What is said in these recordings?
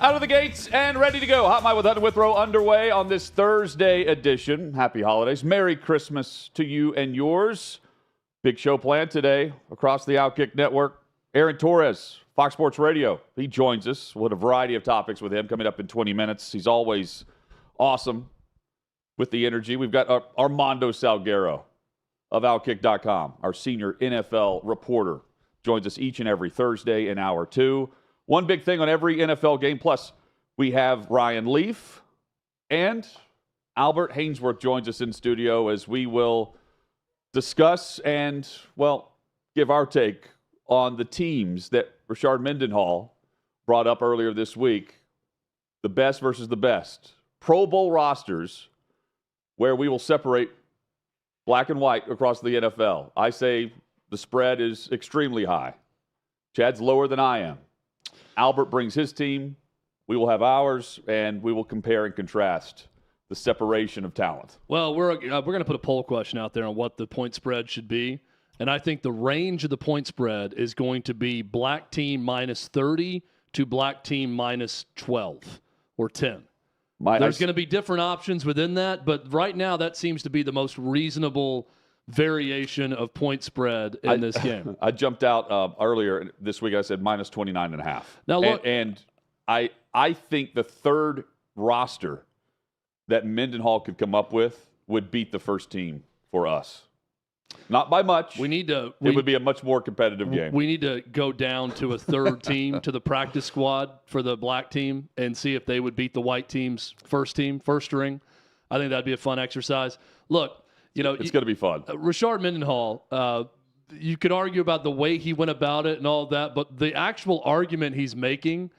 Out of the gates and ready to go. Hot Mic with Hutton Withrow underway on this Thursday edition. Happy holidays. Merry Christmas to you and yours. Big show planned today across the OutKick network. Aaron Torres, Fox Sports Radio. He joins us. We'll have a variety of topics with him coming up in 20 minutes. He's always awesome with the energy. We've got Armando Salguero of OutKick.com, our senior NFL reporter. Joins us each and every Thursday in hour two. One big thing on every NFL game. Plus, we have Ryan Leaf and Albert Hainsworth joins us in studio as we will discuss and, well, give our take on the teams that Rashard Mendenhall brought up earlier this week. The best versus the best. Pro Bowl rosters where we will separate black and white across the NFL. I say the spread is extremely high. Chad's lower than I am. Albert brings his team. We will have ours, and we will compare and contrast the separation of talent. Well, we're going to put a poll question out there on what the point spread should be, and I think the range of the point spread is going to be black team minus 30 to black team minus 12 or 10. There's going to be different options within that, but right now that seems to be the most reasonable variation of point spread in this game. I jumped out earlier this week. I said minus 29.5. Now look, and I think the third roster that Mendenhall could come up with would beat the first team for us. Not by much. It would be a much more competitive game. We need to go down to a third team, to the practice squad for the black team, and see if they would beat the white team's first string. I think that'd be a fun exercise. Look, it's going to be fun. Rashard Mendenhall, you could argue about the way he went about it and all of that, but the actual argument he's making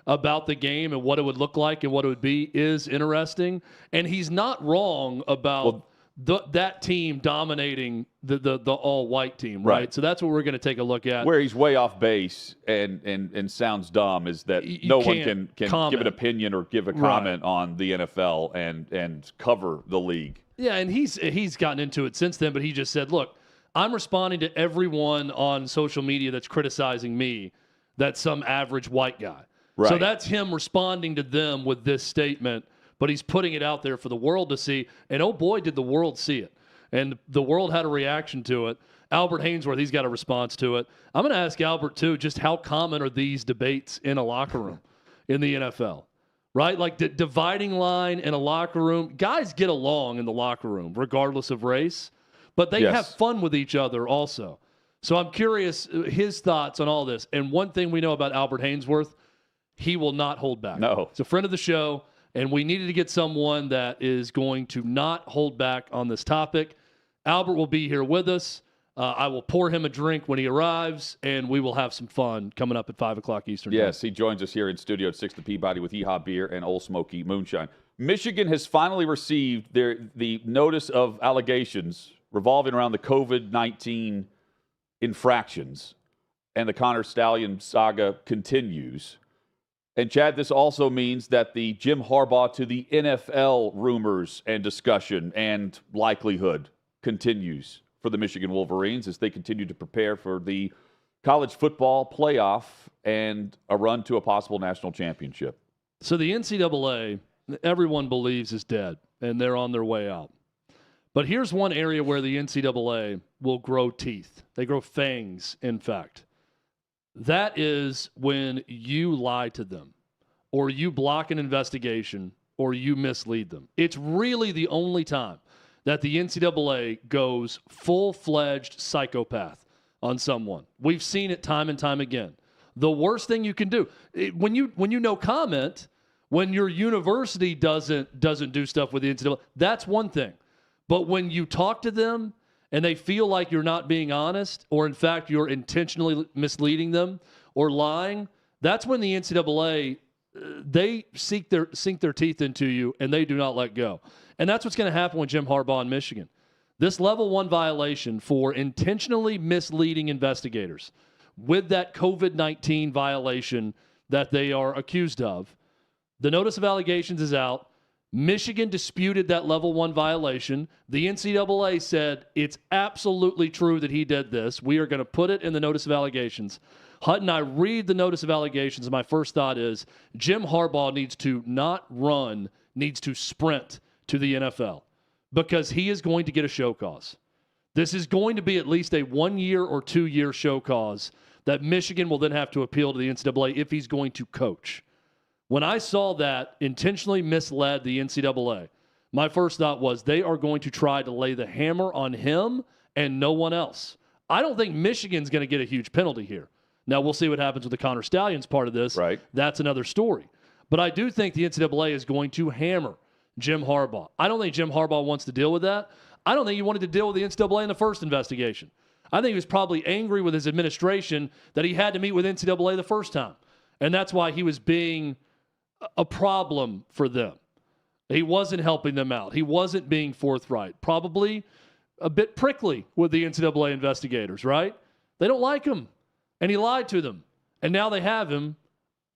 about the game and what it would look like and what it would be is interesting. And he's not wrong about that team dominating the all-white team, right? So that's what we're going to take a look at. Where he's way off base and sounds dumb is that no one can give an opinion or give a comment on the NFL and cover the league. Yeah, and he's gotten into it since then, but he just said, look, I'm responding to everyone on social media that's criticizing me that's some average white guy. Right. So that's him responding to them with this statement, but he's putting it out there for the world to see. And oh boy, did the world see it. And the world had a reaction to it. Albert Hainsworth, he's got a response to it. I'm going to ask Albert, too, just how common are these debates in a locker room in the NFL? Right? Like the dividing line in a locker room. Guys get along in the locker room, regardless of race, but they have fun with each other also. So I'm curious his thoughts on all this. And one thing we know about Albert Hainsworth, he will not hold back. No. He's a friend of the show, and we needed to get someone that is going to not hold back on this topic. Albert will be here with us. I will pour him a drink when he arrives, and we will have some fun coming up at 5 o'clock Eastern. Yes, he joins us here in studio at 6 to Peabody with Yeehaw Beer and Old Smoky Moonshine. Michigan has finally received the notice of allegations revolving around the COVID-19 infractions, and the Connor Stallion saga continues. And, Chad, this also means that the Jim Harbaugh to the NFL rumors and discussion and likelihood continues for the Michigan Wolverines as they continue to prepare for the college football playoff and a run to a possible national championship. So the NCAA, everyone believes is dead, and they're on their way out. But here's one area where the NCAA will grow teeth. They grow fangs, in fact. That is when you lie to them, or you block an investigation, or you mislead them. It's really the only time that the NCAA goes full-fledged psychopath on someone. We've seen it time and time again. The worst thing you can do, when you no comment, when your university doesn't do stuff with the NCAA, that's one thing. But when you talk to them and they feel like you're not being honest, or in fact you're intentionally misleading them or lying, that's when the NCAA, they sink their teeth into you and they do not let go. And that's what's going to happen with Jim Harbaugh in Michigan. This level 1 violation for intentionally misleading investigators with that COVID-19 violation that they are accused of. The notice of allegations is out. Michigan disputed that level 1 violation. The NCAA said it's absolutely true that he did this. We are going to put it in the notice of allegations. Hutton, I read the notice of allegations, and my first thought is Jim Harbaugh needs to not run, needs to sprint to the NFL because he is going to get a show cause. This is going to be at least a 1 year or 2 year show cause that Michigan will then have to appeal to the NCAA if he's going to coach. When I saw that intentionally misled the NCAA, my first thought was they are going to try to lay the hammer on him and no one else. I don't think Michigan's going to get a huge penalty here. Now, we'll see what happens with the Connor Stallions part of this. Right. That's another story. But I do think the NCAA is going to hammer Jim Harbaugh. I don't think Jim Harbaugh wants to deal with that. I don't think he wanted to deal with the NCAA in the first investigation. I think he was probably angry with his administration that he had to meet with NCAA the first time. And that's why he was being a problem for them. He wasn't helping them out. He wasn't being forthright. Probably a bit prickly with the NCAA investigators, right? They don't like him. And he lied to them. And now they have him.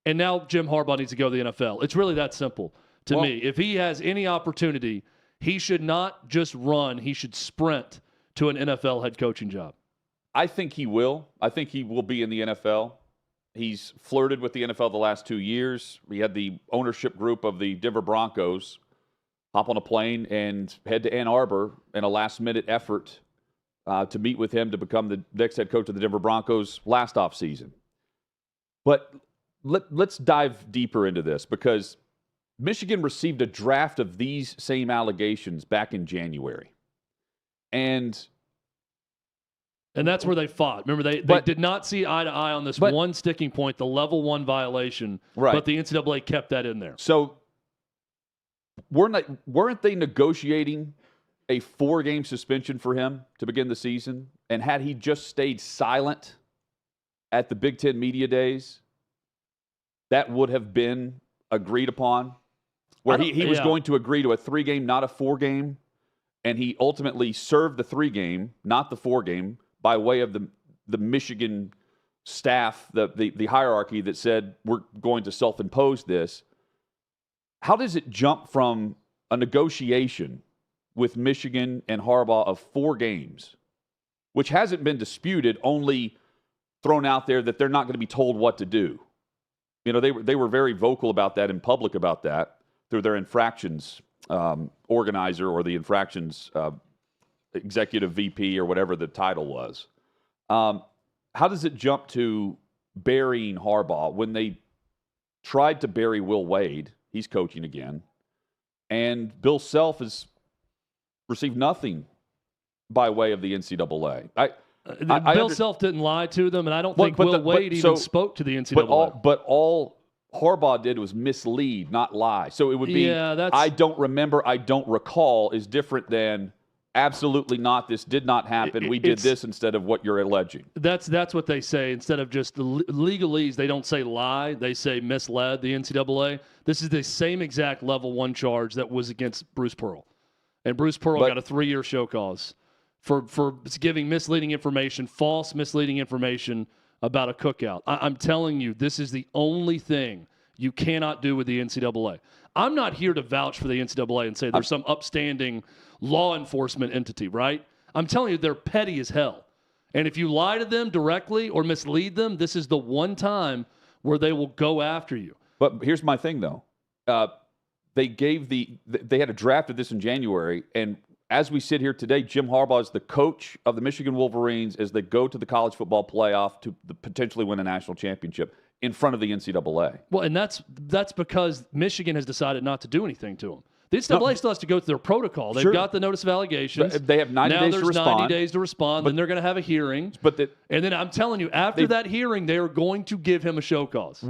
And now Jim Harbaugh needs to go to the NFL. It's really that simple to me. If he has any opportunity, he should not just run. He should sprint to an NFL head coaching job. I think he will. I think he will be in the NFL. He's flirted with the NFL the last 2 years. We had the ownership group of the Denver Broncos hop on a plane and head to Ann Arbor in a last-minute effort to meet with him to become the next head coach of the Denver Broncos last offseason. But let's dive deeper into this because Michigan received a draft of these same allegations back in January. And that's where they fought. Remember, they did not see eye to eye on this one sticking point, the level 1 violation. Right. But the NCAA kept that in there. So weren't they negotiating a 4-game suspension for him to begin the season? And had he just stayed silent at the Big Ten Media Days, that would have been agreed upon? Where he was going to agree to a 3-game, not a 4-game, and he ultimately served the 3-game, not the 4-game, by way of the Michigan staff, the hierarchy that said, we're going to self-impose this. How does it jump from a negotiation with Michigan and Harbaugh of 4 games, which hasn't been disputed, only thrown out there that they're not going to be told what to do? You know, they were very vocal about that in public about that through their infractions organizer or the infractions executive VP or whatever the title was. How does it jump to burying Harbaugh when they tried to bury Will Wade? He's coaching again. And Bill Self has received nothing by way of the NCAA. Bill Self didn't lie to them, and I don't think Will Wade even spoke to the NCAA. But all Harbaugh did was mislead, not lie. So it would be, I don't remember, I don't recall, is different than absolutely not, this did not happen, we did this instead of what you're alleging. That's what they say. Instead of just the legalese, they don't say lie, they say misled the NCAA. This is the same exact level 1 charge that was against Bruce Pearl. And Bruce Pearl got a 3-year show cause for giving misleading information, false misleading information about a cookout. I'm telling you, this is the only thing you cannot do with the NCAA. I'm not here to vouch for the NCAA and say there's some upstanding law enforcement entity, right? I'm telling you, they're petty as hell. And if you lie to them directly or mislead them, this is the one time where they will go after you. But here's my thing, though. They had a draft of this in January, and as we sit here today, Jim Harbaugh is the coach of the Michigan Wolverines as they go to the college football playoff to potentially win a national championship in front of the NCAA. Well, and that's because Michigan has decided not to do anything to them. The NCAA still has to go through their protocol. They've got the notice of allegations. But they have 90 days to respond. Now there's 90 days to respond. Then they're going to have a hearing. And then I'm telling you, after that hearing, they are going to give him a show cause.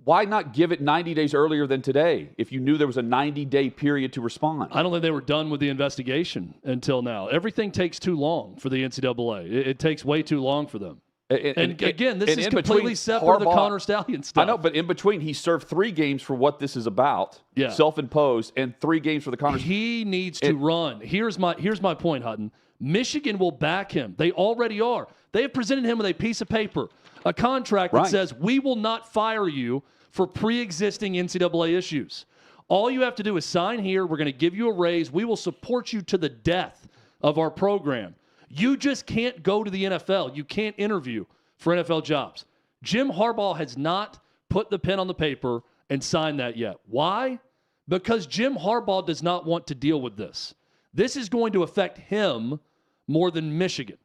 Why not give it 90 days earlier than today if you knew there was a 90-day period to respond? I don't think they were done with the investigation until now. Everything takes too long for the NCAA. It takes way too long for them. And again, this is completely separate from the Connor Stallions stuff. I know, but in between, he served 3 games for what this is about, self-imposed, and 3 games for the Connor. He needs to run. Here's my point, Hutton. Michigan will back him. They already are. They have presented him with a piece of paper, a contract that says, we will not fire you for pre-existing NCAA issues. All you have to do is sign here. We're going to give you a raise. We will support you to the death of our program. You just can't go to the NFL. You can't interview for NFL jobs. Jim Harbaugh has not put the pen on the paper and signed that yet. Why? Because Jim Harbaugh does not want to deal with this. This is going to affect him more than Michigan.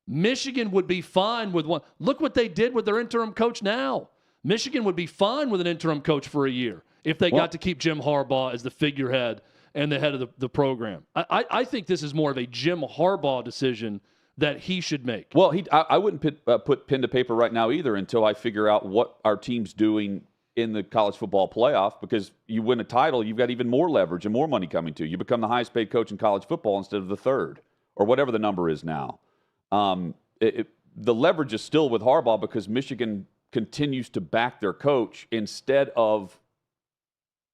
Michigan would be fine with one. Look what they did with their interim coach now. Michigan would be fine with an interim coach for a year if they got to keep Jim Harbaugh as the figurehead and the head of the program. I think this is more of a Jim Harbaugh decision that he should make. Well, I wouldn't put pen to paper right now either until I figure out what our team's doing in the college football playoff, because you win a title, you've got even more leverage and more money coming to you. You become the highest paid coach in college football instead of the third, or whatever the number is now. The leverage is still with Harbaugh because Michigan continues to back their coach instead of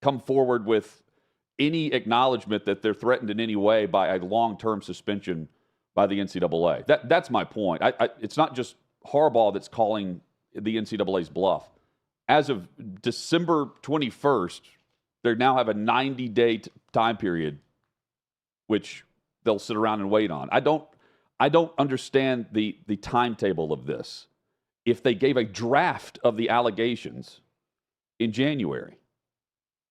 come forward with any acknowledgement that they're threatened in any way by a long-term suspension by the NCAA. That's my point. It's not just Harbaugh that's calling the NCAA's bluff. As of December 21st, they now have a 90-day time period, which they'll sit around and wait on. I don't understand the timetable of this. If they gave a draft of the allegations in January,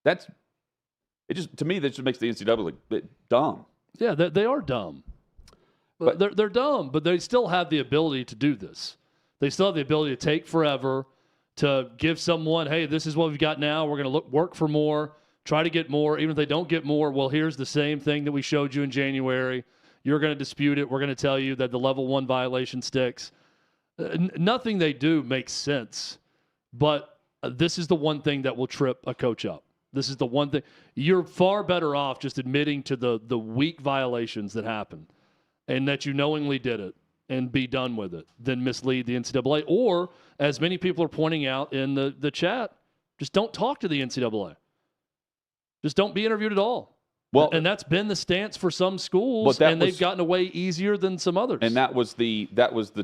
to me, that just makes the NCAA dumb. Yeah, they are dumb. But they're dumb, but they still have the ability to do this. They still have the ability to take forever, to give someone, hey, this is what we've got now. We're going to work for more, try to get more. Even if they don't get more, well, here's the same thing that we showed you in January. You're going to dispute it. We're going to tell you that the level 1 violation sticks. Nothing they do makes sense, but this is the one thing that will trip a coach up. This is the one thing. You're far better off just admitting to the weak violations that happen and that you knowingly did it and be done with it than mislead the NCAA. Or, as many people are pointing out in the chat, just don't talk to the NCAA. Just don't be interviewed at all. Well, and that's been the stance for some schools, and they've gotten away easier than some others. And that was the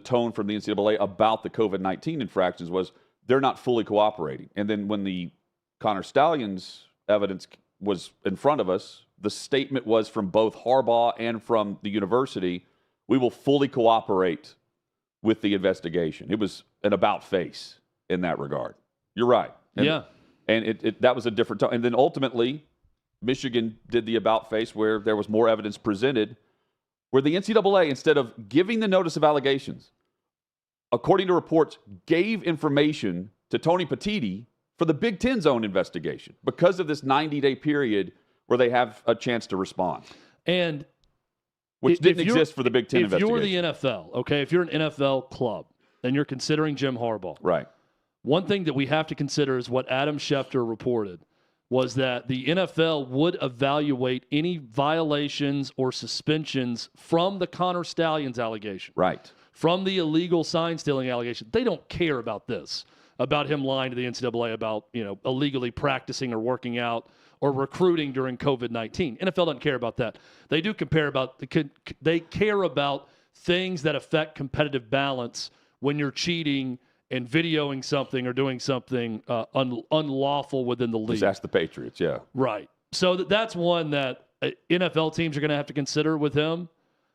tone from the NCAA about the COVID-19 infractions, was they're not fully cooperating. And then when the Connor Stallions evidence was in front of us, the statement was from both Harbaugh and from the university, we will fully cooperate with the investigation. It was an about face in that regard. You're right. And that was a different tone. And then ultimately, Michigan did the about face where there was more evidence presented, where the NCAA, instead of giving the notice of allegations, according to reports, gave information to Tony Petitti for the Big Ten's own investigation because of this 90-day period where they have a chance to respond. And which didn't exist for the Big Ten investigation. If you're the NFL, okay, if you're an NFL club and you're considering Jim Harbaugh, right? One thing that we have to consider is what Adam Schefter reported was that the NFL would evaluate any violations or suspensions from the Connor Stallions allegation. Right. From the illegal sign stealing allegation. They don't care about this, about him lying to the NCAA about, illegally practicing or working out or recruiting during COVID-19. NFL doesn't care about that. They do care about things that affect competitive balance when you're cheating and videoing something or doing something unlawful within the league. Just ask the Patriots, yeah. Right. So that's one that NFL teams are going to have to consider with him.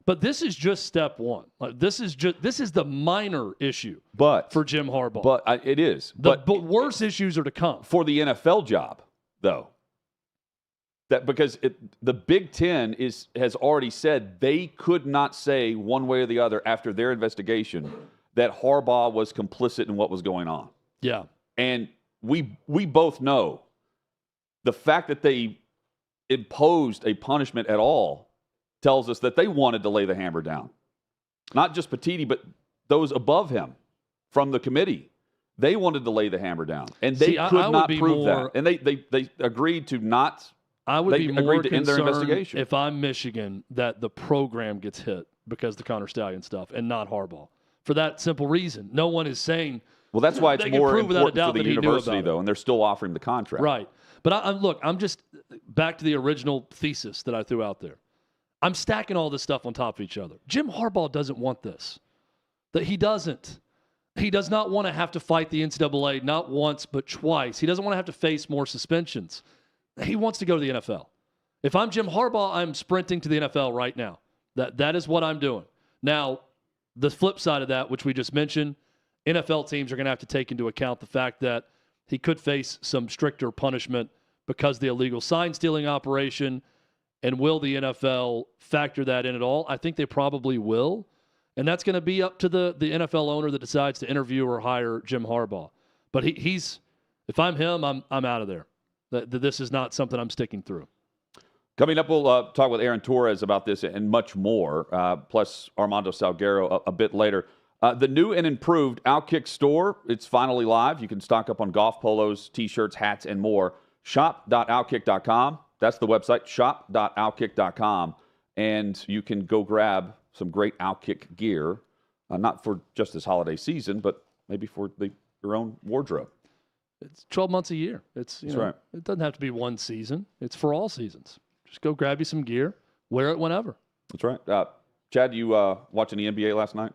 But this is just step one. This is the minor issue for Jim Harbaugh. But it is. But worse issues are to come. For the NFL job, though. Because the Big Ten has already said they could not say one way or the other after their investigation that Harbaugh was complicit in what was going on. Yeah. And we both know the fact that they imposed a punishment at all tells us that they wanted to lay the hammer down. Not just Petitti, but those above him from the committee. They wanted to lay the hammer down. And they could not prove that. And they agreed to not. I would be more concerned if I'm Michigan that the program gets hit because of the Connor Stallion stuff and not Harbaugh. For that simple reason. No one is saying. Well, that's why it's more important for the university, though, and they're still offering the contract. Right. But I'm just back to the original thesis that I threw out there. I'm stacking all this stuff on top of each other. Jim Harbaugh doesn't want this. That he doesn't. He does not want to have to fight the NCAA not once but twice. He doesn't want to have to face more suspensions. He wants to go to the NFL. If I'm Jim Harbaugh, I'm sprinting to the NFL right now. That is what I'm doing. Now, the flip side of that, which we just mentioned, NFL teams are going to have to take into account the fact that he could face some stricter punishment because of the illegal sign stealing operation. And will the NFL factor that in at all? I think they probably will. And that's going to be up to the NFL owner that decides to interview or hire Jim Harbaugh. But he's, if I'm him, I'm out of there. This is not something I'm sticking through. Coming up, we'll talk with Aaron Torres about this and much more, plus Armando Salguero a bit later. The new and improved OutKick store, it's finally live. You can stock up on golf polos, T-shirts, hats, and more. Shop.outkick.com. That's the website, shop.outkick.com. And you can go grab some great OutKick gear, not for just this holiday season, but maybe for your own wardrobe. It's 12 months a year. That's right. It doesn't have to be one season. It's for all seasons. Just go grab you some gear, wear it whenever. That's right. Chad, you watching the NBA last night?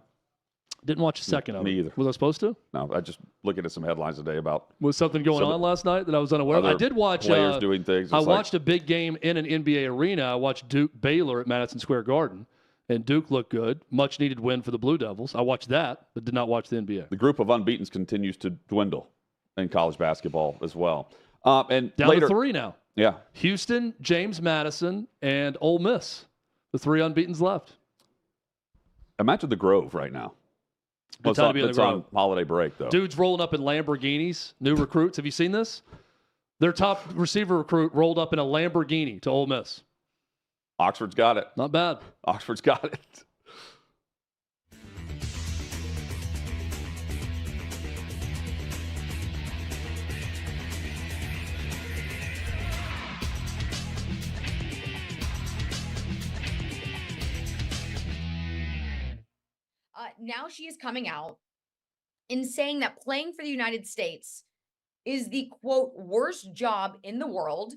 Didn't watch a second of it. Me either. Was I supposed to? No, I just looking at some headlines today about. Was something going on last night that I was unaware of? I did watch players doing things. I watched a big game in an NBA arena. I watched Duke Baylor at Madison Square Garden, and Duke looked good. Much needed win for the Blue Devils. I watched that, but did not watch the NBA. The group of unbeatens continues to dwindle in college basketball as well. And down later, to 3 now. Yeah. Houston, James Madison, and Ole Miss. The 3 unbeatens left. Imagine the Grove right now. Good time to be in the Grove. On holiday break, though. Dudes rolling up in Lamborghinis, new recruits. Have you seen this? Their top receiver recruit rolled up in a Lamborghini to Ole Miss. Oxford's got it. Not bad. Oxford's got it. Now she is coming out and saying that playing for the United States is the, quote, worst job in the world.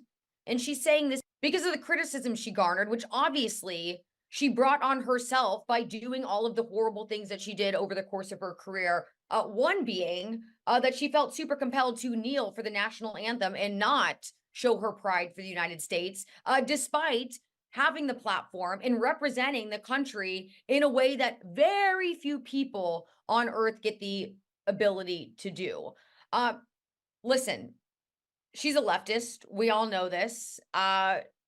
And she's saying this because of the criticism she garnered, which obviously she brought on herself by doing all of the horrible things that she did over the course of her career. One being that she felt super compelled to kneel for the national anthem and not show her pride for the United States, despite having the platform and representing the country in a way that very few people on earth get the ability to do. Listen, she's a leftist. We all know this.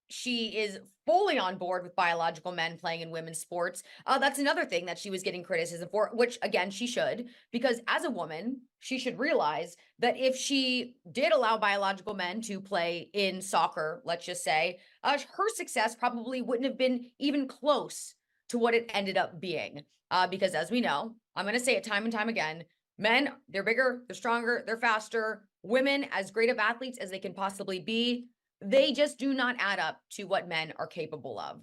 She is fully on board with biological men playing in women's sports. That's another thing that she was getting criticism for, which again, she should, because as a woman, she should realize that if she did allow biological men to play in soccer, let's just say, her success probably wouldn't have been even close to what it ended up being. Because as we know, I'm going to say it time and time again, men, they're bigger, they're stronger, they're faster. Women, as great of athletes as they can possibly be, they just do not add up to what men are capable of.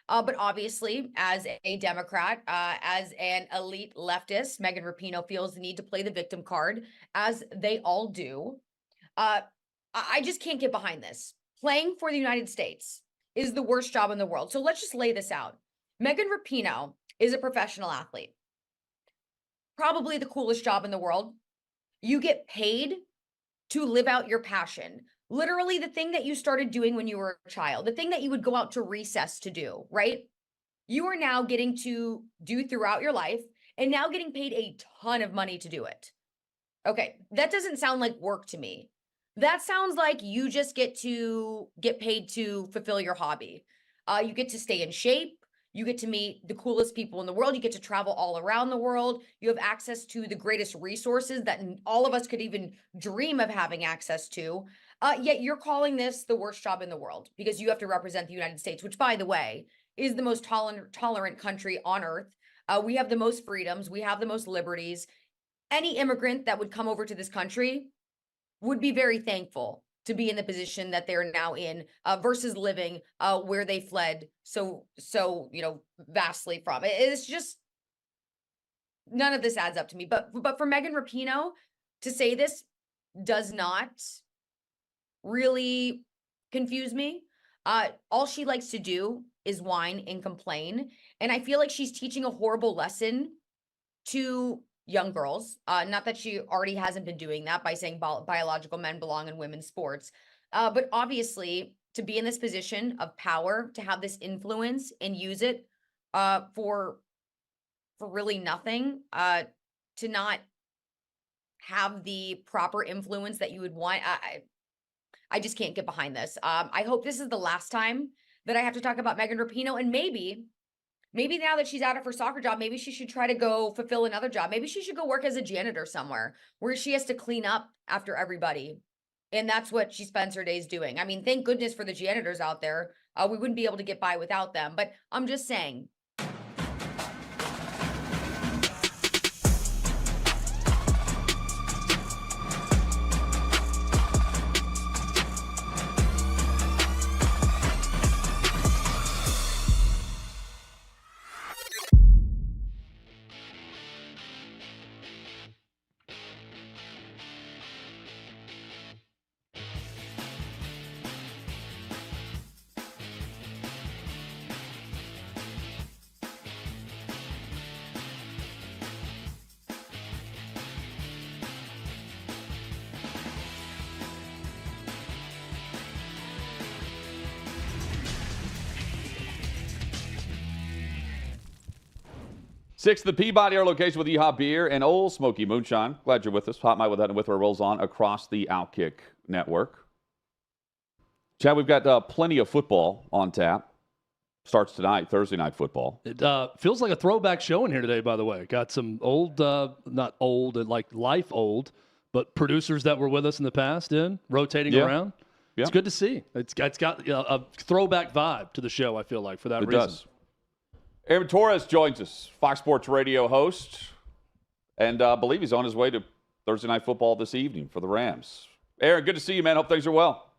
But obviously, as a Democrat, as an elite leftist, Megan Rapinoe feels the need to play the victim card, as they all do. I just can't get behind this. Playing for the United States is the worst job in the world. So let's just lay this out. Megan Rapinoe is a professional athlete. Probably the coolest job in the world. You get paid to live out your passion. Literally the thing that you started doing when you were a child, the thing that you would go out to recess to do, right? You are now getting to do throughout your life and now getting paid a ton of money to do it. Okay, that doesn't sound like work to me. That sounds like you just get paid to fulfill your hobby. You get to stay in shape. You get to meet the coolest people in the world. You get to travel all around the world. You have access to the greatest resources that all of us could even dream of having access to. Yet you're calling this the worst job in the world because you have to represent the United States, which, by the way, is the most tolerant country on earth. We have the most freedoms. We have the most liberties. Any immigrant that would come over to this country would be very thankful to be in the position that they're now in versus living where they fled so vastly from. It's just, none of this adds up to me. But for Megan Rapinoe to say this does not really confuse me. All she likes to do is whine and complain. And I feel like she's teaching a horrible lesson to young girls. Not that she already hasn't been doing that by saying biological men belong in women's sports. But obviously, to be in this position of power, to have this influence and use it for really nothing, to not have the proper influence that you would want. I just can't get behind this. I hope this is the last time that I have to talk about Megan Rapinoe, and maybe now that she's out of her soccer job, maybe she should try to go fulfill another job. Maybe she should go work as a janitor somewhere where she has to clean up after everybody. And that's what she spends her days doing. I mean, thank goodness for the janitors out there. We wouldn't be able to get by without them. But I'm just saying, 6th, the Peabody, our location with Yeehaw Beer and Old Smoky Moonshine. Glad you're with us. Hot Mike with Hutton and Withrow rolls on across the OutKick network. Chad, we've got plenty of football on tap. Starts tonight, Thursday night football. It feels like a throwback show in here today, by the way. Got some old, not old, like life old, but producers that were with us in the past rotating around. Yeah. It's good to see. It's got a throwback vibe to the show, I feel like, for that reason. It does. Aaron Torres joins us, Fox Sports Radio host, and I believe he's on his way to Thursday Night Football this evening for the Rams. Aaron, good to see you, man. Hope things are well.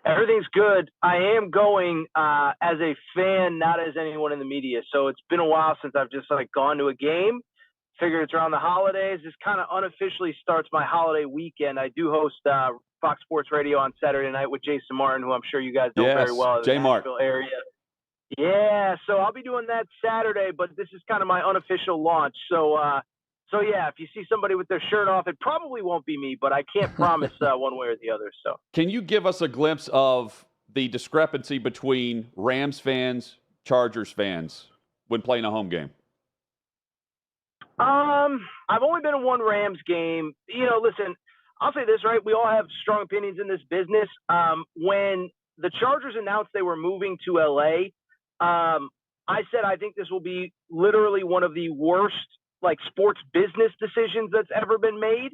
Everything's good. I am going as a fan, not as anyone in the media. So it's been a while since I've just gone to a game. Figured it's around the holidays. This kind of unofficially starts my holiday weekend. I do host Fox Sports Radio on Saturday night with Jason Martin, who I'm sure you guys know very well in the Nashville area. Yeah, so I'll be doing that Saturday, but this is kind of my unofficial launch. So yeah, if you see somebody with their shirt off, it probably won't be me, but I can't promise one way or the other. So, can you give us a glimpse of the discrepancy between Rams fans, Chargers fans when playing a home game? I've only been in one Rams game. Listen, I'll say this, right? We all have strong opinions in this business. When the Chargers announced they were moving to LA, I said I think this will be literally one of the worst sports business decisions that's ever been made.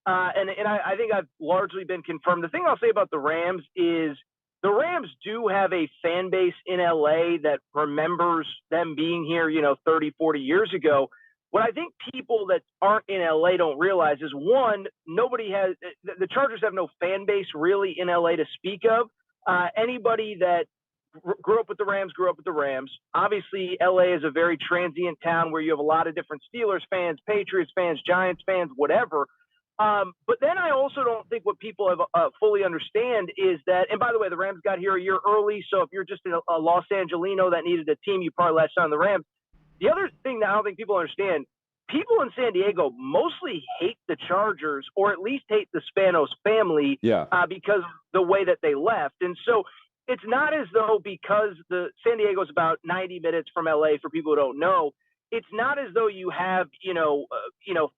And I think I've largely been confirmed. The thing I'll say about the Rams is the Rams do have a fan base in LA that remembers them being here, 30, 40 years ago. What I think people that aren't in LA don't realize is, one, the Chargers have no fan base really in LA to speak of. Anybody that grew up with the Rams. Obviously, LA is a very transient town where you have a lot of different Steelers fans, Patriots fans, Giants fans, whatever. But then I also don't think what people have fully understand is that, and by the way, the Rams got here a year early, so if you're just a Los Angelino that needed a team, you probably latched on the Rams. The other thing that I don't think people understand, people in San Diego mostly hate the Chargers, or at least hate the Spanos family because of the way that they left. And so it's not as though, because the San Diego's about 90 minutes from LA, for people who don't know, it's not as though you have,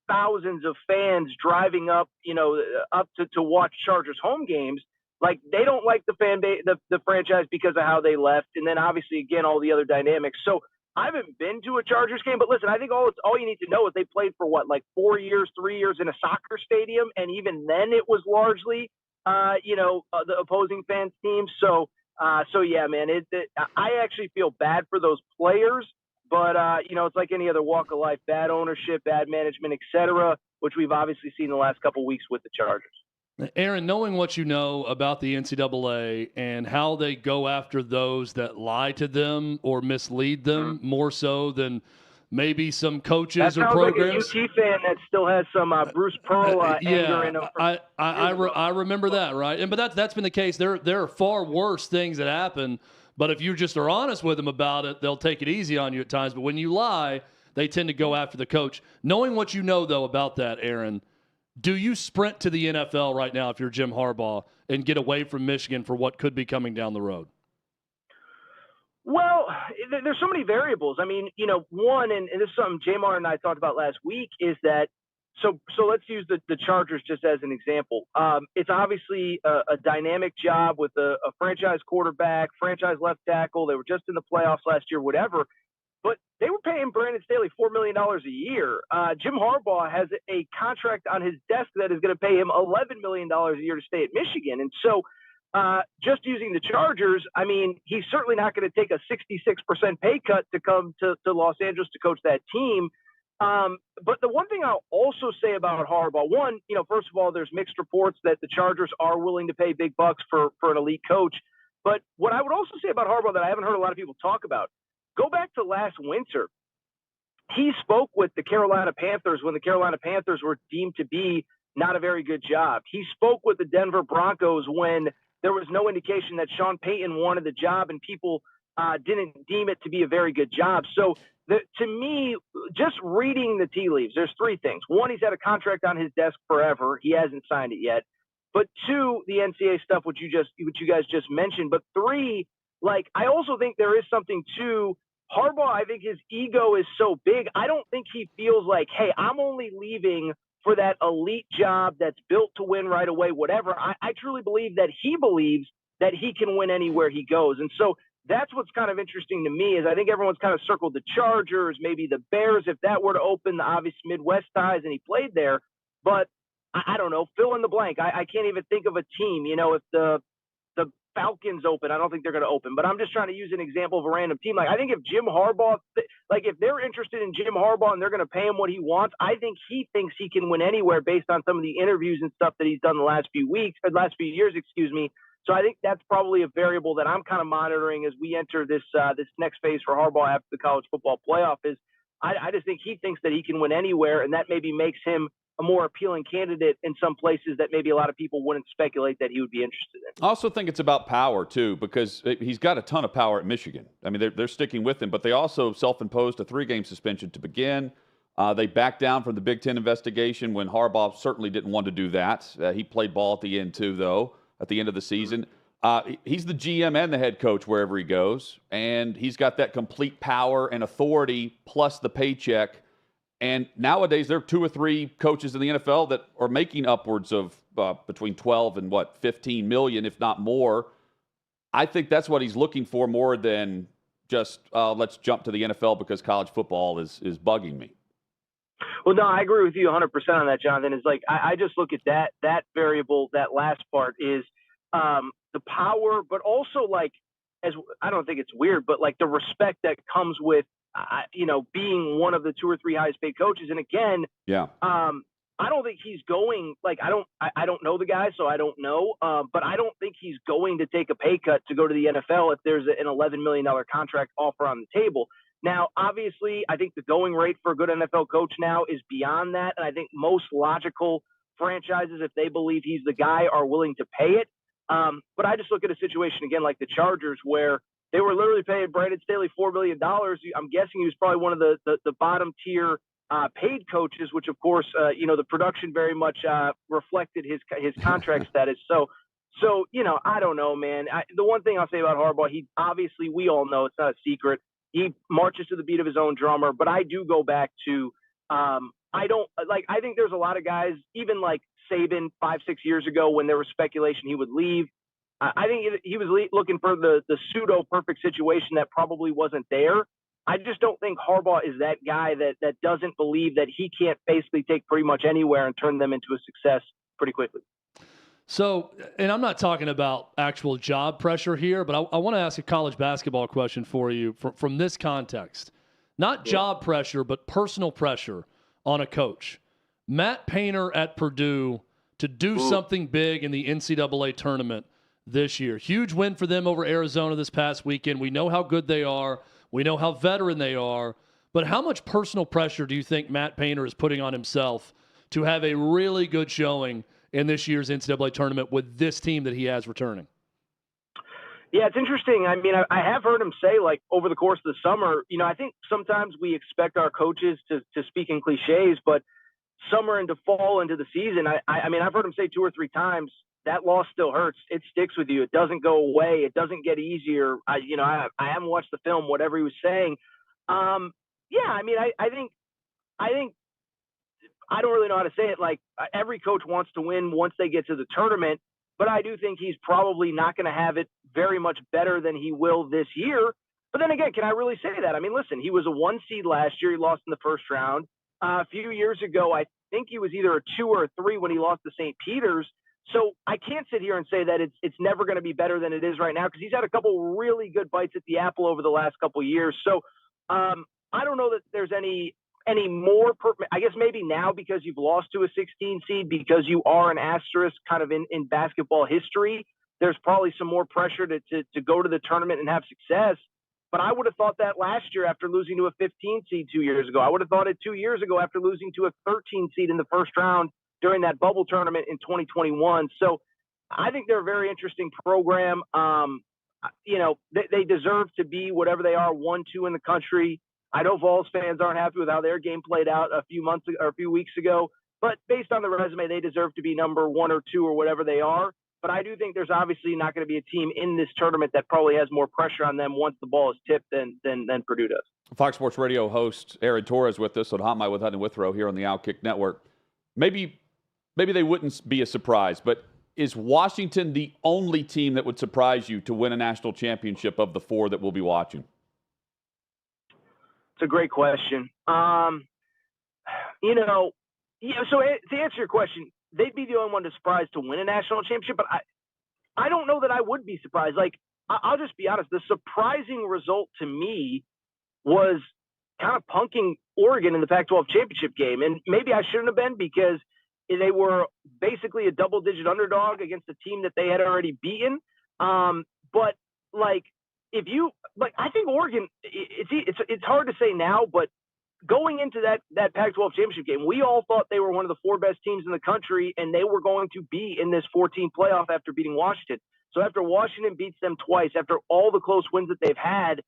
thousands of fans driving up to watch Chargers home games. They don't like the fan base, the franchise, because of how they left. And then obviously, again, all the other dynamics. So I haven't been to a Chargers game, but listen, I think all you need to know is they played for 3 years in a soccer stadium. And even then it was largely, the opposing fans team. So yeah, man, I actually feel bad for those players, but it's like any other walk of life: bad ownership, bad management, etc., which we've obviously seen the last couple of weeks with the Chargers. Aaron, knowing what you know about the NCAA and how they go after those that lie to them or mislead them more so than maybe some coaches or programs. Like a UT fan that still has some Bruce Pearl anger in him. I remember that, right? But that's been the case. There are far worse things that happen. But if you just are honest with them about it, they'll take it easy on you at times. But when you lie, they tend to go after the coach. Knowing what you know, though, about that, Aaron, do you sprint to the NFL right now if you're Jim Harbaugh and get away from Michigan for what could be coming down the road? Well, there's so many variables. I mean, one, and this is something Jamar and I talked about last week, is that So let's use the Chargers just as an example. It's obviously a dynamic job with a franchise quarterback, franchise left tackle. They were just in the playoffs last year, whatever. But they were paying Brandon Staley $4 million a year. Jim Harbaugh has a contract on his desk that is going to pay him $11 million a year to stay at Michigan. And so just using the Chargers, I mean, he's certainly not going to take a 66% pay cut to come to Los Angeles to coach that team. But the one thing I'll also say about Harbaugh, one, first of all, there's mixed reports that the Chargers are willing to pay big bucks for an elite coach. But what I would also say about Harbaugh that I haven't heard a lot of people talk about, go back to last winter. He spoke with the Carolina Panthers when the Carolina Panthers were deemed to be not a very good job. He spoke with the Denver Broncos when there was no indication that Sean Payton wanted the job and people didn't deem it to be a very good job. So to me, just reading the tea leaves, there's three things. One, he's had a contract on his desk forever. He hasn't signed it yet. But two, the NCAA stuff, which you guys just mentioned. But three, I also think there is something to Harbaugh. I think his ego is so big. I don't think he feels like, hey, I'm only leaving for that elite job that's built to win right away, whatever. I truly believe that he believes that he can win anywhere he goes. And so that's what's kind of interesting to me is I think everyone's kind of circled the Chargers, maybe the Bears, if that were to open the obvious Midwest ties and he played there. But I don't know, fill in the blank. I can't even think of a team. If the Falcons open, I don't think they're going to open. But I'm just trying to use an example of a random team. I think if Jim Harbaugh, if they're interested in Jim Harbaugh and they're going to pay him what he wants, I think he thinks he can win anywhere based on some of the interviews and stuff that he's done the last few years. So I think that's probably a variable that I'm kind of monitoring as we enter this next phase for Harbaugh after the college football playoff. I just think he thinks that he can win anywhere, and that maybe makes him a more appealing candidate in some places that maybe a lot of people wouldn't speculate that he would be interested in. I also think it's about power, too, because he's got a ton of power at Michigan. I mean, they're sticking with him, but they also self-imposed a 3-game suspension to begin. They backed down from the Big Ten investigation when Harbaugh certainly didn't want to do that. He played ball at the end, too, though, at the end of the season. He's the GM and the head coach wherever he goes, and he's got that complete power and authority plus the paycheck. And nowadays, there are 2 or 3 coaches in the NFL that are making upwards of between 12 and 15 million, if not more. I think that's what he's looking for more than just let's jump to the NFL because college football is bugging me. Well, no, I agree with you 100% on that, Jonathan. It's I just look at that variable, that last part is the power, but also as I don't think it's weird, but the respect that comes with being one of the 2 or 3 highest paid coaches. And again, I don't think he's going, I don't know the guy, so I don't know. But I don't think he's going to take a pay cut to go to the NFL if there's an $11 million contract offer on the table. Now, obviously, I think the going rate for a good NFL coach now is beyond that. And I think most logical franchises, if they believe he's the guy, are willing to pay it. But I just look at a situation, again, like the Chargers, where they were literally paying Brandon Staley $4 million. I'm guessing he was probably one of the bottom tier paid coaches, which, of course, the production very much reflected his contract status. So, I don't know, man. The one thing I'll say about Harbaugh, he obviously, we all know, it's not a secret, he marches to the beat of his own drummer. But I do go back to I think there's a lot of guys, even like Saban 5-6 years ago when there was speculation he would leave. I think he was looking for the pseudo-perfect situation that probably wasn't there. I just don't think Harbaugh is that guy that doesn't believe that he can't basically take pretty much anywhere and turn them into a success pretty quickly. So, and I'm not talking about actual job pressure here, but I want to ask a college basketball question for you from this context. Not job pressure, but personal pressure on a coach. Matt Painter at Purdue to do something big in the NCAA tournament this year. Huge win for them over Arizona this past weekend. We know how good they are. We know how veteran they are. But how much personal pressure do you think Matt Painter is putting on himself to have a really good showing in this year's NCAA tournament with this team that he has returning? Yeah, it's interesting. I mean, I have heard him say, over the course of the summer, I think sometimes we expect our coaches to speak in cliches, but summer into fall into the season, I mean, I've heard him say 2 or 3 times, that loss still hurts. It sticks with you. It doesn't go away. It doesn't get easier. I haven't watched the film, whatever he was saying. Yeah, I mean, I think I don't really know how to say it. Like, every coach wants to win once they get to the tournament, but I do think he's probably not going to have it very much better than he will this year. But then again, can I really say that? I mean, listen, he was a 1 seed last year. He lost in the first round. A few years ago, I think he was either a 2 or a 3 when he lost to St. Peter's. So I can't sit here and say that it's never going to be better than it is right now, because he's had a couple really good bites at the apple over the last couple of years. So I don't know that there's any more. I guess maybe now, because you've lost to a 16 seed, because you are an asterisk kind of in basketball history, there's probably some more pressure to go to the tournament and have success. But I would have thought that last year after losing to a 15 seed 2 years ago. I would have thought it 2 years ago after losing to a 13 seed in the first round during that bubble tournament in 2021. So I think they're a very interesting program. They deserve to be whatever they are, 1-2 in the country. I know Vols fans aren't happy with how their game played out a few weeks ago, but based on the resume, they deserve to be number 1 or 2 or whatever they are. But I do think there's obviously not going to be a team in this tournament that probably has more pressure on them once the ball is tipped than Purdue does. Fox Sports Radio host Aaron Torres with us on Hot Mike with Hutton and Withrow here on the OutKick Network. Maybe they wouldn't be a surprise, but is Washington the only team that would surprise you to win a national championship of the 4 that we'll be watching? It's a great question. So to answer your question, they'd be the only one to surprise to win a national championship, but I don't know that I would be surprised. Like, I'll just be honest. The surprising result to me was kind of punking Oregon in the Pac-12 championship game. And maybe I shouldn't have been, because they were basically a double-digit underdog against a team that they had already beaten. But I think Oregon, it's hard to say now, but going into that Pac-12 championship game, we all thought they were one of the 4 best teams in the country, and they were going to be in this 14 playoff after beating Washington. So after Washington beats them twice, after all the close wins that they've had,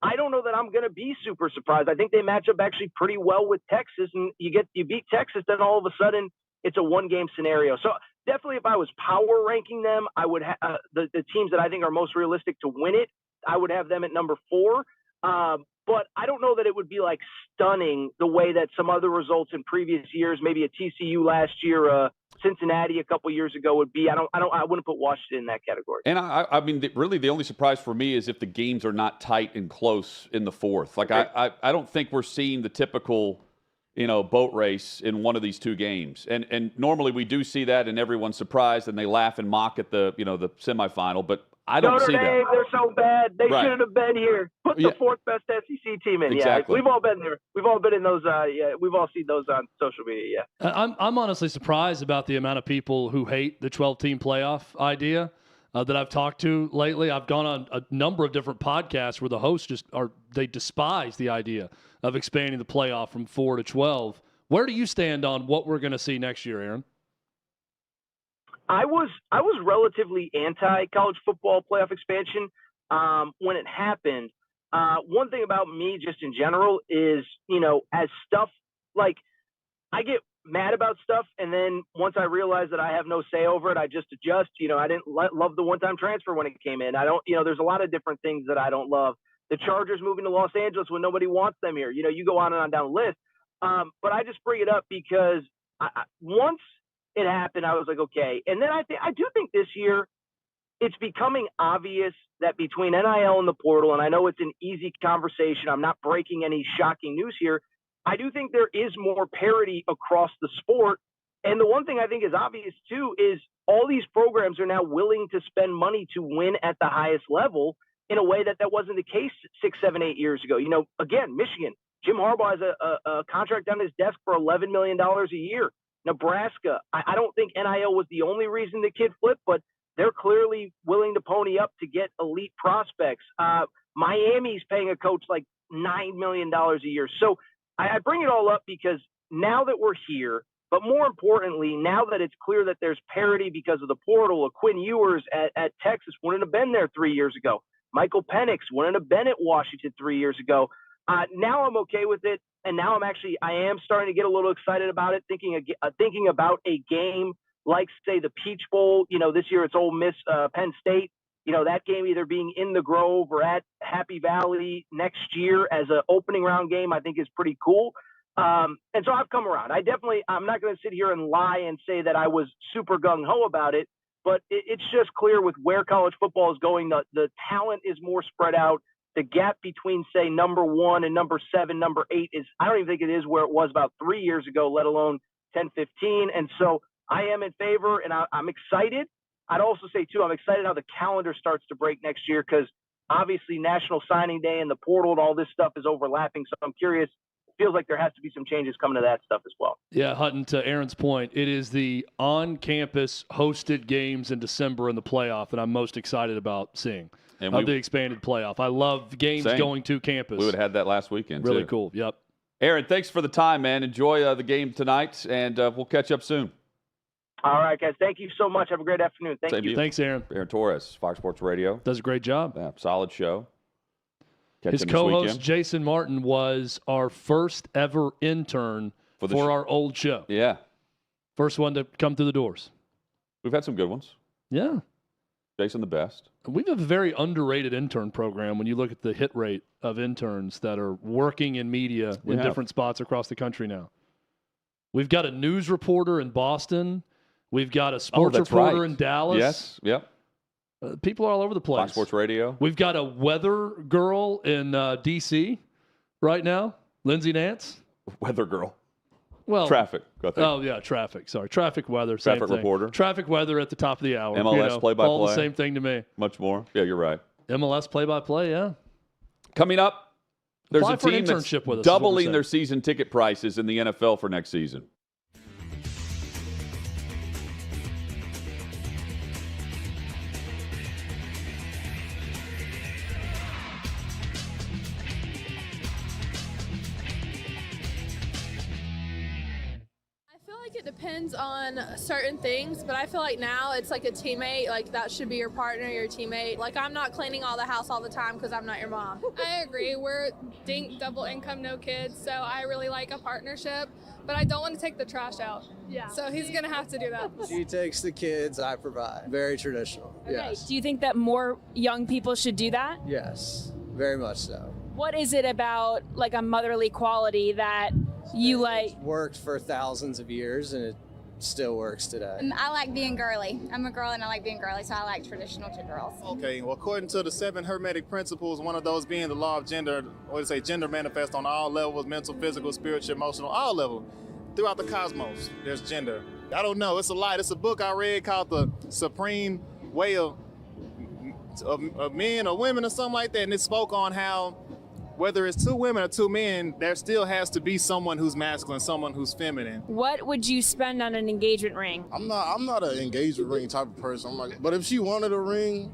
I don't know that I'm going to be super surprised. I think they match up actually pretty well with Texas, and you beat Texas, then all of a sudden it's a 1-game scenario. So definitely, if I was power ranking them, I would have the teams that I think are most realistic to win it, I would have them at number 4. But I don't know that it would be like stunning the way that some other results in previous years, maybe a TCU last year, Cincinnati a couple years ago would be. I wouldn't put Washington in that category. And I mean, really, the only surprise for me is if the games are not tight and close in the 4th. Like, okay. I don't think we're seeing the typical, boat race in one of these 2 games. And normally we do see that, and everyone's surprised and they laugh and mock at the semifinal. But I don't see that. They're so bad. They Right. shouldn't have been here. Put the 4th best SEC team in. Exactly. Yeah, we've all been there. We've all been in those. We've all seen those on social media. Yeah. I'm honestly surprised about the amount of people who hate the 12-team playoff idea that I've talked to lately. I've gone on a number of different podcasts where the hosts they despise the idea of expanding the playoff from 4 to 12. Where do you stand on what we're going to see next year, Aaron? I was relatively anti-college football playoff expansion when it happened. One thing about me just in general is, as stuff like I get mad about stuff, and then once I realize that I have no say over it, I just adjust. I didn't love the one-time transfer when it came in. I don't, there's a lot of different things that I don't love. The Chargers moving to Los Angeles when nobody wants them here. You go on and on down the list. But I just bring it up because once it happened, I was like, okay. And then I do think this year it's becoming obvious that between NIL and the portal, and I know it's an easy conversation, I'm not breaking any shocking news here, I do think there is more parity across the sport. And the one thing I think is obvious too is all these programs are now willing to spend money to win at the highest level in a way that wasn't the case 6, 7, 8 years ago. Again, Michigan, Jim Harbaugh has a contract on his desk for $11 million a year. Nebraska, I don't think NIL was the only reason the kid flipped, but they're clearly willing to pony up to get elite prospects. Miami's paying a coach like $9 million a year. So I bring it all up because now that we're here, but more importantly, now that it's clear that there's parity because of the portal, a Quinn Ewers at Texas wouldn't have been there 3 years ago. Michael Penix wouldn't have been at Washington 3 years ago. Now I'm okay with it. And now I am starting to get a little excited about it, thinking about a game like, say, the Peach Bowl. This year it's Ole Miss, Penn State. That game either being in the Grove or at Happy Valley next year as an opening round game, I think is pretty cool. And so I've come around. I'm not going to sit here and lie and say that I was super gung-ho about it, but it's just clear with where college football is going, the talent is more spread out. The gap between, say, number 1 and number 7, number 8 I don't even think it is where it was about 3 years ago, let alone 10, 15. And so I am in favor, and I'm excited. I'd also say, too, I'm excited how the calendar starts to break next year because obviously National Signing Day and the portal and all this stuff is overlapping. So I'm curious. It feels like there has to be some changes coming to that stuff as well. Yeah, Hutton, to Aaron's point, it is the on-campus hosted games in December in the playoff that I'm most excited about seeing. And the expanded playoff. I love games going to campus. We would have had that last weekend, Really too. Cool, yep. Aaron, thanks for the time, man. Enjoy the game tonight, and we'll catch up soon. All right, guys. Thank you so much. Have a great afternoon. Thank you. Thanks, Aaron. Aaron Torres, Fox Sports Radio. Does a great job. Yeah, solid show. His co-host, Jason Martin, was our first ever intern for our old show. Yeah. First one to come through the doors. We've had some good ones. Yeah. Jason, the best. We have a very underrated intern program when you look at the hit rate of interns that are working in media in different spots across the country now. We've got a news reporter in Boston. We've got a sports reporter in Dallas. Yes, yep. People are all over the place. Fox Sports Radio. We've got a weather girl in D.C. right now, Lindsay Nance. Weather girl. Well, traffic. Oh, yeah, traffic. Sorry. Traffic weather. Same traffic thing. reporter. Traffic weather at the top of the hour. MLS play-by-play. All the same thing to me. Much more. Yeah, you're right. MLS play-by-play, yeah. Coming up, there's Apply a for an team that's internship with us, doubling their season ticket prices in the NFL for next season. It depends on certain things, but I feel like now it's like a teammate. Like that should be your partner, your teammate. Like I'm not cleaning all the house all the time because I'm not your mom. I agree. We're double income, no kids, so I really like a partnership, but I don't want to take the trash out. Yeah. So he's going to have to do that. She takes the kids, I provide. Very traditional. Okay. Yes. Do you think that more young people should do that? Yes, very much so. What is it about like a motherly quality that you like? It's worked for thousands of years and it still works today. I like being girly. I'm a girl and I like being girly, so I like traditional to girls. Okay, well, according to the 7 Hermetic principles, one of those being the law of gender, gender manifests on all levels, mental, physical, spiritual, emotional, all levels. Throughout the cosmos, there's gender. I don't know, it's a lie. It's a book I read called The Supreme Way of Men or Women or something like that, and it spoke on how whether it's 2 women or 2 men, there still has to be someone who's masculine, someone who's feminine. What would you spend on an engagement ring? I'm not an engagement ring type of person. But if she wanted a ring,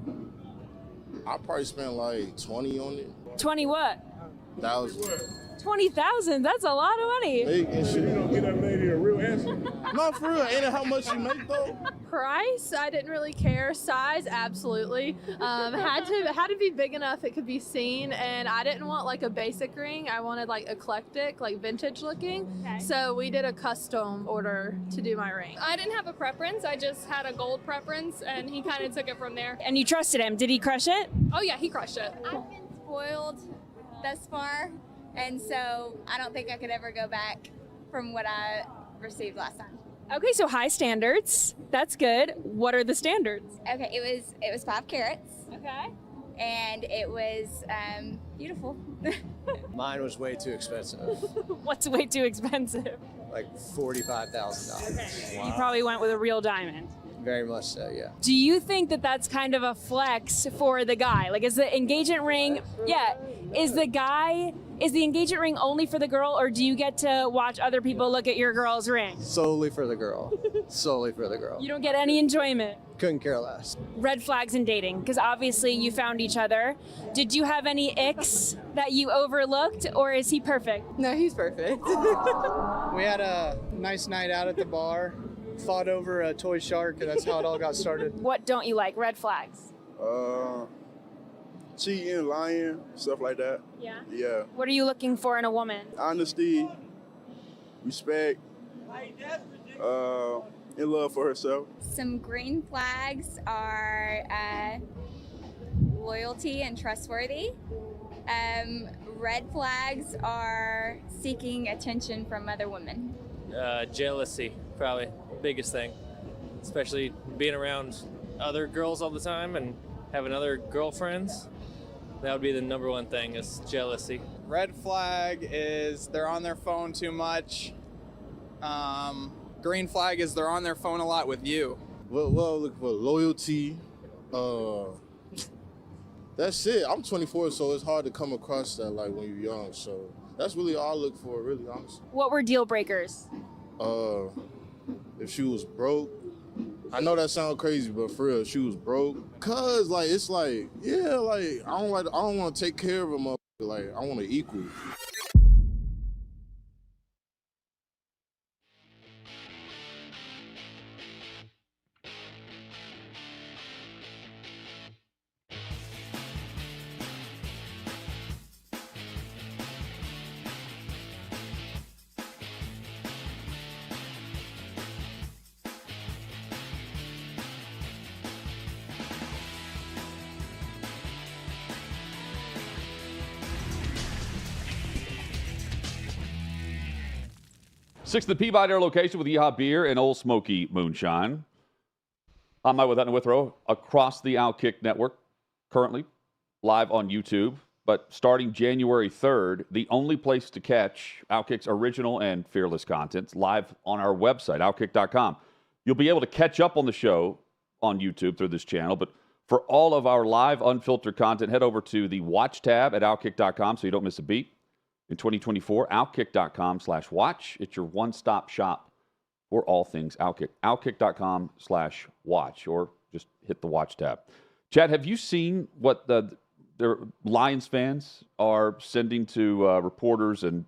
I'd probably spend like 20 on it. 20 what? 1,000. 20,000. That's a lot of money. You don't get that lady a real answer. No, for real. Ain't it how much you make though? Price, I didn't really care. Size, absolutely. Had to be big enough it could be seen, and I didn't want like a basic ring. I wanted like eclectic, like vintage looking. Okay. So we did a custom order to do my ring. I didn't have a preference. I just had a gold preference, and he kind of took it from there. And you trusted him. Did he crush it? Oh yeah, he crushed it. I've been spoiled thus far, and so I don't think I could ever go back from what I received last time. Okay, so high standards. That's good. What are the standards? Okay, it was 5 carats. Okay. And it was beautiful. Mine was way too expensive. What's way too expensive? Like $45,000. Okay. Wow. You probably went with a real diamond. Very much so, yeah. Do you think that that's kind of a flex for the guy? Like, is the engagement ring, is the engagement ring only for the girl, or do you get to watch other people look at your girl's ring? Solely for the girl. Solely for the girl. You don't get any enjoyment? Couldn't care less. Red flags in dating, because obviously you found each other. Did you have any icks that you overlooked, or is he perfect? No, he's perfect. We had a nice night out at the bar. Fought over a toy shark, and that's how it all got started. What don't you like? Red flags? Cheating, lying, stuff like that. Yeah? Yeah. What are you looking for in a woman? Honesty, respect, in love for herself. Some green flags are loyalty and trustworthy. Red flags are seeking attention from other women. Jealousy, probably biggest thing, especially being around other girls all the time and having other girlfriends. That would be the number one thing, is jealousy. Red flag is they're on their phone too much. Green flag is they're on their phone a lot with you. Well, look for loyalty. That's it. I'm 24, so it's hard to come across that like when you're young. So that's really all I look for, really, honestly. What were deal breakers? If she was broke, I know that sounds crazy, but for real, if she was broke, cause like it's like, yeah, like I don't want to take care of a motherfucker. Like I want to equal. Sixth the Peabody Air location with Yeehaw Beer and Old Smoky Moonshine. I'm Mike with Hutton Withrow across the OutKick network, currently live on YouTube. But starting January 3rd, the only place to catch OutKick's original and fearless content live on our website, outkick.com. You'll be able to catch up on the show on YouTube through this channel, but for all of our live, unfiltered content, head over to the Watch tab at outkick.com so you don't miss a beat. In 2024, outkick.com/watch. It's your one-stop shop for all things OutKick. Outkick.com/watch, or just hit the Watch tab. Chad, have you seen what the Lions fans are sending to reporters and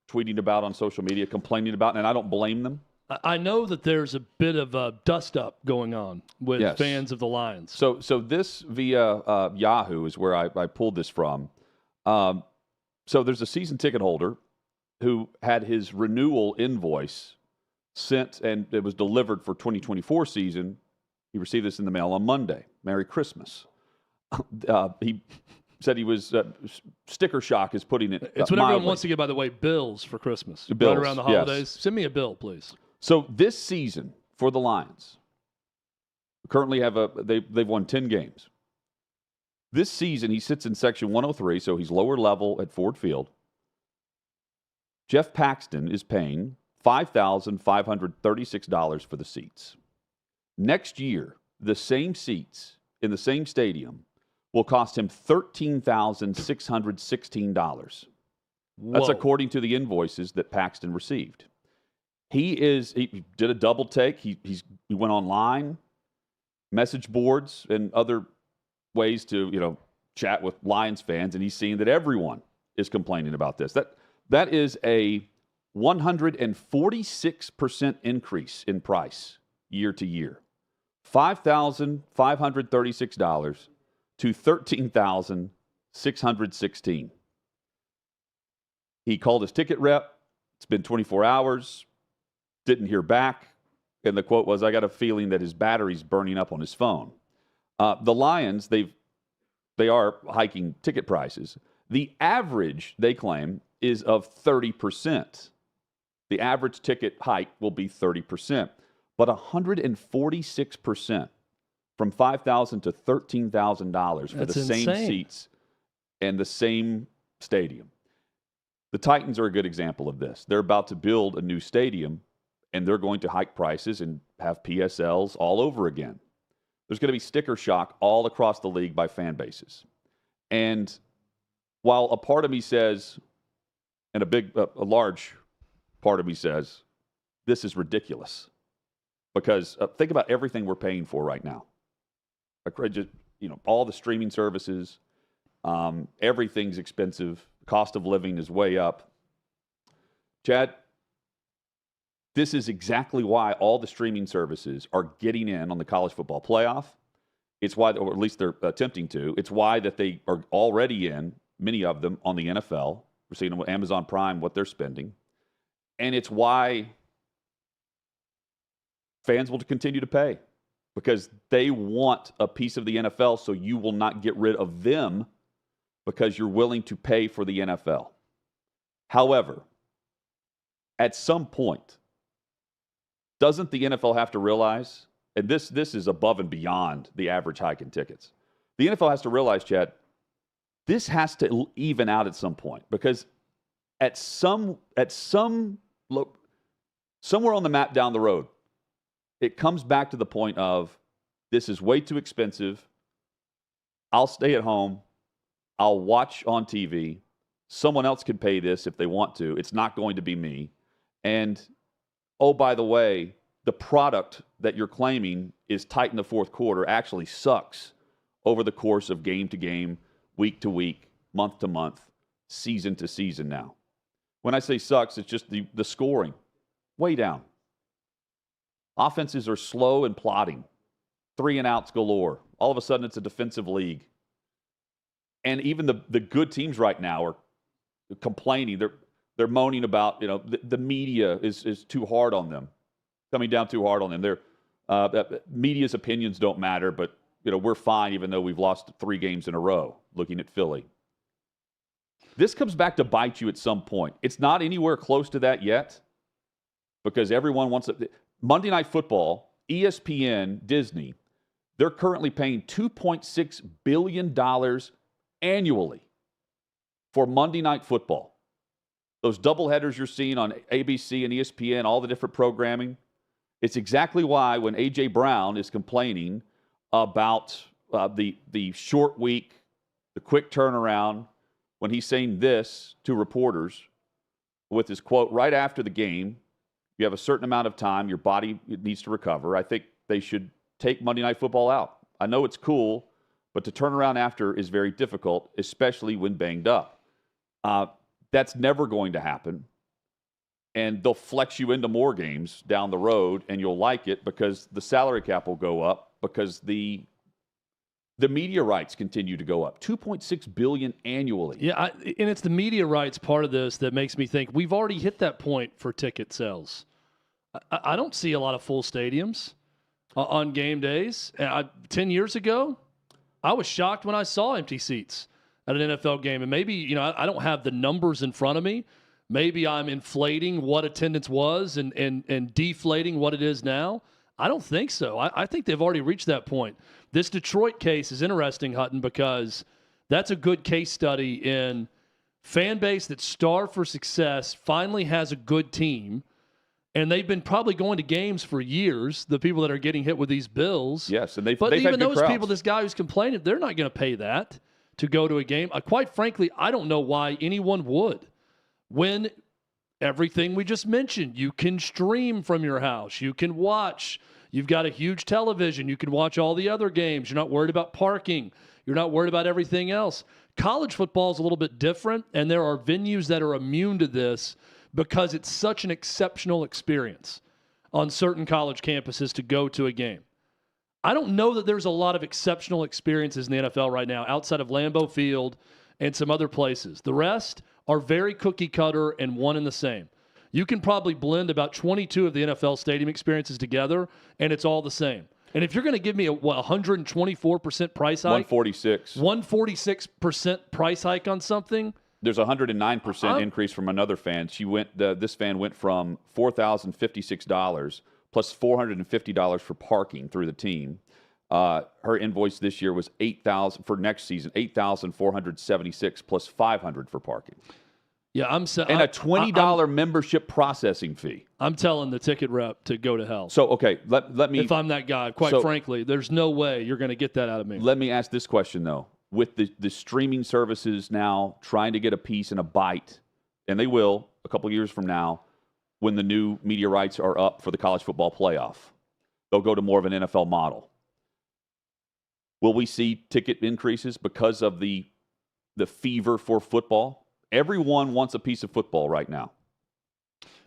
tweeting about on social media, complaining about, and I don't blame them? I know that there's a bit of a dust-up going on with fans of the Lions. So this via Yahoo is where I pulled this from. So there's a season ticket holder who had his renewal invoice sent, and it was delivered for 2024 season. He received this in the mail on Monday. Merry Christmas. He said he was sticker shock is putting it. It's what everyone wants to get, by the way, bills for Christmas. Bills, right around the holidays. yes. Send me a bill, please. So this season for the Lions, currently they've won 10 games. This season, he sits in Section 103, so he's lower level at Ford Field. Jeff Paxton is paying $5,536 for the seats. Next year, the same seats in the same stadium will cost him $13,616. That's according to the invoices that Paxton received. He did a double take. He went online, message boards, and other ways to chat with Lions fans, and he's seeing that everyone is complaining about this. That is a 146% increase in price year to year. $5,536 to $13,616. He called his ticket rep. It's been 24 hours. Didn't hear back. And the quote was, "I got a feeling that his battery's burning up on his phone." The Lions, they are hiking ticket prices. The average, they claim, is of 30%. The average ticket hike will be 30%. But 146% from $5,000 to $13,000 for the same seats and the same stadium. The Titans are a good example of this. They're about to build a new stadium, and they're going to hike prices and have PSLs all over again. There's going to be sticker shock all across the league by fan bases. And while a part of me says, and a large part of me says, this is ridiculous. Because think about everything we're paying for right now. All the streaming services, everything's expensive. Cost of living is way up. Chad, this is exactly why all the streaming services are getting in on the college football playoff. It's why, or at least they're attempting to. It's why that they are already in, many of them, on the NFL. We're seeing them with Amazon Prime, what they're spending. And it's why fans will continue to pay, because they want a piece of the NFL, so you will not get rid of them because you're willing to pay for the NFL. However, at some point, doesn't the NFL have to realize, and this is above and beyond the average hike in tickets, the NFL has to realize, Chad, this has to even out at some point, because somewhere on the map down the road, it comes back to the point of, this is way too expensive. I'll stay at home. I'll watch on TV. Someone else can pay this if they want to. It's not going to be me. And, oh, by the way, the product that you're claiming is tight in the fourth quarter actually sucks over the course of game to game, week to week, month to month, season to season now. When I say sucks, it's just the scoring. Way down. Offenses are slow and plodding. 3-and-outs galore. All of a sudden, it's a defensive league. And even the good teams right now are complaining. They're moaning about, the media is too hard on them, coming down too hard on them. Media's opinions don't matter, but we're fine even though we've lost 3 games in a row, looking at Philly. This comes back to bite you at some point. It's not anywhere close to that yet, because everyone wants it. Monday Night Football, ESPN, Disney, they're currently paying $2.6 billion annually for Monday Night Football. Those doubleheaders you're seeing on ABC and ESPN, all the different programming, it's exactly why when A.J. Brown is complaining about the short week, the quick turnaround, when he's saying this to reporters with his quote right after the game, you have a certain amount of time, your body needs to recover. I think they should take Monday Night Football out. I know it's cool, but to turn around after is very difficult, especially when banged up. That's never going to happen. And they'll flex you into more games down the road, and you'll like it because the salary cap will go up, because the media rights continue to go up. $2.6 billion annually. Yeah, and it's the media rights part of this that makes me think we've already hit that point for ticket sales. I don't see a lot of full stadiums on game days. 10 years ago, I was shocked when I saw empty seats at an NFL game. And maybe, I don't have the numbers in front of me. Maybe I'm inflating what attendance was and deflating what it is now. I don't think so. I think they've already reached that point. This Detroit case is interesting, Hutton, because that's a good case study in fan base that's starved for success, finally has a good team, and they've been probably going to games for years, the people that are getting hit with these bills. Yes, and they've even had those crowds. people, this guy who's complaining, they're not going to pay that to go to a game. Quite frankly, I don't know why anyone would. When everything we just mentioned, you can stream from your house, you can watch. You've got a huge television. You can watch all the other games. You're not worried about parking. You're not worried about everything else. College football is a little bit different, and there are venues that are immune to this because it's such an exceptional experience on certain college campuses to go to a game. I don't know that there's a lot of exceptional experiences in the NFL right now outside of Lambeau Field and some other places. The rest are very cookie cutter and one and the same. You can probably blend about 22 of the NFL stadium experiences together, and it's all the same. And if you're going to give me a 124% price hike, 146% price hike on something, there's a 109% increase from another fan. This fan went from $4,056 plus $450 for parking through the team. Her invoice this year was $8,000 for next season, $8,476 plus $500 for parking. Yeah, and a $20 membership processing fee. I'm telling the ticket rep to go to hell. So, okay, let me... If I'm that guy, quite frankly, there's no way you're going to get that out of me. Let me ask this question, though. With the streaming services now trying to get a piece and a bite, and they will a couple years from now, when the new media rights are up for the college football playoff, they'll go to more of an NFL model. Will we see ticket increases because of the fever for football? Everyone wants a piece of football right now.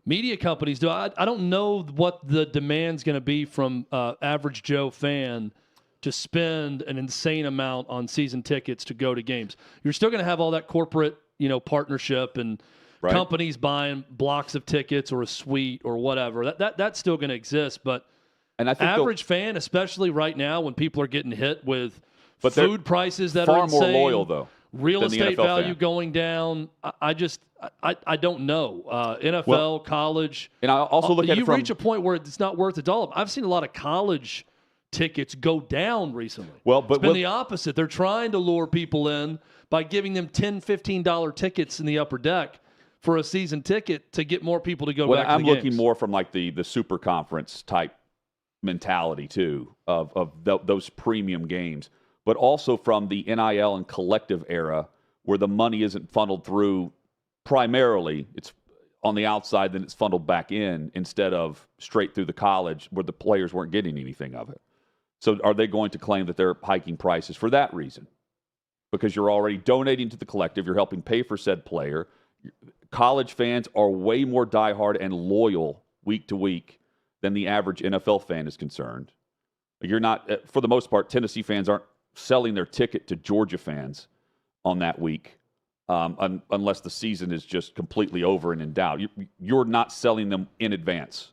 Media companies do. I don't know what the demand's going to be from average Joe fan to spend an insane amount on season tickets to go to games. You're still going to have all that corporate, partnership and companies buying blocks of tickets or a suite or whatever. That's still going to exist. But I think average fan, especially right now when people are getting hit with food prices that are insane. Far more loyal, though. real than the estate NFL value fan. going down. I don't know. NFL, college. And I also look at you it from, reach a point where it's not worth a dollar. I've seen a lot of college tickets go down recently. Well, but it's been the opposite. They're trying to lure people in by giving them $10, $15 tickets in the upper deck for a season ticket to get more people to go back to I'm the looking games. more from like the super conference type mentality too of those premium games, but also from the NIL and collective era where the money isn't funneled through primarily. It's on the outside, then it's funneled back in instead of straight through the college where the players weren't getting anything of it. So are they going to claim that they're hiking prices for that reason? Because you're already donating to the collective, you're helping pay for said player. College fans are way more diehard and loyal week to week than the average NFL fan is concerned. You're not, for the most part, Tennessee fans aren't selling their ticket to Georgia fans on that week unless the season is just completely over and in doubt. You're not selling them in advance.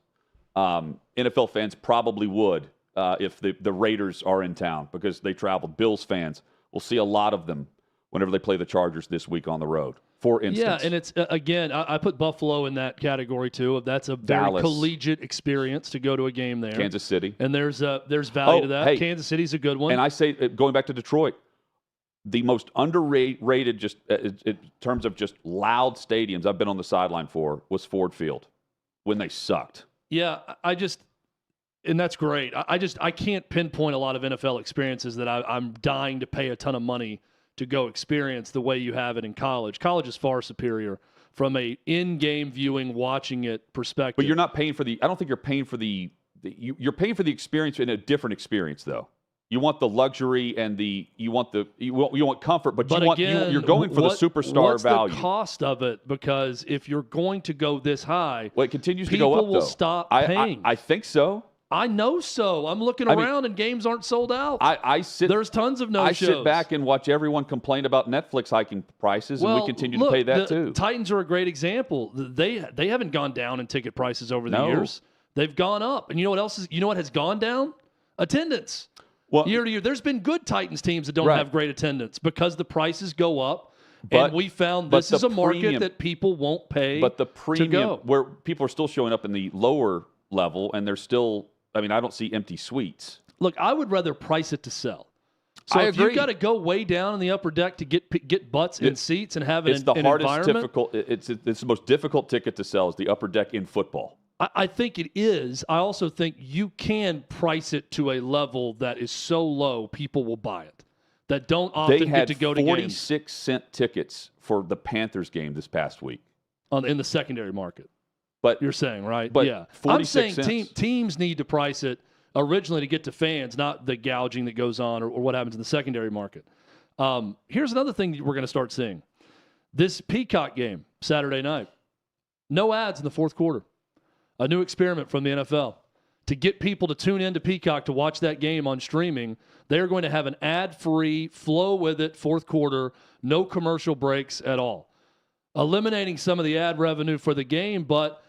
NFL fans probably would if the Raiders are in town because they traveled. Bills fans, we'll see a lot of them whenever they play the Chargers this week on the road, for instance. Yeah, and it's, again, I put Buffalo in that category too. That's a very Dallas. Collegiate experience to go to a game there. Kansas City. And there's value to that. Hey, Kansas City's a good one. And I say, going back to Detroit, the most underrated just in terms of just loud stadiums I've been on the sideline for was Ford Field when they sucked. Yeah, and that's great. I can't pinpoint a lot of NFL experiences that I'm dying to pay a ton of money to go experience the way you have it in college. College is far superior from a in-game viewing, watching it perspective. But you're not paying for I don't think you're paying for you're paying for the experience in a different experience though. You want the luxury and you want comfort, but you're going for the superstar value. What's the cost of it? Because if you're going to go this high, it continues to go up. People will stop paying. I think so. I know so. I'm looking around and games aren't sold out. There's tons of no-shows. I sit back and watch everyone complain about Netflix hiking prices, and we continue to pay that too. Titans are a great example. They haven't gone down in ticket prices over the years. They've gone up. And you know what else you know what has gone down? Attendance. Well, year to year. There's been good Titans teams that don't have great attendance because the prices go up. And we found this is a market that people won't pay. But the premium, where people are still showing up in the lower level, and they're still, I don't see empty suites. Look, I would rather price it to sell. So if you've got to go way down in the upper deck to get butts in seats and have it's the hardest, difficult. It's the most difficult ticket to sell is the upper deck in football. I think it is. I also think you can price it to a level that is so low people will buy it. That don't often get to go to games. They had 46-cent tickets for the Panthers game this past week in the secondary market. But you're saying, right? But yeah, 46 I'm saying teams need to price it originally to get to fans, not the gouging that goes on or what happens in the secondary market. Here's another thing that we're going to start seeing: this Peacock game Saturday night. No ads in the fourth quarter. A new experiment from the NFL. To get people to tune into Peacock to watch that game on streaming, they're going to have an ad-free, flow with it fourth quarter, no commercial breaks at all. Eliminating some of the ad revenue for the game, but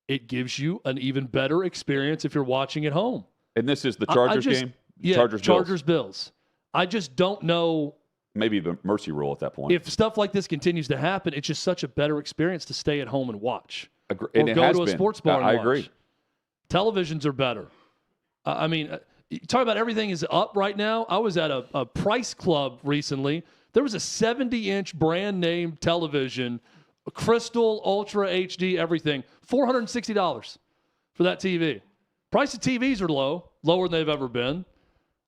it gives you an even better experience if you're watching at home. And this is the Chargers game? Yeah, Chargers-Bills. I just don't know. Maybe the mercy rule at that point. If stuff like this continues to happen, it's just such a better experience to stay at home and watch. Or go to a sports bar and watch. I agree. Televisions are better. You talk about everything is up right now. I was at a Price Club recently. There was a 70-inch brand name television, Crystal, Ultra HD, everything, $460 for that TV. Price of TVs are lower than they've ever been.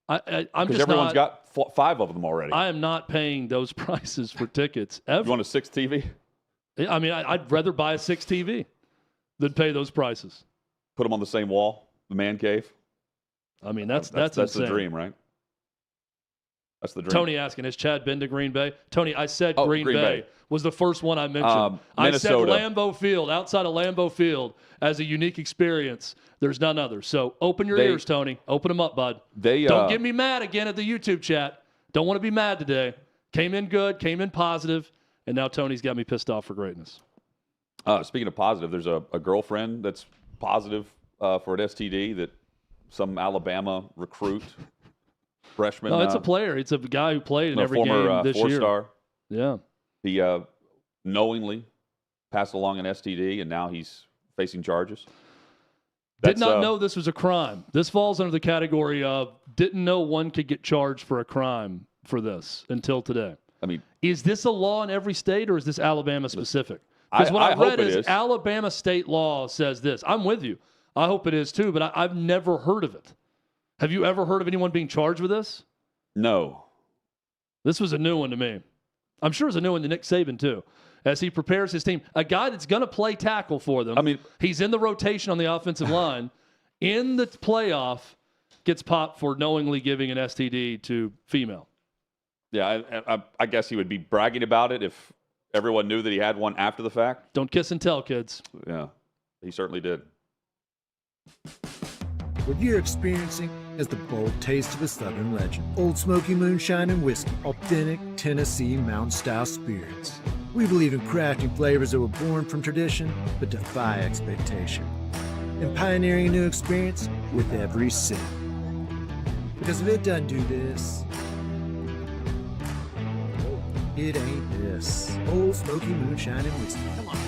Because everyone's got 5 of them already. I am not paying those prices for tickets ever. You want a 6 TV? I'd rather buy a 6 TV than pay those prices. Put them on the same wall, the man cave. That's the dream, right? That's the dream. Tony asking, has Chad been to Green Bay? Tony, I said Green Bay was the first one I mentioned. I said Lambeau Field, outside of Lambeau Field, as a unique experience. There's none other. So open your ears, Tony. Open them up, bud. Don't get me mad again at the YouTube chat. Don't want to be mad today. Came in good, came in positive, and now Tony's got me pissed off for greatness. Speaking of positive, there's a girlfriend that's positive for an STD that some Alabama recruit, freshman. No, it's a player. It's a guy who played in every game this year. Four-star. Yeah. He knowingly passed along an STD, and now he's facing charges. Did not know this was a crime. This falls under the category of didn't know one could get charged for a crime for this until today. I mean, is this a law in every state, or is this Alabama specific? Because what I read is Alabama state law says this. I'm with you. I hope it is too, but I've never heard of it. Have you ever heard of anyone being charged with this? No. This was a new one to me. I'm sure it's a new one to Nick Saban too, as he prepares his team. A guy that's going to play tackle for them. I mean, he's in the rotation on the offensive line. In the playoff, gets popped for knowingly giving an STD to female. Yeah, I guess he would be bragging about it if everyone knew that he had one after the fact. Don't kiss and tell, kids. Yeah, he certainly did. What you're experiencing is the bold taste of a Southern legend. Old Smoky Moonshine and Whiskey, authentic Tennessee mountain-style spirits. We believe in crafting flavors that were born from tradition but defy expectation. And pioneering a new experience with every sip. Because if it doesn't do this, it ain't this. Old Smoky Moonshine and Whiskey. Come on.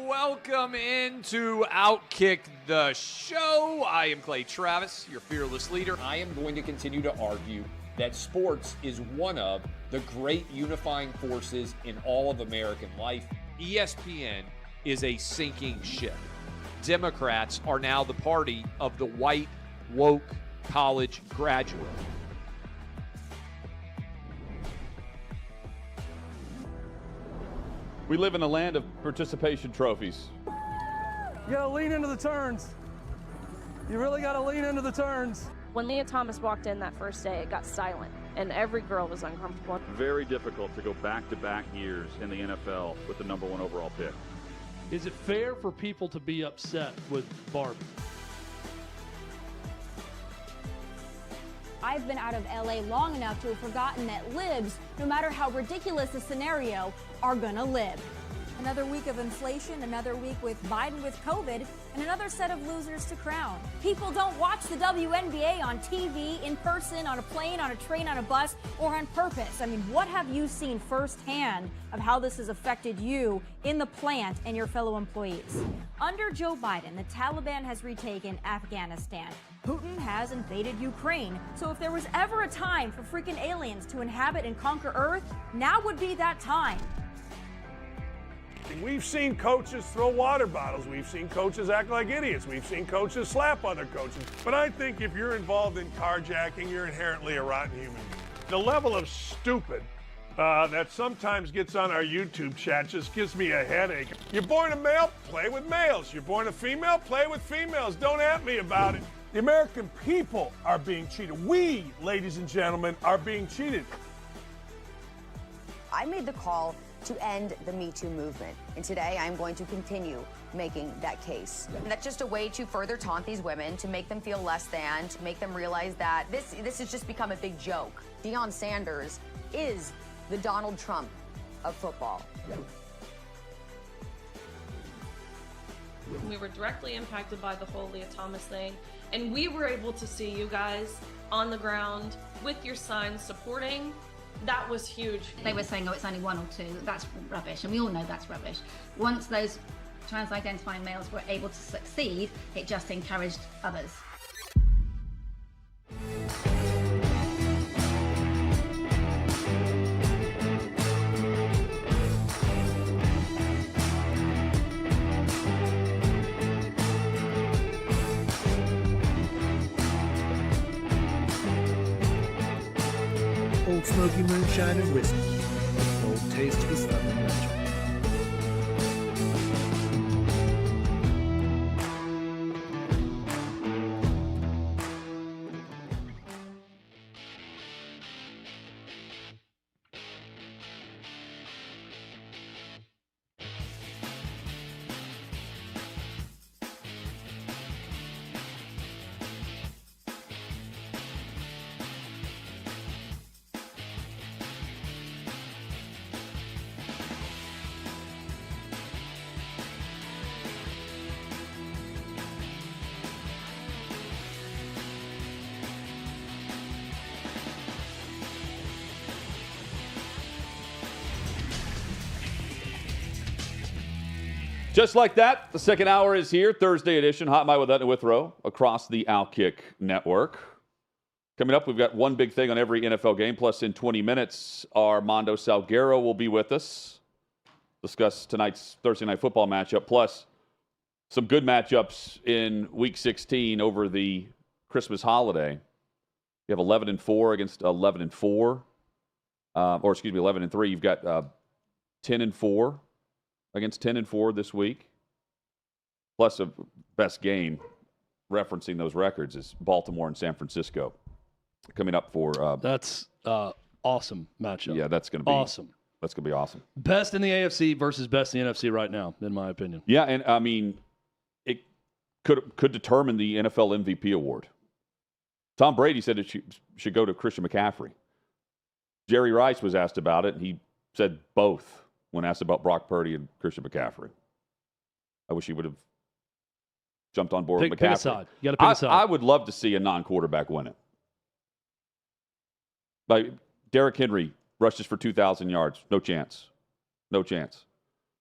Welcome into OutKick the show. I am Clay Travis, your fearless leader. I am going to continue to argue that sports is one of the great unifying forces in all of American life. ESPN is a sinking ship. Democrats are now the party of the white, woke college graduate. We live in a land of participation trophies. You gotta lean into the turns. You really gotta lean into the turns. When Leah Thomas walked in that first day, it got silent, and every girl was uncomfortable. Very difficult to go back-to-back years in the NFL with the number 1 overall pick. Is it fair for people to be upset with Barbie? I've been out of LA long enough to have forgotten that libs, no matter how ridiculous the scenario, are gonna live. Another week of inflation, another week with Biden with COVID, and another set of losers to crown. People don't watch the WNBA on TV, in person, on a plane, on a train, on a bus, or on purpose. I mean, what have you seen firsthand of how this has affected you in the plant and your fellow employees? Under Joe Biden, the Taliban has retaken Afghanistan. Putin has invaded Ukraine. So if there was ever a time for freaking aliens to inhabit and conquer Earth, now would be that time. We've seen coaches throw water bottles. We've seen coaches act like idiots. We've seen coaches slap other coaches. But I think if you're involved in carjacking, you're inherently a rotten human being. The level of stupid that sometimes gets on our YouTube chat just gives me a headache. You're born a male, play with males. You're born a female, play with females. Don't at me about it. The American people are being cheated. We, ladies and gentlemen, are being cheated. I made the call to end the Me Too movement. And today I'm going to continue making that case. And that's just a way to further taunt these women, to make them feel less than, to make them realize that this has just become a big joke. Deion Sanders is the Donald Trump of football. We were directly impacted by the whole Leah Thomas thing, and we were able to see you guys on the ground with your signs supporting. That was huge. They were saying, oh, it's only 1 or 2. That's rubbish, and we all know that's rubbish. Once those trans-identifying males were able to succeed, it just encouraged others. Old Smoky Moonshine and Whiskey, the bold taste of a Southern legend. Just like that, the second hour is here. Thursday edition, Hot Mic with Hutton and Withrow across the OutKick network. Coming up, we've got one big thing on every NFL game. Plus, in 20 minutes, Armando Salguero will be with us. Discuss tonight's Thursday Night Football matchup. Plus, some good matchups in Week 16 over the Christmas holiday. You have 11-4 against 11-4. Or, 11-3. You've got 10-4 against 10-4 this week. Plus, a best game referencing those records is Baltimore and San Francisco. Coming up for that's awesome matchup. Yeah, that's going to be awesome. That's going to be awesome. Best in the AFC versus best in the NFC right now, in my opinion. Yeah, and I mean, it could determine the NFL MVP award. Tom Brady said it should go to Christian McCaffrey. Jerry Rice was asked about it, and he said both when asked about Brock Purdy and Christian McCaffrey. I wish he would have jumped on board with McCaffrey. Pick a side. You got to pick a side. I would love to see a non-quarterback win it. Like Derrick Henry rushes for 2,000 yards. No chance. No chance.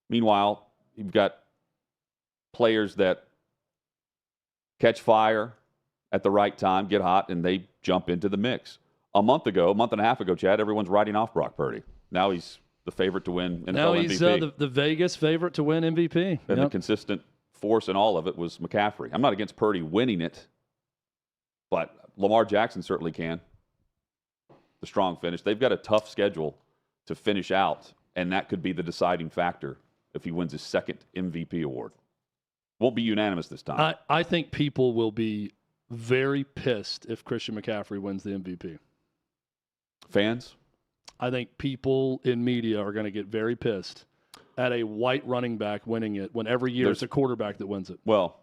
Meanwhile, you've got players that catch fire at the right time, get hot, and they jump into the mix. A month and a half ago, Chad, everyone's writing off Brock Purdy. Now he's the favorite to win NFL MVP. Now he's the Vegas favorite to win MVP. And the consistent force in all of it was McCaffrey. I'm not against Purdy winning it, but Lamar Jackson certainly can. The strong finish. They've got a tough schedule to finish out, and that could be the deciding factor if he wins his second MVP award. Won't be unanimous this time. I think people will be very pissed if Christian McCaffrey wins the MVP. Fans? I think people in media are going to get very pissed at a white running back winning it when every year it's a quarterback that wins it. Well,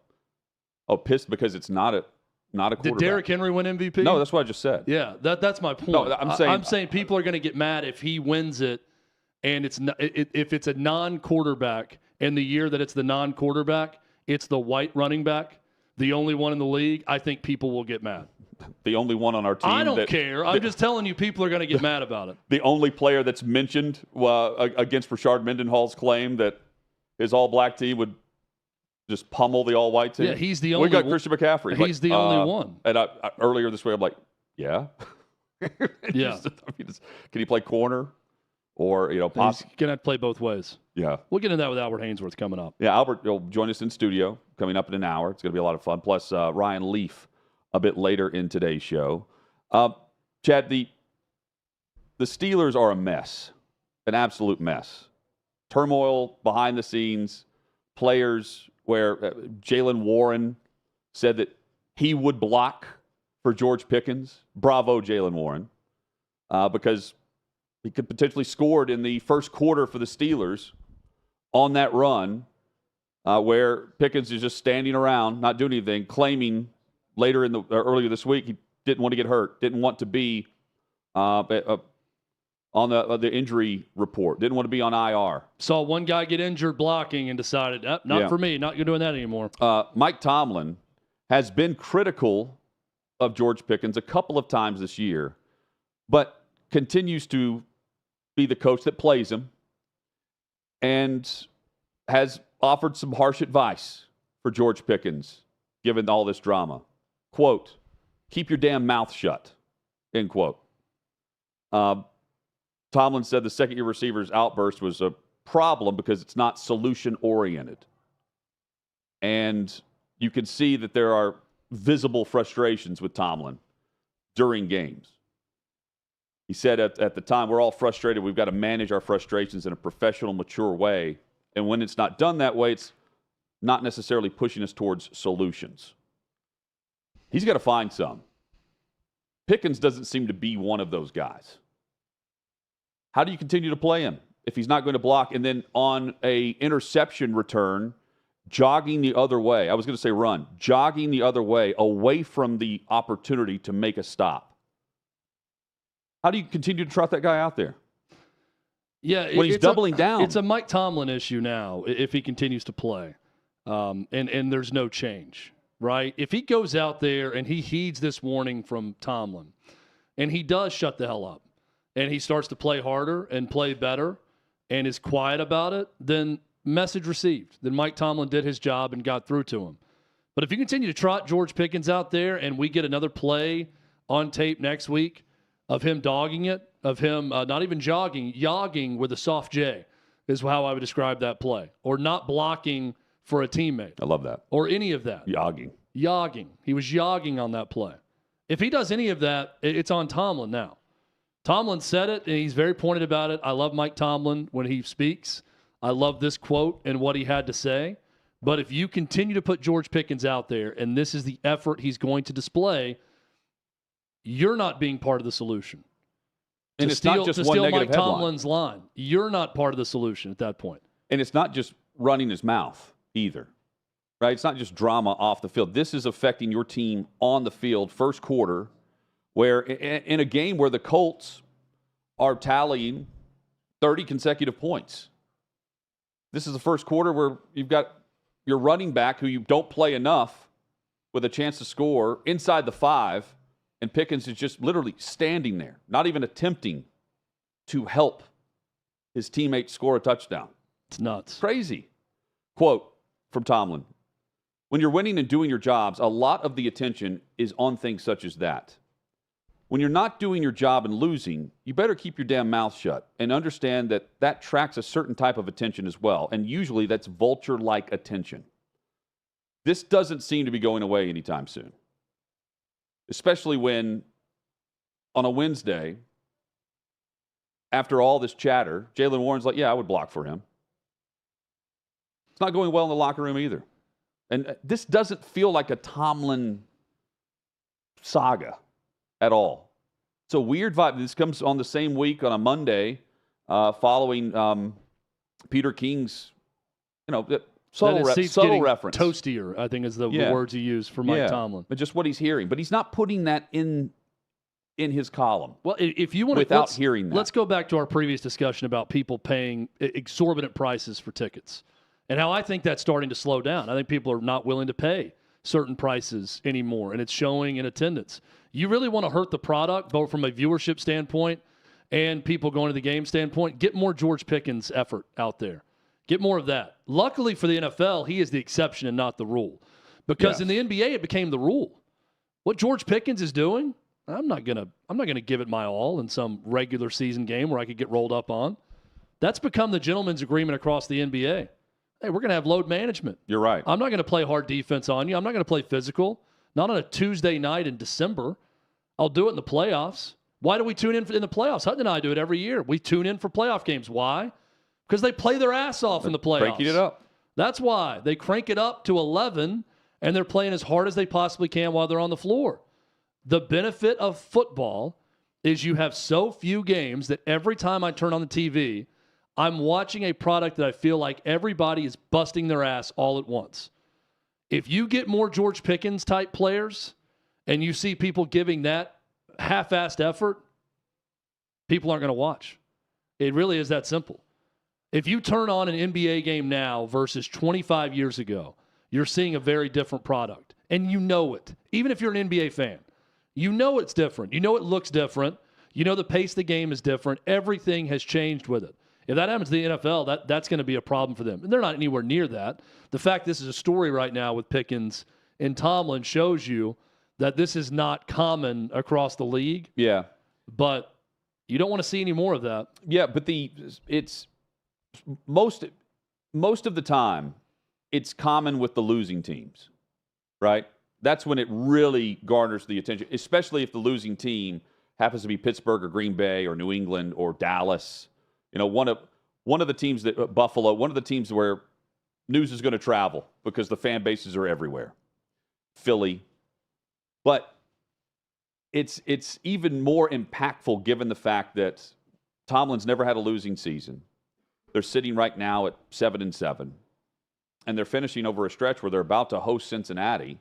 pissed because it's not a quarterback. Did Derrick Henry win MVP? No, that's what I just said. Yeah, that's my point. No, I'm saying people are going to get mad if he wins it, and it's not, if it's a non-quarterback, and the year that it's the non-quarterback, it's the white running back, the only one in the league. I think people will get mad. The only one on our team. I don't care. I'm just telling you, people are going to get mad about it. The only player that's mentioned against Rashard Mendenhall's claim that his all-black team would just pummel the all-white team. Yeah, he's the only. We got Christian McCaffrey. He's the only one. And earlier this week, I'm like, yeah, yeah. Can he play corner, or possibly he's gonna play both ways? Yeah, we'll get into that with Albert Hainsworth coming up. Yeah, Albert will join us in studio coming up in an hour. It's gonna be a lot of fun. Plus Ryan Leaf a bit later in today's show. Chad, the Steelers are a mess, an absolute mess. Turmoil behind the scenes, players where Jaylen Warren said that he would block for George Pickens. Bravo, Jaylen Warren, because he could potentially scored in the first quarter for the Steelers on that run where Pickens is just standing around, not doing anything, claiming earlier this week he didn't want to get hurt, didn't want to be on the injury report, didn't want to be on IR. Saw one guy get injured blocking and decided, not for me, not doing that anymore. Mike Tomlin has been critical of George Pickens a couple of times this year, but continues to be the coach that plays him and has offered some harsh advice for George Pickens, given all this drama. Quote, keep your damn mouth shut, end quote. Tomlin said the second-year receiver's outburst was a problem because it's not solution-oriented. And you can see that there are visible frustrations with Tomlin during games. He said at the time, we're all frustrated. We've got to manage our frustrations in a professional, mature way. And when it's not done that way, it's not necessarily pushing us towards solutions. He's got to find some. Pickens doesn't seem to be one of those guys. How do you continue to play him if he's not going to block and then on a interception return, jogging the other way? I was going to say run. Jogging the other way, away from the opportunity to make a stop. How do you continue to trot that guy out there? Yeah, when he's doubling down. It's a Mike Tomlin issue now if he continues to play, and there's no change, right? If he goes out there and he heeds this warning from Tomlin, and he does shut the hell up, and he starts to play harder and play better, and is quiet about it, then message received. Then Mike Tomlin did his job and got through to him. But if you continue to trot George Pickens out there and we get another play on tape next week of him dogging it, of him not even jogging, yogging with a soft J is how I would describe that play, or not blocking for a teammate. I love that. Or any of that. Yogging. He was yogging on that play. If he does any of that, it's on Tomlin now. Tomlin said it, and he's very pointed about it. I love Mike Tomlin when he speaks. I love this quote and what he had to say. But if you continue to put George Pickens out there, and this is the effort he's going to display, you're not being part of the solution. And it's not just one negative Mike Tomlin's line. You're not part of the solution at that point. And it's not just running his mouth either, right? It's not just drama off the field. This is affecting your team on the field first quarter, where in a game where the Colts are tallying 30 consecutive points. This is the first quarter where you've got your running back who you don't play enough with a chance to score inside the 5, and Pickens is just literally standing there, not even attempting to help his teammate score a touchdown. It's nuts. Crazy. Quote from Tomlin: "When you're winning and doing your jobs, a lot of the attention is on things such as that. When you're not doing your job and losing, you better keep your damn mouth shut and understand that that attracts a certain type of attention as well, and usually that's vulture-like attention. This doesn't seem to be going away anytime soon, especially when on a Wednesday, after all this chatter, Jaylen Warren's like, yeah, I would block for him. It's not going well in the locker room either. And this doesn't feel like a Tomlin saga at all. It's a weird vibe. This comes on the same week on a Monday following Peter King's, subtle reference. Toastier, I think is the words he used for Mike Tomlin. But just what he's hearing. But he's not putting that in his column. Well, if you want without hearing that. Let's go back to our previous discussion about people paying exorbitant prices for tickets and how I think that's starting to slow down. I think people are not willing to pay certain prices anymore, and it's showing in attendance. You really want to hurt the product, both from a viewership standpoint and people going to the game standpoint, get more George Pickens effort out there. Get more of that. Luckily for the NFL, he is the exception and not the rule. Because in the NBA, it became the rule. What George Pickens is doing, I'm not gonna give it my all in some regular season game where I could get rolled up on. That's become the gentleman's agreement across the NBA. Hey, we're going to have load management. You're right. I'm not going to play hard defense on you. I'm not going to play physical. Not on a Tuesday night in December. I'll do it in the playoffs. Why do we tune in in the playoffs? Hutton and I do it every year. We tune in for playoff games. Why? Because they play their ass off in the playoffs. Cranking it up. That's why. They crank it up to 11, and they're playing as hard as they possibly can while they're on the floor. The benefit of football is you have so few games that every time I turn on the TV, I'm watching a product that I feel like everybody is busting their ass all at once. If you get more George Pickens type players and you see people giving that half-assed effort, people aren't going to watch. It really is that simple. If you turn on an NBA game now versus 25 years ago, you're seeing a very different product. And you know it. Even if you're an NBA fan, you know it's different. You know it looks different. You know the pace of the game is different. Everything has changed with it. If that happens to the NFL, that's going to be a problem for them. And they're not anywhere near that. The fact this is a story right now with Pickens and Tomlin shows you that this is not common across the league. Yeah. But you don't want to see any more of that. Yeah, but it's most of the time it's common with the losing teams, right? That's when it really garners the attention, especially if the losing team happens to be Pittsburgh or Green Bay or New England or Dallas. You know, one of the teams that Buffalo, one of the teams where news is going to travel because the fan bases are everywhere. Philly. But it's even more impactful given the fact that Tomlin's never had a losing season. They're sitting right now at 7-7, and they're finishing over a stretch where they're about to host Cincinnati.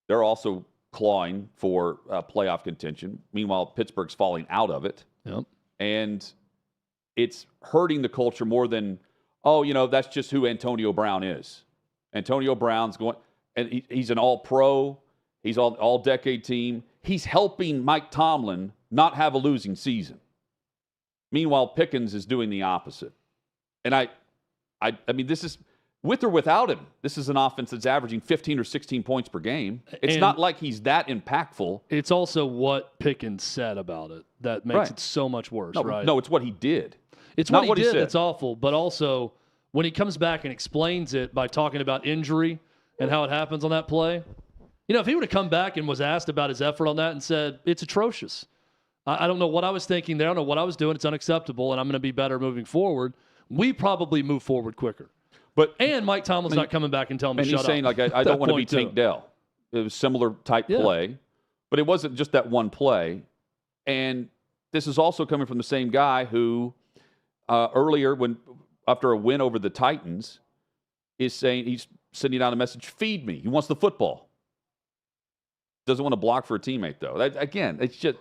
They're also clawing for playoff contention. Meanwhile, Pittsburgh's falling out of it. Yep. And it's hurting the culture more than, that's just who Antonio Brown is. Antonio Brown's going, and he's an all-pro. He's all-decade team. He's helping Mike Tomlin not have a losing season. Meanwhile, Pickens is doing the opposite. And I mean, this is with or without him. This is an offense that's averaging 15 or 16 points per game. It's not like he's that impactful. It's also what Pickens said about it that makes it so much worse, right? No, it's what he did. It's not what he did said. that's awful, but also when he comes back and explains it by talking about injury and how it happens on that play. If he would have come back and was asked about his effort on that and said, it's atrocious. I don't know what I was thinking there. I don't know what I was doing. It's unacceptable, and I'm going to be better moving forward. We probably move forward quicker. And Mike Tomlin's not coming back and telling me, and shut he's saying, up. I don't want to be Tank Dell. It was similar type play, but it wasn't just that one play. And this is also coming from the same guy who earlier, after a win over the Titans, is saying he's sending out a message, feed me. He wants the football. Doesn't want to block for a teammate, though. Again, it's just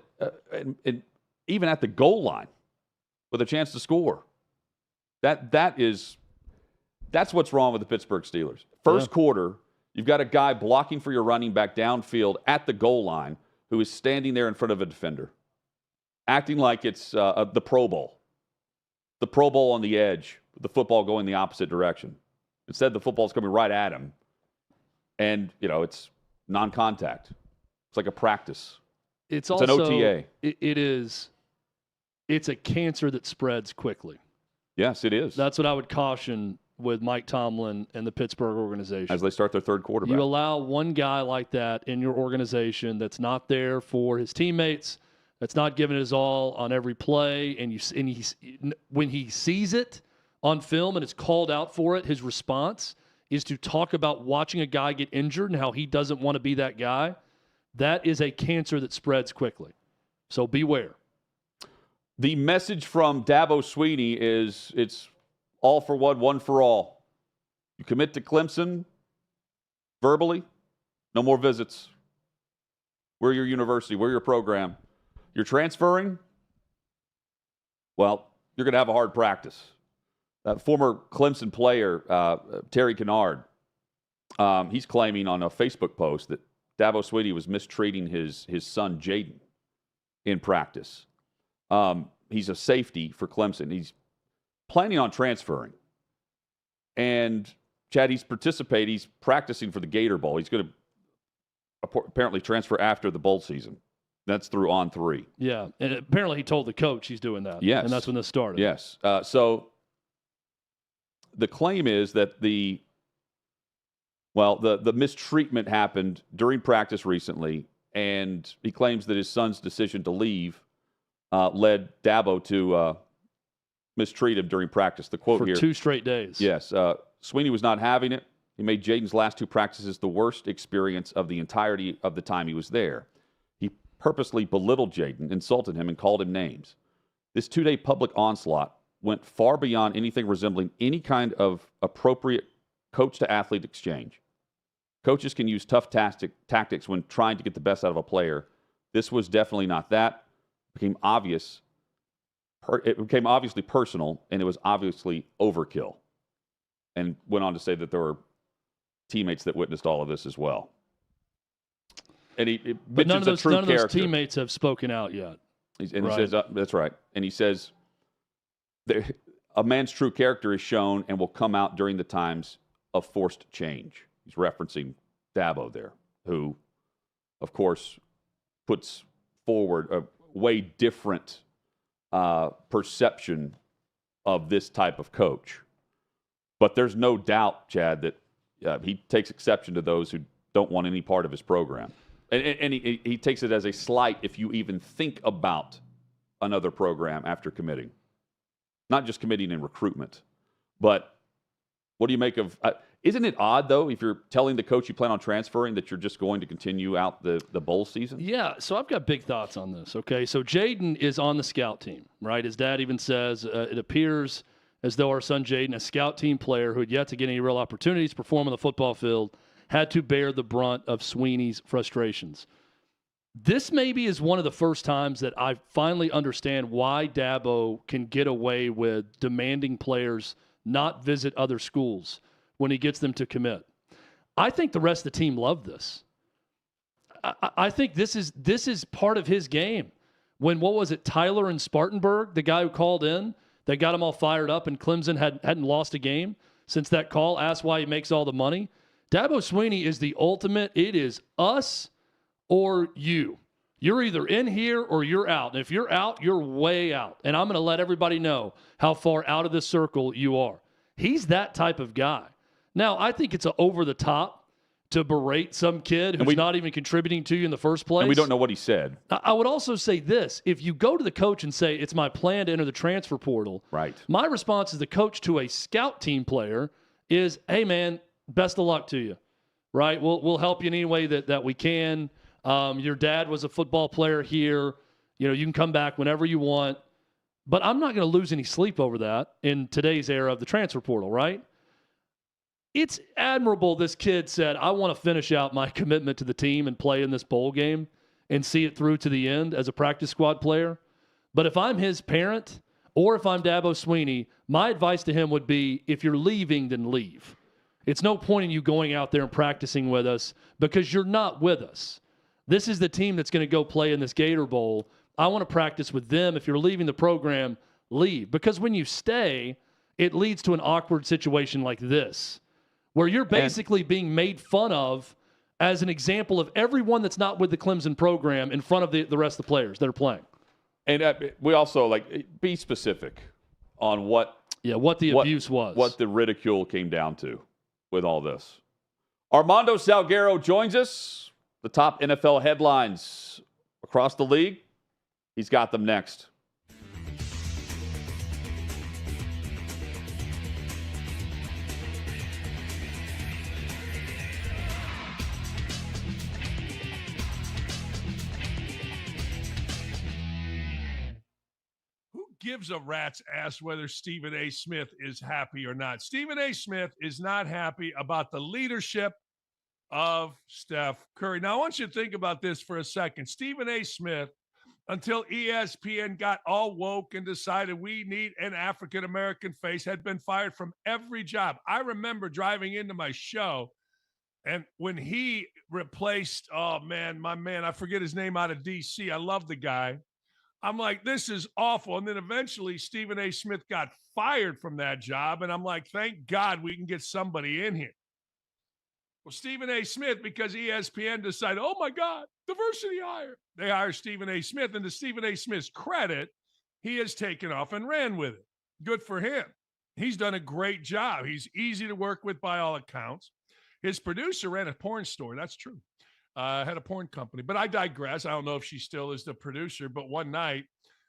and even at the goal line with a chance to score. That's what's wrong with the Pittsburgh Steelers. First quarter, you've got a guy blocking for your running back downfield at the goal line who is standing there in front of a defender, acting like it's the Pro Bowl. The Pro Bowl on the edge, with the football going the opposite direction. Instead, the football's coming right at him, and it's non-contact. It's like a practice. It's an OTA. It's a cancer that spreads quickly. Yes, it is. That's what I would caution with Mike Tomlin and the Pittsburgh organization. As they start their third quarterback. You allow one guy like that in your organization that's not there for his teammates, that's not giving his all on every play, when he sees it on film and it's called out for it, his response is to talk about watching a guy get injured and how he doesn't want to be that guy. That is a cancer that spreads quickly. So beware. The message from Dabo Swinney is it's all for one for all. You commit to Clemson verbally, no more visits. We're your university. We're your program. You're transferring? Well, you're going to have a hard practice. Former Clemson player, Terry Kennard, he's claiming on a Facebook post that Dabo Swinney was mistreating his son, Jaden, in practice. He's a safety for Clemson. He's planning on transferring. And, Chad, he's practicing for the Gator Bowl. He's going to apparently transfer after the bowl season. That's through On 3. Yeah, and apparently he told the coach he's doing that. Yes. And that's when this started. Yes. So the claim is that the mistreatment happened during practice recently, and he claims that his son's decision to leave led Dabo to mistreat him during practice. The quote here. For 2 straight days. Yes. Swinney was not having it. He made Jaden's last 2 practices the worst experience of the entirety of the time he was there. He purposely belittled Jaden, insulted him, and called him names. This 2-day public onslaught went far beyond anything resembling any kind of appropriate coach-to-athlete exchange. Coaches can use tough tactics when trying to get the best out of a player. This was definitely not that. It became obvious. It became obviously personal, and it was obviously overkill. And went on to say that there were teammates that witnessed all of this as well. And but none of those teammates have spoken out yet. He says, that's right. And he says, a man's true character is shown and will come out during the times of forced change. He's referencing Dabo there, who, of course, puts forward a way different perception of this type of coach. But there's no doubt, Chad, that he takes exception to those who don't want any part of his program. And he takes it as a slight if you even think about another program after committing. Not just committing in recruitment, but what do you make of isn't it odd, though, if you're telling the coach you plan on transferring that you're just going to continue out the bowl season? Yeah, so I've got big thoughts on this, okay? So Jaden is on the scout team, right? His dad even says it appears as though our son Jaden, a scout team player who had yet to get any real opportunities to perform on the football field, had to bear the brunt of Swinney's frustrations. This maybe is one of the first times that I finally understand why Dabo can get away with demanding players not visit other schools when he gets them to commit. I think the rest of the team loved this. I think this is part of his game. When, what was it, Tyler in Spartanburg, the guy who called in, that got him all fired up, and Clemson hadn't lost a game since that call. Asked why he makes all the money. Dabo Swinney is the ultimate. It is us or you. You're either in here or you're out. And if you're out, you're way out. And I'm going to let everybody know how far out of this circle you are. He's that type of guy. Now, I think it's over the top to berate some kid who's not even contributing to you in the first place. And we don't know what he said. I would also say this. If you go to the coach and say, it's my plan to enter the transfer portal, right? My response as the coach to a scout team player is, hey, man, best of luck to you, right? We'll help you in any way that we can. Your dad was a football player here. You can come back whenever you want. But I'm not going to lose any sleep over that in today's era of the transfer portal, right? It's admirable this kid said, I want to finish out my commitment to the team and play in this bowl game and see it through to the end as a practice squad player. But if I'm his parent or if I'm Dabo Swinney, my advice to him would be, if you're leaving, then leave. It's no point in you going out there and practicing with us because you're not with us. This is the team that's going to go play in this Gator Bowl. I want to practice with them. If you're leaving the program, leave. Because when you stay, it leads to an awkward situation like this, where you're basically being made fun of as an example of everyone that's not with the Clemson program in front of the rest of the players that are playing. And we also, be specific on what the abuse was. What the ridicule came down to with all this. Armando Salguero joins us. The top NFL headlines across the league. He's got them next. Who gives a rat's ass whether Stephen A. Smith is happy or not? Stephen A. Smith is not happy about the leadership of Steph Curry. Now, I want you to think about this for a second. Stephen A. Smith, until ESPN got all woke and decided we need an African-American face, had been fired from every job. I remember driving into my show, and when he replaced, my man, I forget his name, out of D.C. I love the guy. I'm like, this is awful. And then eventually Stephen A. Smith got fired from that job, and I'm like, thank God we can get somebody in here. Well, Stephen A. Smith, because ESPN decided, oh, my God, diversity hire. They hire Stephen A. Smith, and to Stephen A. Smith's credit, he has taken off and ran with it. Good for him. He's done a great job. He's easy to work with by all accounts. His producer ran a porn store. That's true. Had a porn company. But I digress. I don't know if she still is the producer, but one night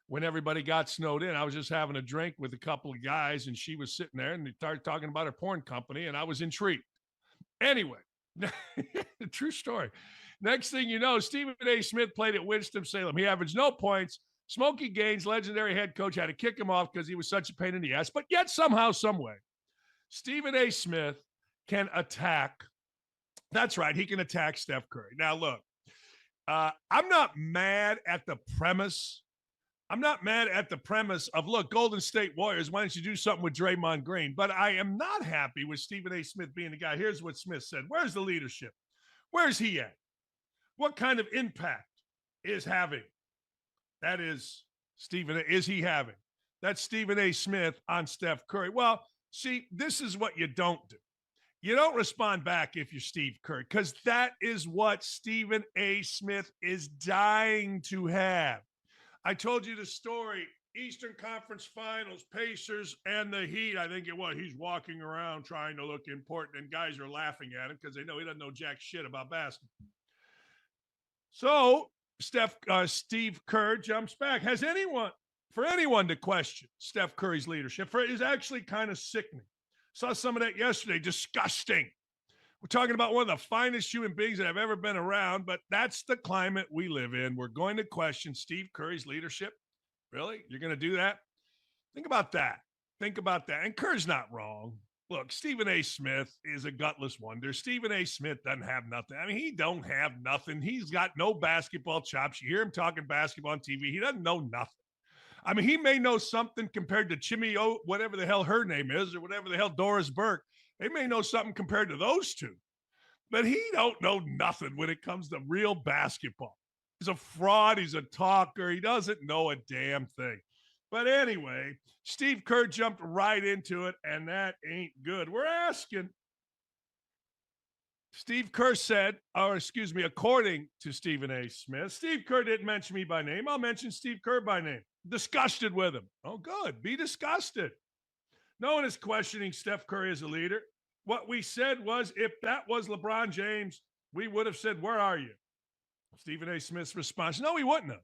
when everybody got snowed in, I was just having a drink with a couple of guys, and she was sitting there, and they started talking about her porn company, and I was intrigued. Anyway, true story. Next thing you know, Stephen A. Smith played at Winston-Salem. He averaged no points. Smokey Gaines, legendary head coach, had to kick him off because he was such a pain in the ass. But yet somehow, some way, Stephen A. Smith can attack. That's right. He can attack Steph Curry. Now, look, I'm not mad at the premise. I'm not mad at the premise of, look, Golden State Warriors, why don't you do something with Draymond Green? But I am not happy with Stephen A. Smith being the guy. Here's what Smith said. Where's the leadership? Where's he at? What kind of impact is having? That is is he having? That's Stephen A. Smith on Steph Curry. Well, see, this is what you don't do. You don't respond back if you're Steve Kerr, because that is what Stephen A. Smith is dying to have. I told you the story, Eastern Conference Finals, Pacers and the Heat. I think it was. He's walking around trying to look important, and guys are laughing at him because they know he doesn't know jack shit about basketball. So Steve Kerr jumps back. For anyone to question Steph Curry's leadership, is actually kind of sickening. Saw some of that yesterday. Disgusting. We're talking about one of the finest human beings that I've ever been around, but that's the climate we live in. We're going to question Steve Curry's leadership. Really? You're going to do that? Think about that. And Kerr's not wrong. Look, Stephen A. Smith is a gutless wonder. Stephen A. Smith doesn't have nothing. I mean, he don't have nothing. He's got no basketball chops. You hear him talking basketball on TV. He doesn't know nothing. I mean, he may know something compared to Chimmy whatever the hell her name is, or whatever the hell Doris Burke. They may know something compared to those two. But he don't know nothing when it comes to real basketball. He's a fraud. He's a talker. He doesn't know a damn thing. But anyway, Steve Kerr jumped right into it, and that ain't good. We're asking. Steve Kerr said, according to Stephen A. Smith, Steve Kerr didn't mention me by name. I'll mention Steve Kerr by name. Disgusted with him. Oh, good. Be disgusted. No one is questioning Steph Curry as a leader. What we said was, if that was LeBron James, we would have said, where are you? Stephen A. Smith's response, no, he wouldn't have.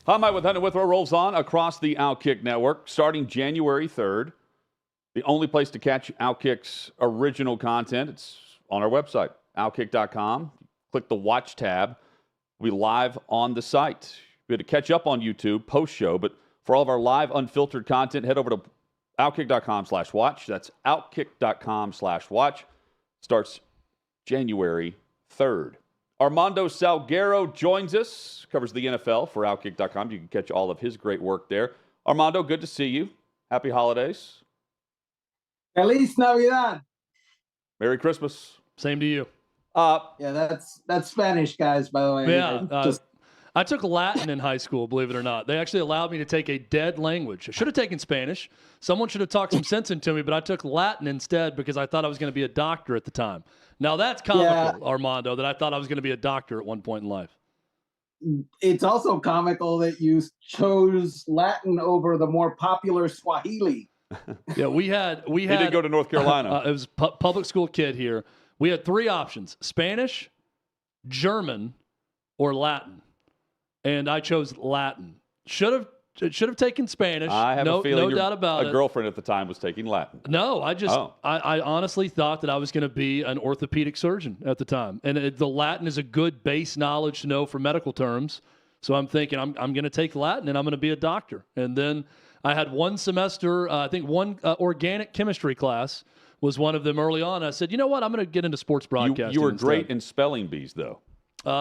Hot Mic with Hunter Withrow rolls on across the OutKick network starting January 3rd. The only place to catch OutKick's original content, it's on our website, outkick.com. Click the Watch tab. We'll be live on the site. We had to catch up on YouTube post-show, but for all of our live, unfiltered content, head over to outkick.com/watch. That's outkick.com/watch. Starts January 3rd. Armando Salguero joins us, covers the NFL for OutKick.com. You can catch all of his great work there. Armando, good to see you. Happy holidays. Feliz Navidad. Merry Christmas. Same to you. Yeah, that's Spanish, guys, by the way. Yeah, I took Latin in high school, believe it or not. They actually allowed me to take a dead language. I should have taken Spanish. Someone should have talked some sense into me, but I took Latin instead because I thought I was going to be a doctor at the time. Now, that's comical, Armando, that I thought I was going to be a doctor at one point in life. It's also comical that you chose Latin over the more popular Swahili. Yeah, we had. He did go to North Carolina. It was a public school kid here. We had three options: Spanish, German, or Latin. And I chose Latin. Should have taken Spanish. I have a feeling no doubt about it. A girlfriend at the time was taking Latin. No, I honestly thought that I was going to be an orthopedic surgeon at the time. And the Latin is a good base knowledge to know for medical terms. So I'm thinking I'm going to take Latin and I'm going to be a doctor. And then I had one semester, I think one organic chemistry class was one of them early on. I said, you know what? I'm going to get into sports broadcasting. You were instead. great in spelling bees, though.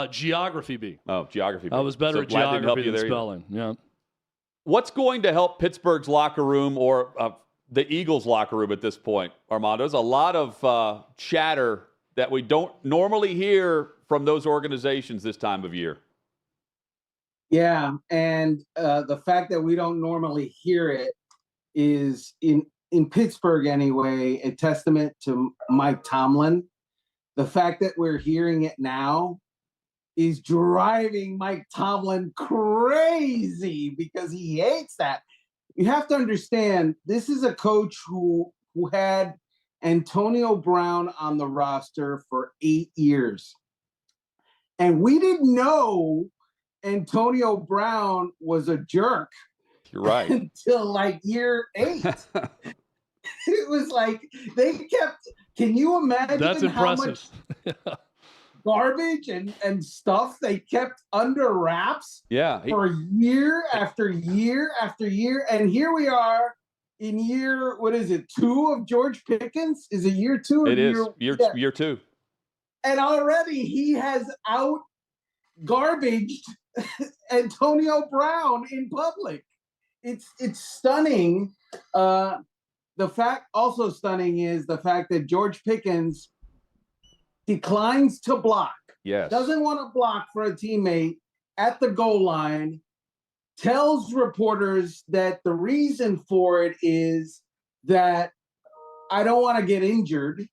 Geography B. Oh, geography B. I was better at geography than spelling. Yeah. What's going to help Pittsburgh's locker room or the Eagles' locker room at this point, Armando? There's a lot of chatter that we don't normally hear from those organizations this time of year. Yeah, and the fact that we don't normally hear it is, in Pittsburgh anyway, a testament to Mike Tomlin. The fact that we're hearing it now is driving Mike Tomlin crazy because he hates that. You have to understand, this is a coach who had Antonio Brown on the roster for 8 years. And we didn't know Antonio Brown was a jerk. You're right. Until like year 8. It was like they kept, can you imagine That's impressive. How much garbage and stuff they kept under wraps for year after year after year? And here we are in year, what is it, 2 of George Pickens? Is it year 2? Or it is year 2. And already he has out garbaged Antonio Brown in public. It's stunning. The fact also stunning is the fact that George Pickens declines to block. Yes. Doesn't want to block for a teammate at the goal line, tells reporters that the reason for it is that I don't want to get injured,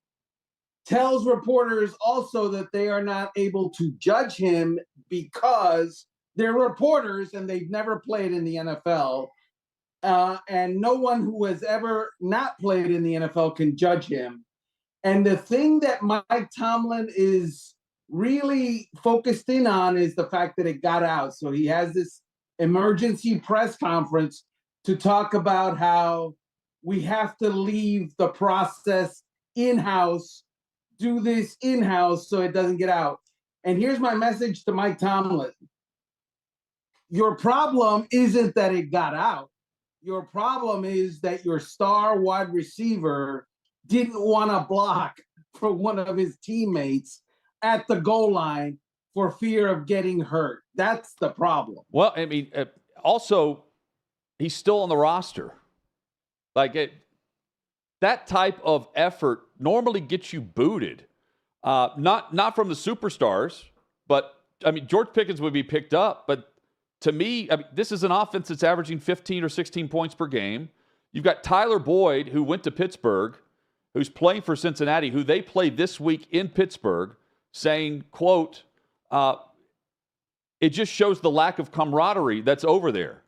tells reporters also that they are not able to judge him because they're reporters and they've never played in the NFL. And no one who has ever not played in the NFL can judge him. And the thing that Mike Tomlin is really focused in on is the fact that it got out. So he has this emergency press conference to talk about how we have to leave the process in-house, do this in-house so it doesn't get out. And here's my message to Mike Tomlin. Your problem isn't that it got out. Your problem is that your star wide receiver didn't want to block for one of his teammates at the goal line for fear of getting hurt. That's the problem. Well, I mean, also, he's still on the roster. That type of effort normally gets you booted. Not from the superstars, but, I mean, George Pickens would be picked up. But to me, I mean, this is an offense that's averaging 15 or 16 points per game. You've got Tyler Boyd, who went to Pittsburgh, who's playing for Cincinnati, who they play this week in Pittsburgh, saying, quote, it just shows the lack of camaraderie that's over there.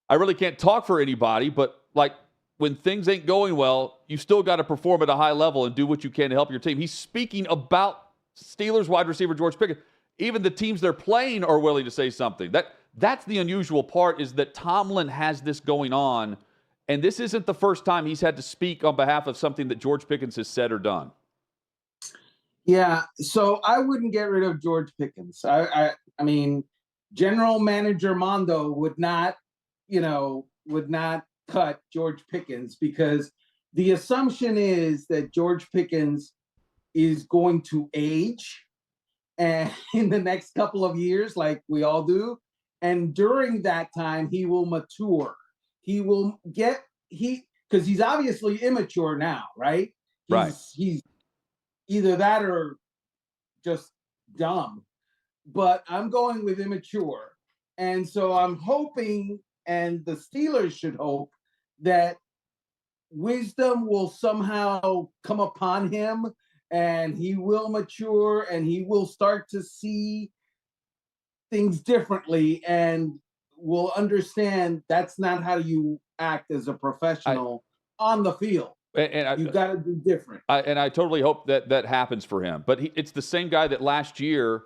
I really can't talk for anybody, but like when things ain't going well, you still got to perform at a high level and do what you can to help your team. He's speaking about Steelers wide receiver George Pickens. Even the teams they're playing are willing to say something. That's the unusual part, is that Tomlin has this going on, and this isn't the first time he's had to speak on behalf of something that George Pickens has said or done. Yeah, so I wouldn't get rid of George Pickens. I mean, General Manager Mondo would not cut George Pickens, because the assumption is that George Pickens is going to age and in the next couple of years, like we all do. And during that time, he will mature. He will because he's obviously immature now, right? He's either that or just dumb. But I'm going with immature. And so I'm hoping, and the Steelers should hope, that wisdom will somehow come upon him and he will mature and he will start to see things differently and will understand that's not how you act as a professional on the field. And you got to do different. I totally hope that happens for him. But it's the same guy that last year,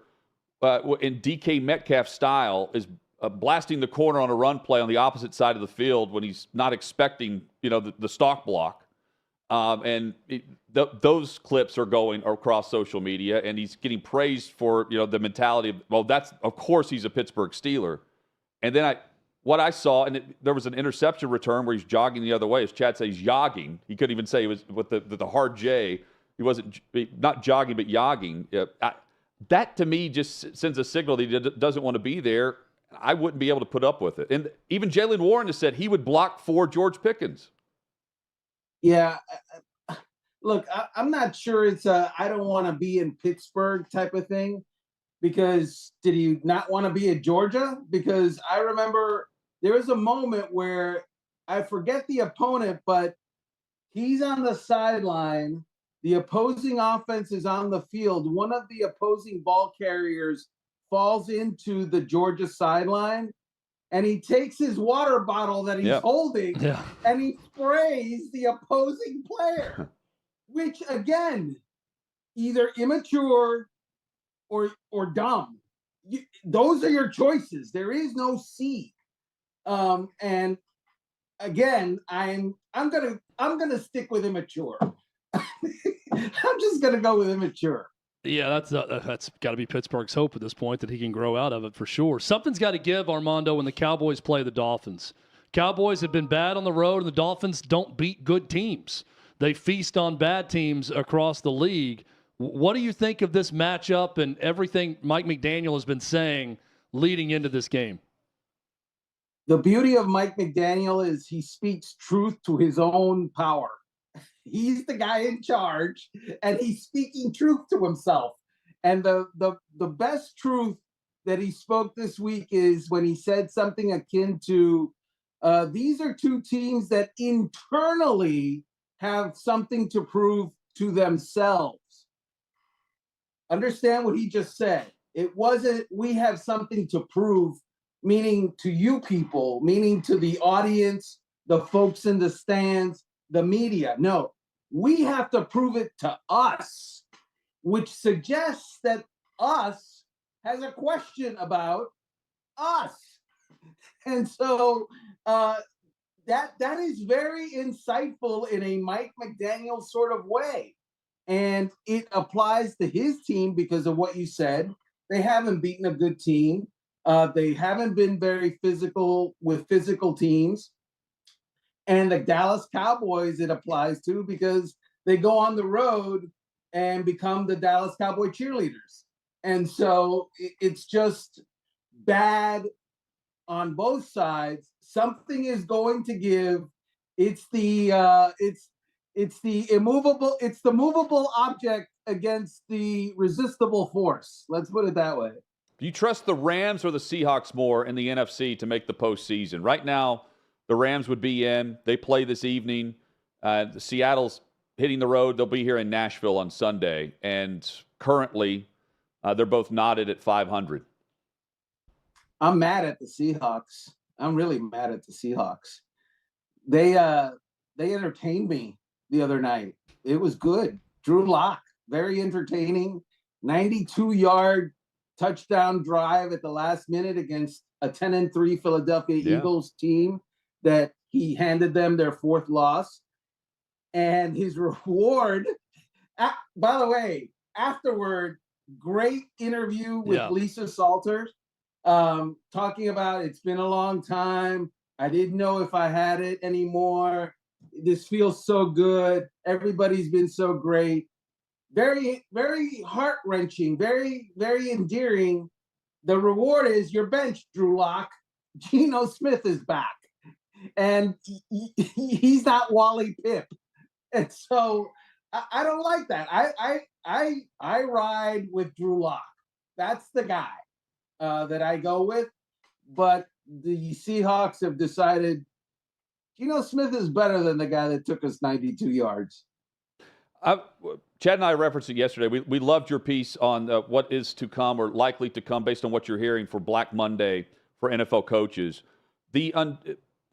in DK Metcalf style, is blasting the corner on a run play on the opposite side of the field when he's not expecting, the stalk block. Those clips are going across social media, and he's getting praised for, the mentality of, of course he's a Pittsburgh Steeler. And then what I saw, and there was an interception return where he's jogging the other way. As Chad says, he's yogging. He couldn't even say it was with the hard J. He wasn't not jogging, but yogging. That to me just sends a signal that he doesn't want to be there. I wouldn't be able to put up with it. And even Jaylen Warren has said he would block for George Pickens. Yeah. Look, I'm not sure it's a I don't want to be in Pittsburgh type of thing, because did he not want to be at Georgia? Because I remember there was a moment where I forget the opponent, but he's on the sideline. The opposing offense is on the field. One of the opposing ball carriers falls into the Georgia sideline, and he takes his water bottle that he's holding and he sprays the opposing player, which, again, either immature or dumb. Those are your choices. There is no C. And again, I'm gonna stick with immature. I'm just gonna go with immature. Yeah, that's got to be Pittsburgh's hope at this point, that he can grow out of it for sure. Something's got to give, Armando, when the Cowboys play the Dolphins. Cowboys have been bad on the road, and the Dolphins don't beat good teams. They feast on bad teams across the league. What do you think of this matchup and everything Mike McDaniel has been saying leading into this game? The beauty of Mike McDaniel is he speaks truth to his own power. He's the guy in charge, and he's speaking truth to himself. And the best truth that he spoke this week is when he said something akin to, these are two teams that internally have something to prove to themselves. Understand what he just said. It wasn't, we have something to prove, meaning to you people, meaning to the audience, the folks in the stands, the media. No, we have to prove it to us, which suggests that us has a question about us. And so that is very insightful in a Mike McDaniel sort of way. And it applies to his team because of what you said. They haven't beaten a good team. They haven't been very physical with physical teams. And the Dallas Cowboys it applies to because they go on the road and become the Dallas Cowboy cheerleaders. And so it's just bad on both sides. Something is going to give. It's the movable object against the resistible force. Let's put it that way. Do you trust the Rams or the Seahawks more in the NFC to make the postseason? Right now, the Rams would be in. They play this evening. Seattle's hitting the road. They'll be here in Nashville on Sunday. And currently, they're both knotted at 500. I'm mad at the Seahawks. I'm really mad at the Seahawks. They entertained me the other night. It was good. Drew Lock, very entertaining. 92-yard touchdown drive at the last minute against a 10-3 Philadelphia Eagles team that he handed them their fourth loss. And his reward, by the way, afterward, great interview with Lisa Salter, talking about it's been a long time. I didn't know if I had it anymore. This feels so good. Everybody's been so great. Very, very heart-wrenching, very, very endearing. The reward is your bench, Drew Lock. Geno Smith is back. And he's not Wally Pipp. And so I don't like that. I ride with Drew Lock. That's the guy that I go with. But the Seahawks have decided Geno Smith is better than the guy that took us 92 yards. Chad and I referenced it yesterday. We loved your piece on what is to come or likely to come based on what you're hearing for Black Monday for NFL coaches.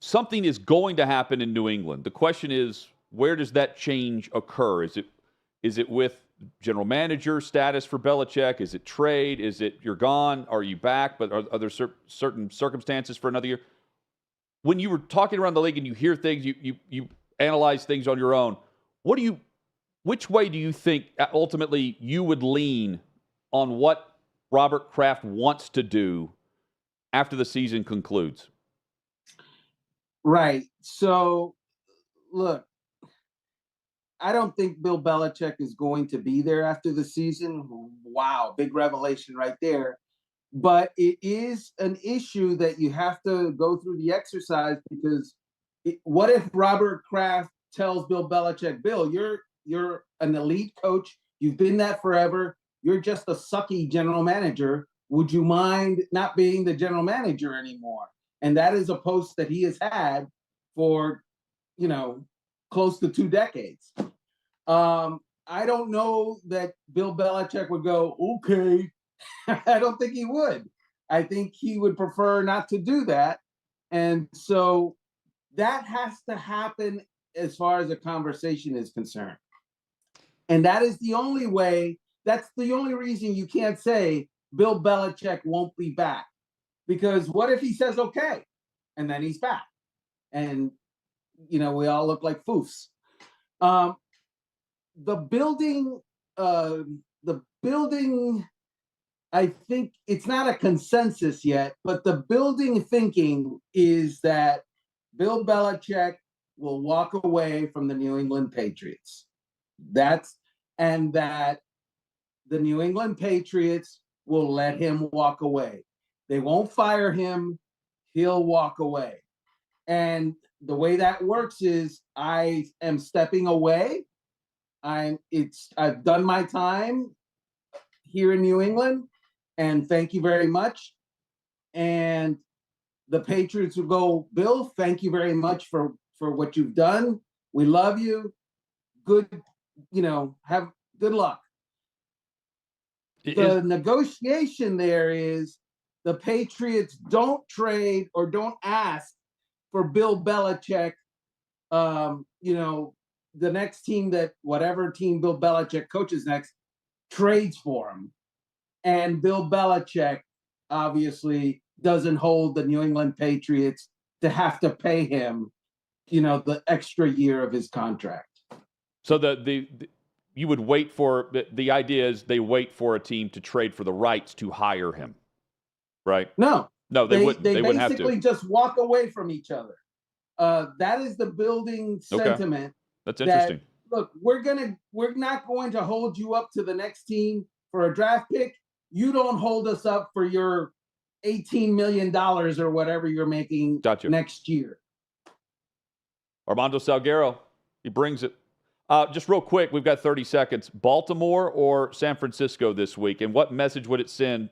Something is going to happen in New England. The question is, where does that change occur? Is it with general manager status for Belichick? Is it trade? Is it you're gone? Are you back? But are there certain circumstances for another year? When you were talking around the league and you hear things, you analyze things on your own. Which way do you think ultimately you would lean on what Robert Kraft wants to do after the season concludes? Right. So, look, I don't think Bill Belichick is going to be there after the season. Wow, big revelation right there. But it is an issue that you have to go through the exercise because what if Robert Kraft tells Bill Belichick, Bill, you're an elite coach. You've been that forever. You're just a sucky general manager. Would you mind not being the general manager anymore? And that is a post that he has had for, close to 2 decades. I don't know that Bill Belichick would go, okay. I don't think he would. I think he would prefer not to do that. And so that has to happen as far as a conversation is concerned. And that is the only way, that's the only reason you can't say Bill Belichick won't be back. Because what if he says, okay, and then he's back? And, we all look like foofs. The building, I think it's not a consensus yet, but the building thinking is that Bill Belichick will walk away from the New England Patriots. And that the New England Patriots will let him walk away. They won't fire him. He'll walk away. And the way that works is I am stepping away. I've done my time here in New England, and thank you very much. And the Patriots will go, Bill, thank you very much for what you've done. We love you. Good, have good luck. The negotiation there is the Patriots don't trade or don't ask for Bill Belichick, the next team whatever team Bill Belichick coaches next trades for him. And Bill Belichick obviously doesn't hold the New England Patriots to have to pay him the extra year of his contract. So you would wait for the idea is they wait for a team to trade for the rights to hire him, right? No, they wouldn't. They wouldn't have to. Basically just walk away from each other. That is the building sentiment. That's interesting. Look, we're not going to hold you up to the next team for a draft pick. You don't hold us up for your $18 million or whatever you're making next year. Armando Salguero, he brings it. Just real quick, we've got 30 seconds. Baltimore or San Francisco this week, and what message would it send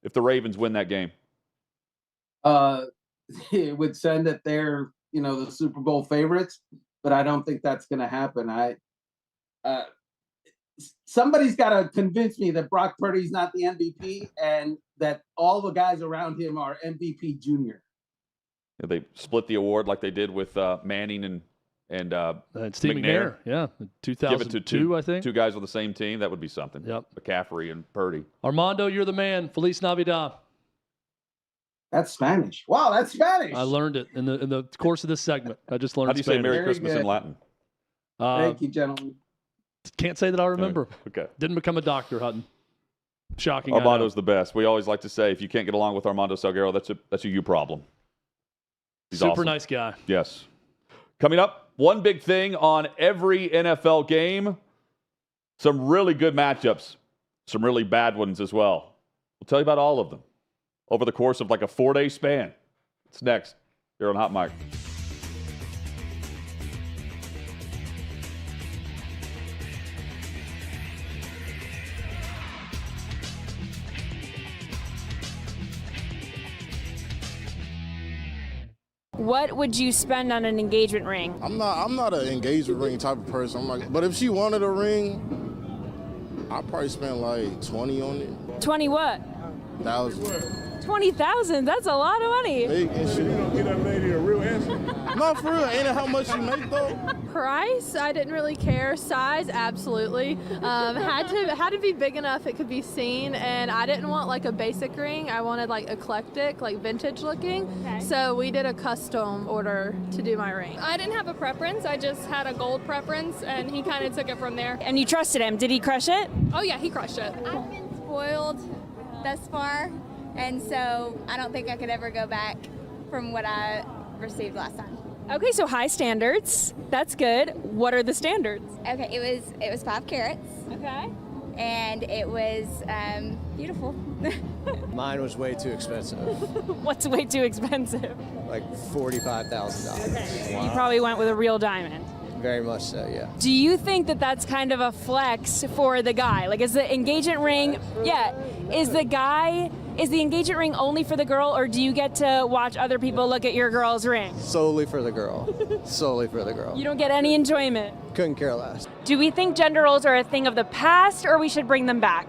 if the Ravens win that game? It would send that they're, the Super Bowl favorites, but I don't think that's going to happen. Somebody's got to convince me that Brock Purdy's not the MVP and that all the guys around him are MVP junior. Yeah, they split the award like they did with Manning and Steve McNair. Yeah, 2002, give it to I think. Two guys on the same team. That would be something. Yep. McCaffrey and Purdy. Armando, you're the man. Feliz Navidad. That's Spanish. Wow, that's Spanish. I learned it in the course of this segment. I just learned Spanish. How do you say Merry Christmas in Latin? Thank you, gentlemen. Can't say that I remember. Okay. Didn't become a doctor, Hutton. Shocking. Armando's the best. We always like to say, if you can't get along with Armando Salguero, that's a you problem. He's super awesome. Nice guy. Yes. Coming up, one big thing on every NFL game, some really good matchups, some really bad ones as well. We'll tell you about all of them over the course of like a 4-day span. It's next here on Hot Mic. What would you spend on an engagement ring? I'm not an engagement ring type of person. But if she wanted a ring, I'd probably spend like 20 on it. 20 what? 20,000. That's a lot of money. Big and shit. You gonna get that lady a real answer? No, for real. Ain't it how much you make though? Price, I didn't really care. Size, absolutely. Had to be big enough it could be seen, and I didn't want like a basic ring. I wanted like eclectic, like vintage looking. Okay. So we did a custom order to do my ring. I didn't have a preference. I just had a gold preference, and he kind of took it from there. And you trusted him. Did he crush it? Oh yeah, he crushed it. I've been spoiled thus far, and so I don't think I could ever go back from what I received last time. Okay, so high standards. That's good. What are the standards? Okay, it was 5 carats. Okay. And it was beautiful. Mine was way too expensive. What's way too expensive? Like $45,000. Okay. Wow. You probably went with a real diamond. Very much so, yeah. Do you think that that's kind of a flex for the guy? Like, is the engagement ring, is the engagement ring only for the girl, or do you get to watch other people look at your girl's ring? Solely for the girl. Solely for the girl. You don't get any enjoyment? Couldn't care less. Do we think gender roles are a thing of the past, or we should bring them back?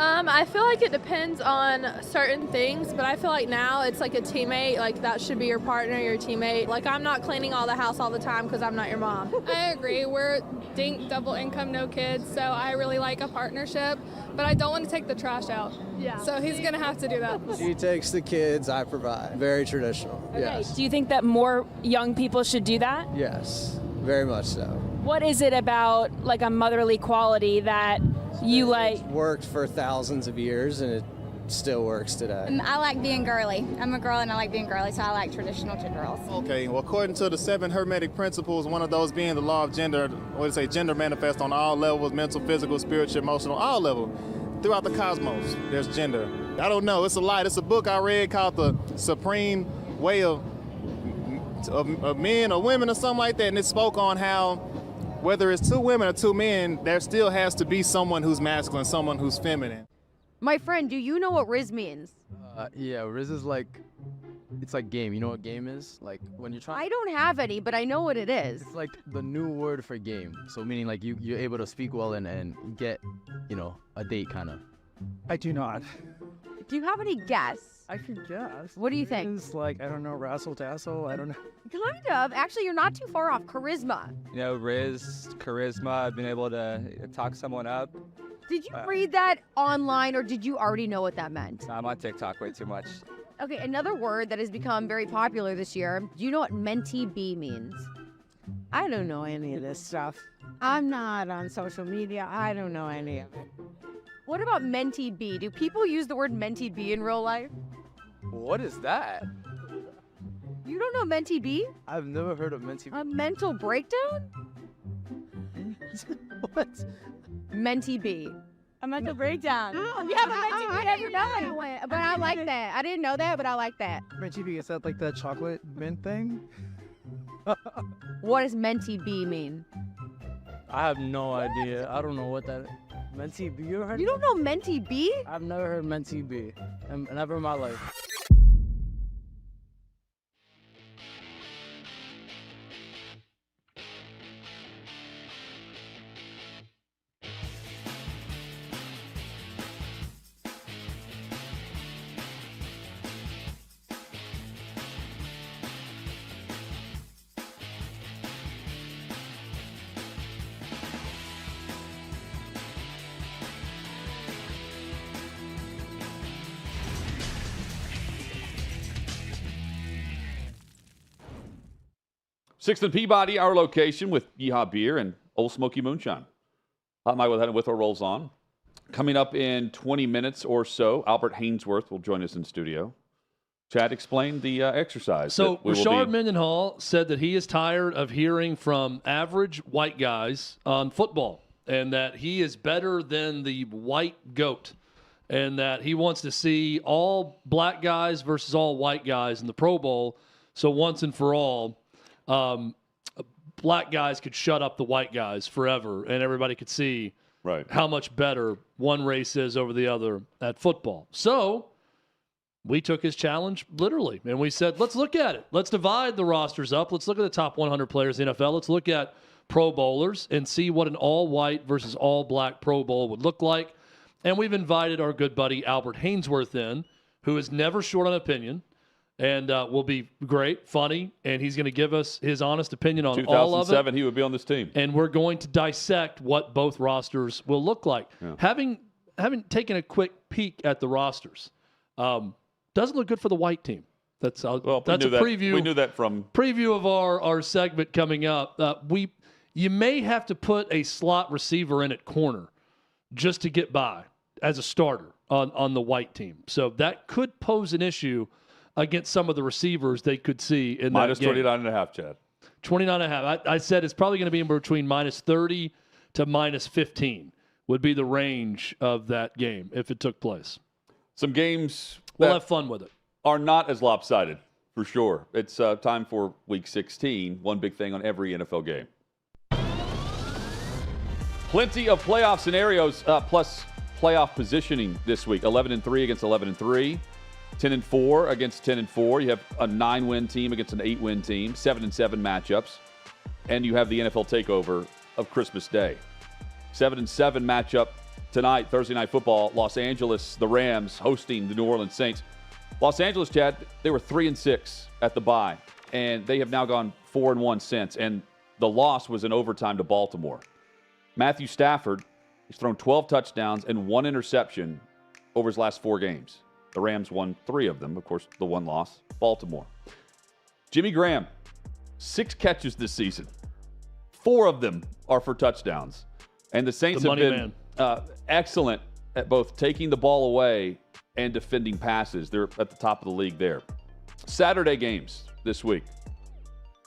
I feel like it depends on certain things, but I feel like now it's like a teammate. Like that should be your partner, your teammate. Like I'm not cleaning all the house all the time because I'm not your mom. I agree. We're double income, no kids, so I really like a partnership, but I don't want to take the trash out. Yeah. So he's going to have to do that. She takes the kids, I provide. Very traditional. Okay. Yes. Do you think that more young people should do that? Yes, very much so. What is it about like a motherly quality that you like? It's worked for thousands of years and it still works today. I like being girly. I'm a girl and I like being girly, so I like traditional gender roles. Okay, well, according to the 7 Hermetic principles, one of those being the law of gender, gender manifests on all levels, mental, physical, spiritual, emotional, all levels. Throughout the cosmos, there's gender. I don't know, it's a lot. It's a book I read called The Supreme Way of Men or Women or something like that, and it spoke on how whether it's 2 women or 2 men, there still has to be someone who's masculine, someone who's feminine. My friend, do you know what Riz means? Yeah, Riz is it's like game. You know what game is? Like when you're trying. I don't have any, but I know what it is. It's like the new word for game. So meaning like you're able to speak well and get, a date kind of. I do not. Do you have any guess? I could guess. What do you think? It's like, I don't know, razzle dazzle, I don't know. Kind of. Actually, you're not too far off. Charisma. Riz, charisma, been able to talk someone up. Did you read that online, or did you already know what that meant? I'm on TikTok way too much. Okay, another word that has become very popular this year. Do you know what mentee B means? I don't know any of this stuff. I'm not on social media. I don't know any of it. What about mentee B? Do people use the word mentee B in real life? What is that? You don't know mentee B? I've never heard of mentee. A mental breakdown? What? Mentee B. A mental breakdown. Oh, you have a mentee B every day. But I like that. I didn't know that, but I like that. Mentee B, is that like the chocolate mint thing? What does mentee B mean? I have no idea. I don't know what that is. Mentee B, you ever heard? You don't know mentee B? I've never heard mentee B. Never in my life. Sixth and Peabody, our location with Yeehaw Beer and Old Smoky Moonshine. Hot Mike with Head and Withrow rolls on. Coming up in 20 minutes or so, Albert Hainsworth will join us in studio. Chad, explain the exercise. So Rashard Mendenhall said that he is tired of hearing from average white guys on football and that he is better than the white goat and that he wants to see all black guys versus all white guys in the Pro Bowl. So once and for all, black guys could shut up the white guys forever, and everybody could see how much better one race is over the other at football. So we took his challenge literally, and we said, let's look at it. Let's divide the rosters up. Let's look at the top 100 players in the NFL. Let's look at Pro Bowlers and see what an all-white versus all-black Pro Bowl would look like. And we've invited our good buddy Albert Hainsworth in, who is never short on opinion, and will be great, funny, and he's going to give us his honest opinion on all of it. 2007, he would be on this team. And we're going to dissect what both rosters will look like. Yeah. Having taken a quick peek at the rosters, doesn't look good for the white team. That's a preview. We knew that from preview of our segment coming up. You may have to put a slot receiver in at corner just to get by as a starter on the white team. So that could pose an issue against some of the receivers they could see in that game. -29.5, Chad. 29.5. I said it's probably going to be in between -30 to -15 would be the range of that game if it took place. Some games we'll have fun with it. Are not as lopsided, for sure. It's time for Week 16. One big thing on every NFL game. Plenty of playoff scenarios, plus playoff positioning this week. 11-3 against 11-3. 10-4 against 10-4. You have a 9-win team against an 8-win team. 7-7 matchups. And you have the NFL takeover of Christmas Day. 7-7 matchup tonight, Thursday Night Football. Los Angeles, the Rams, hosting the New Orleans Saints. Los Angeles, Chad, they were 3-6 at the bye. And they have now gone 4-1 since. And the loss was in overtime to Baltimore. Matthew Stafford has thrown 12 touchdowns and 1 interception over his last 4 games. The Rams won 3 of them. Of course, the one loss, Baltimore. Jimmy Graham, 6 catches this season. 4 of them are for touchdowns. And the Saints have been excellent at both taking the ball away and defending passes. They're at the top of the league there. Saturday games this week.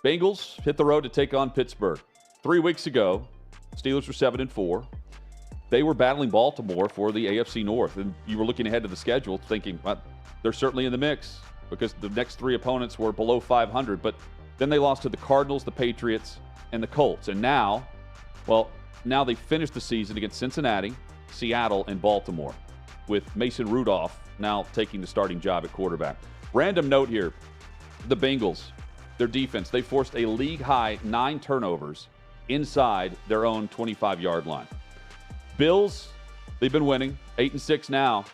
Bengals hit the road to take on Pittsburgh. 3 weeks ago, Steelers were 7-4. They were battling Baltimore for the AFC North, and you were looking ahead to the schedule thinking, well, they're certainly in the mix because the next 3 opponents were below 500, but then they lost to the Cardinals, the Patriots, and the Colts. And now they finished the season against Cincinnati, Seattle, and Baltimore, with Mason Rudolph now taking the starting job at quarterback. Random note here, the Bengals, their defense, they forced a league-high 9 turnovers inside their own 25-yard line. Bills, they've been winning, 8-6 now.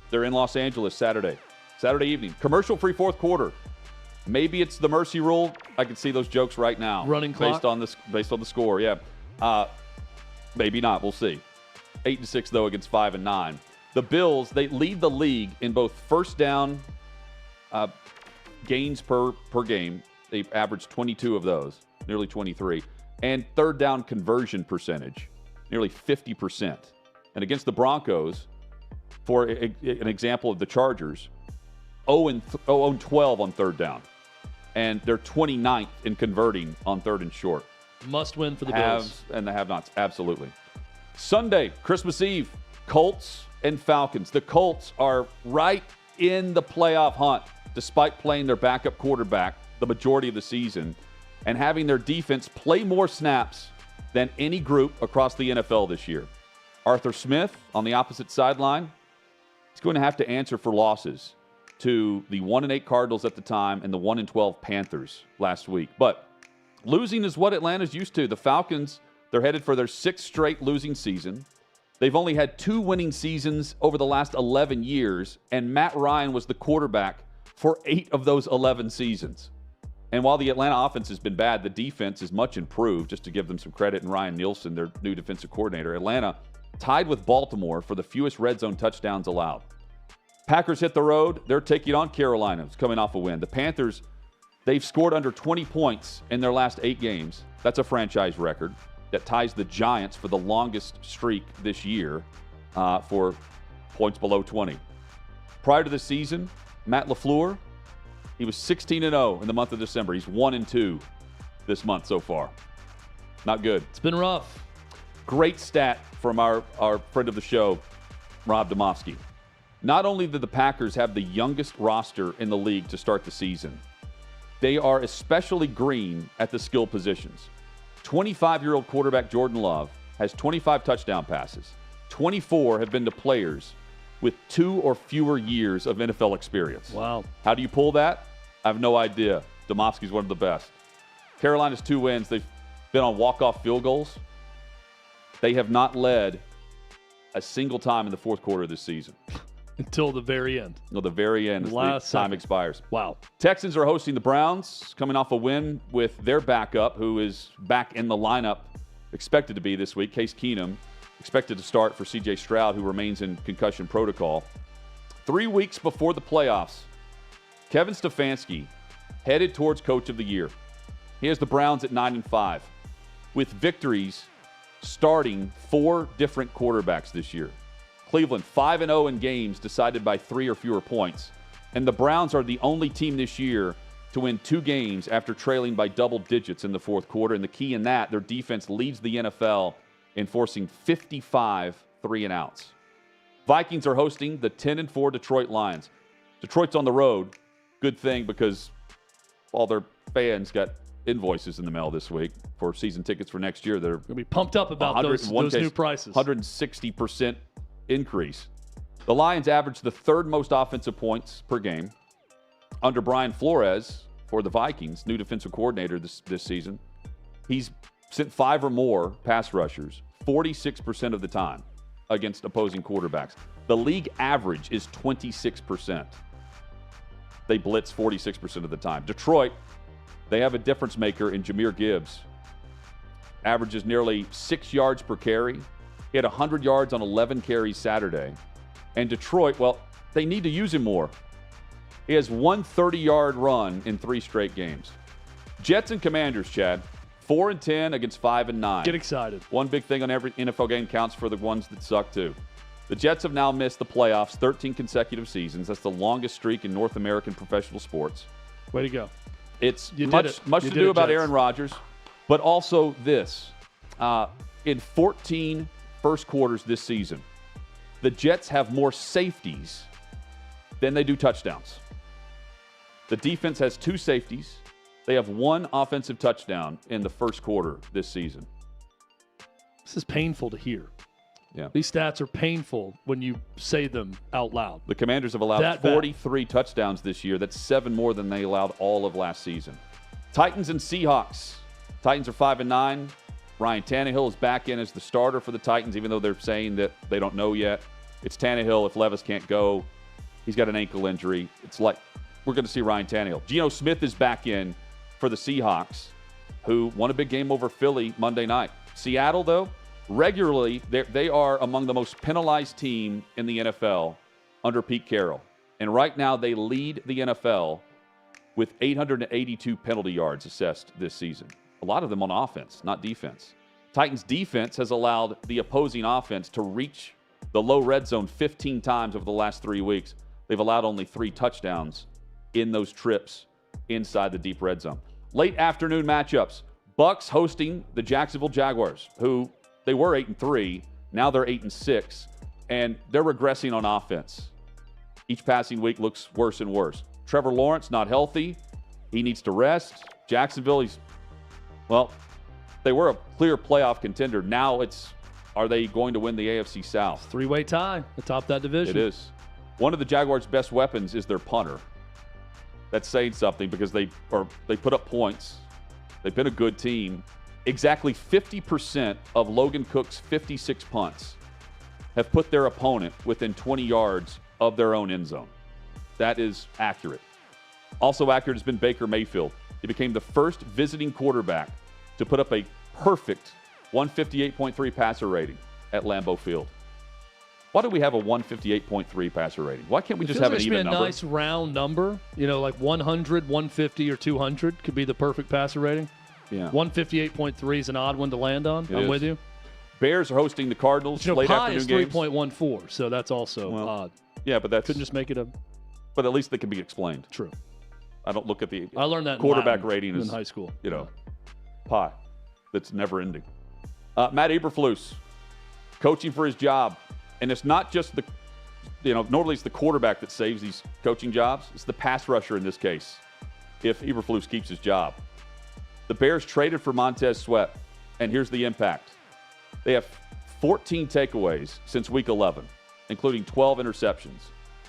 They're in Los Angeles Saturday evening. Commercial-free fourth quarter. Maybe it's the mercy rule. I can see those jokes right now. Running clock? Based on the score, yeah. Maybe not. We'll see. 8-6, though, against 5-9. The Bills, they lead the league in both first down gains per game They averaged 22 of those, nearly 23. And third down conversion percentage, nearly 50%. And against the Broncos, for an example of the Chargers, 0-12 on third down. And they're 29th in converting on third and short. Must win for the Bills. Haves and the have-nots, absolutely. Sunday, Christmas Eve, Colts and Falcons. The Colts are right in the playoff hunt, despite playing their backup quarterback the majority of the season and having their defense play more snaps than any group across the NFL this year. Arthur Smith on the opposite sideline, he's going to have to answer for losses to the 1-8 Cardinals at the time and the 1-12 Panthers last week. But losing is what Atlanta's used to. The Falcons, they're headed for their 6th straight losing season. They've only had 2 winning seasons over the last 11 years, and Matt Ryan was the quarterback for 8 of those 11 seasons. And while the Atlanta offense has been bad, the defense is much improved, just to give them some credit, and Ryan Nielsen, their new defensive coordinator. Atlanta tied with Baltimore for the fewest red zone touchdowns allowed. Packers hit the road. They're taking on Carolina, who's coming off a win. The Panthers, they've scored under 20 points in their last 8 games. That's a franchise record that ties the Giants for the longest streak this year for points below 20. Prior to the season, Matt LaFleur, he was 16-0 in the month of December. He's 1-2 this month so far. Not good. It's been rough. Great stat from our friend of the show, Rob Domofsky. Not only did the Packers have the youngest roster in the league to start the season, they are especially green at the skill positions. 25-year-old quarterback Jordan Love has 25 touchdown passes. 24 have been to players with 2 or fewer years of NFL experience. Wow. How do you pull that? I have no idea. Domofsky's one of the best. Carolina's 2 wins. They've been on walk-off field goals. They have not led a single time in the fourth quarter of this season. Until the very end. Until the very end as the time expires. Wow. Texans are hosting the Browns, coming off a win with their backup, who is back in the lineup, expected to be this week. Case Keenum, expected to start for C.J. Stroud, who remains in concussion protocol. 3 weeks before the playoffs, Kevin Stefanski headed towards Coach of the Year. He has the Browns at 9-5, with victories starting 4 different quarterbacks this year. Cleveland 5-0 in games decided by 3 or fewer points. And the Browns are the only team this year to win 2 games after trailing by double digits in the fourth quarter. And the key in that, their defense leads the NFL in forcing 55 3-and-outs. Vikings are hosting the 10-4 Detroit Lions. Detroit's on the road. Good thing, because all their fans got invoices in the mail this week for season tickets for next year. They're going to be pumped up about those new prices. 160% increase. The Lions averaged the 3rd most offensive points per game. Under Brian Flores for the Vikings, new defensive coordinator this season, he's sent 5 or more pass rushers 46% of the time against opposing quarterbacks. The league average is 26%. They blitz 46% of the time. Detroit, they have a difference maker in Jahmyr Gibbs. Averages nearly 6 yards per carry. He had 100 yards on 11 carries Saturday. And Detroit, well, they need to use him more. He has 1 30-yard run in 3 straight games. Jets and Commanders, Chad, 4-10 against 5-9. Get excited. One big thing on every NFL game counts for the ones that suck, too. The Jets have now missed the playoffs 13 consecutive seasons. That's the longest streak in North American professional sports. Way to go. It's much to do about Aaron Rodgers, but also this. In 14 first quarters this season, the Jets have more safeties than they do touchdowns. The defense has 2 safeties. They have 1 offensive touchdown in the first quarter this season. This is painful to hear. Yeah. These stats are painful when you say them out loud. The Commanders have allowed 43 touchdowns this year. That's 7 more than they allowed all of last season. Titans and Seahawks. Titans are 5-9. Ryan Tannehill is back in as the starter for the Titans, even though they're saying that they don't know yet. It's Tannehill. If Levis can't go, he's got an ankle injury. It's like we're going to see Ryan Tannehill. Geno Smith is back in for the Seahawks, who won a big game over Philly Monday night. Seattle, though, regularly, they are among the most penalized team in the NFL under Pete Carroll. And right now, they lead the NFL with 882 penalty yards assessed this season. A lot of them on offense, not defense. Titans defense has allowed the opposing offense to reach the low red zone 15 times over the last 3 weeks. They've allowed only 3 touchdowns in those trips inside the deep red zone. Late afternoon matchups. Bucks hosting the Jacksonville Jaguars, who they were 8-3. Now they're 8-6, and they're regressing on offense. Each passing week looks worse and worse. Trevor Lawrence, not healthy. He needs to rest. Jacksonville, they were a clear playoff contender. Now are they going to win the AFC South? Three-way tie atop that division. It is. One of the Jaguars' best weapons is their punter. That's saying something because they put up points. They've been a good team. Exactly 50% of Logan Cook's 56 punts have put their opponent within 20 yards of their own end zone. That is accurate. Also accurate has been Baker Mayfield. He became the first visiting quarterback to put up a perfect 158.3 passer rating at Lambeau Field. Why do we have a 158.3 passer rating? Why can't we just have an even number? A nice round number, like 100, 150, or 200 could be the perfect passer rating. Yeah. 158.3 is an odd one to land on. I'm with you. Bears are hosting the Cardinals. Late pi afternoon is 3.14, so that's also odd. Yeah, but that's couldn't just make it a. But at least they can be explained. True. I don't look at the. I learned that quarterback rating in high school. Pi. That's never ending. Matt Eberflus, coaching for his job, and it's not just the. Normally it's the quarterback that saves these coaching jobs. It's the pass rusher in this case. If Eberflus keeps his job. The Bears traded for Montez Sweat, and here's the impact. They have 14 takeaways since Week 11, including 12 interceptions.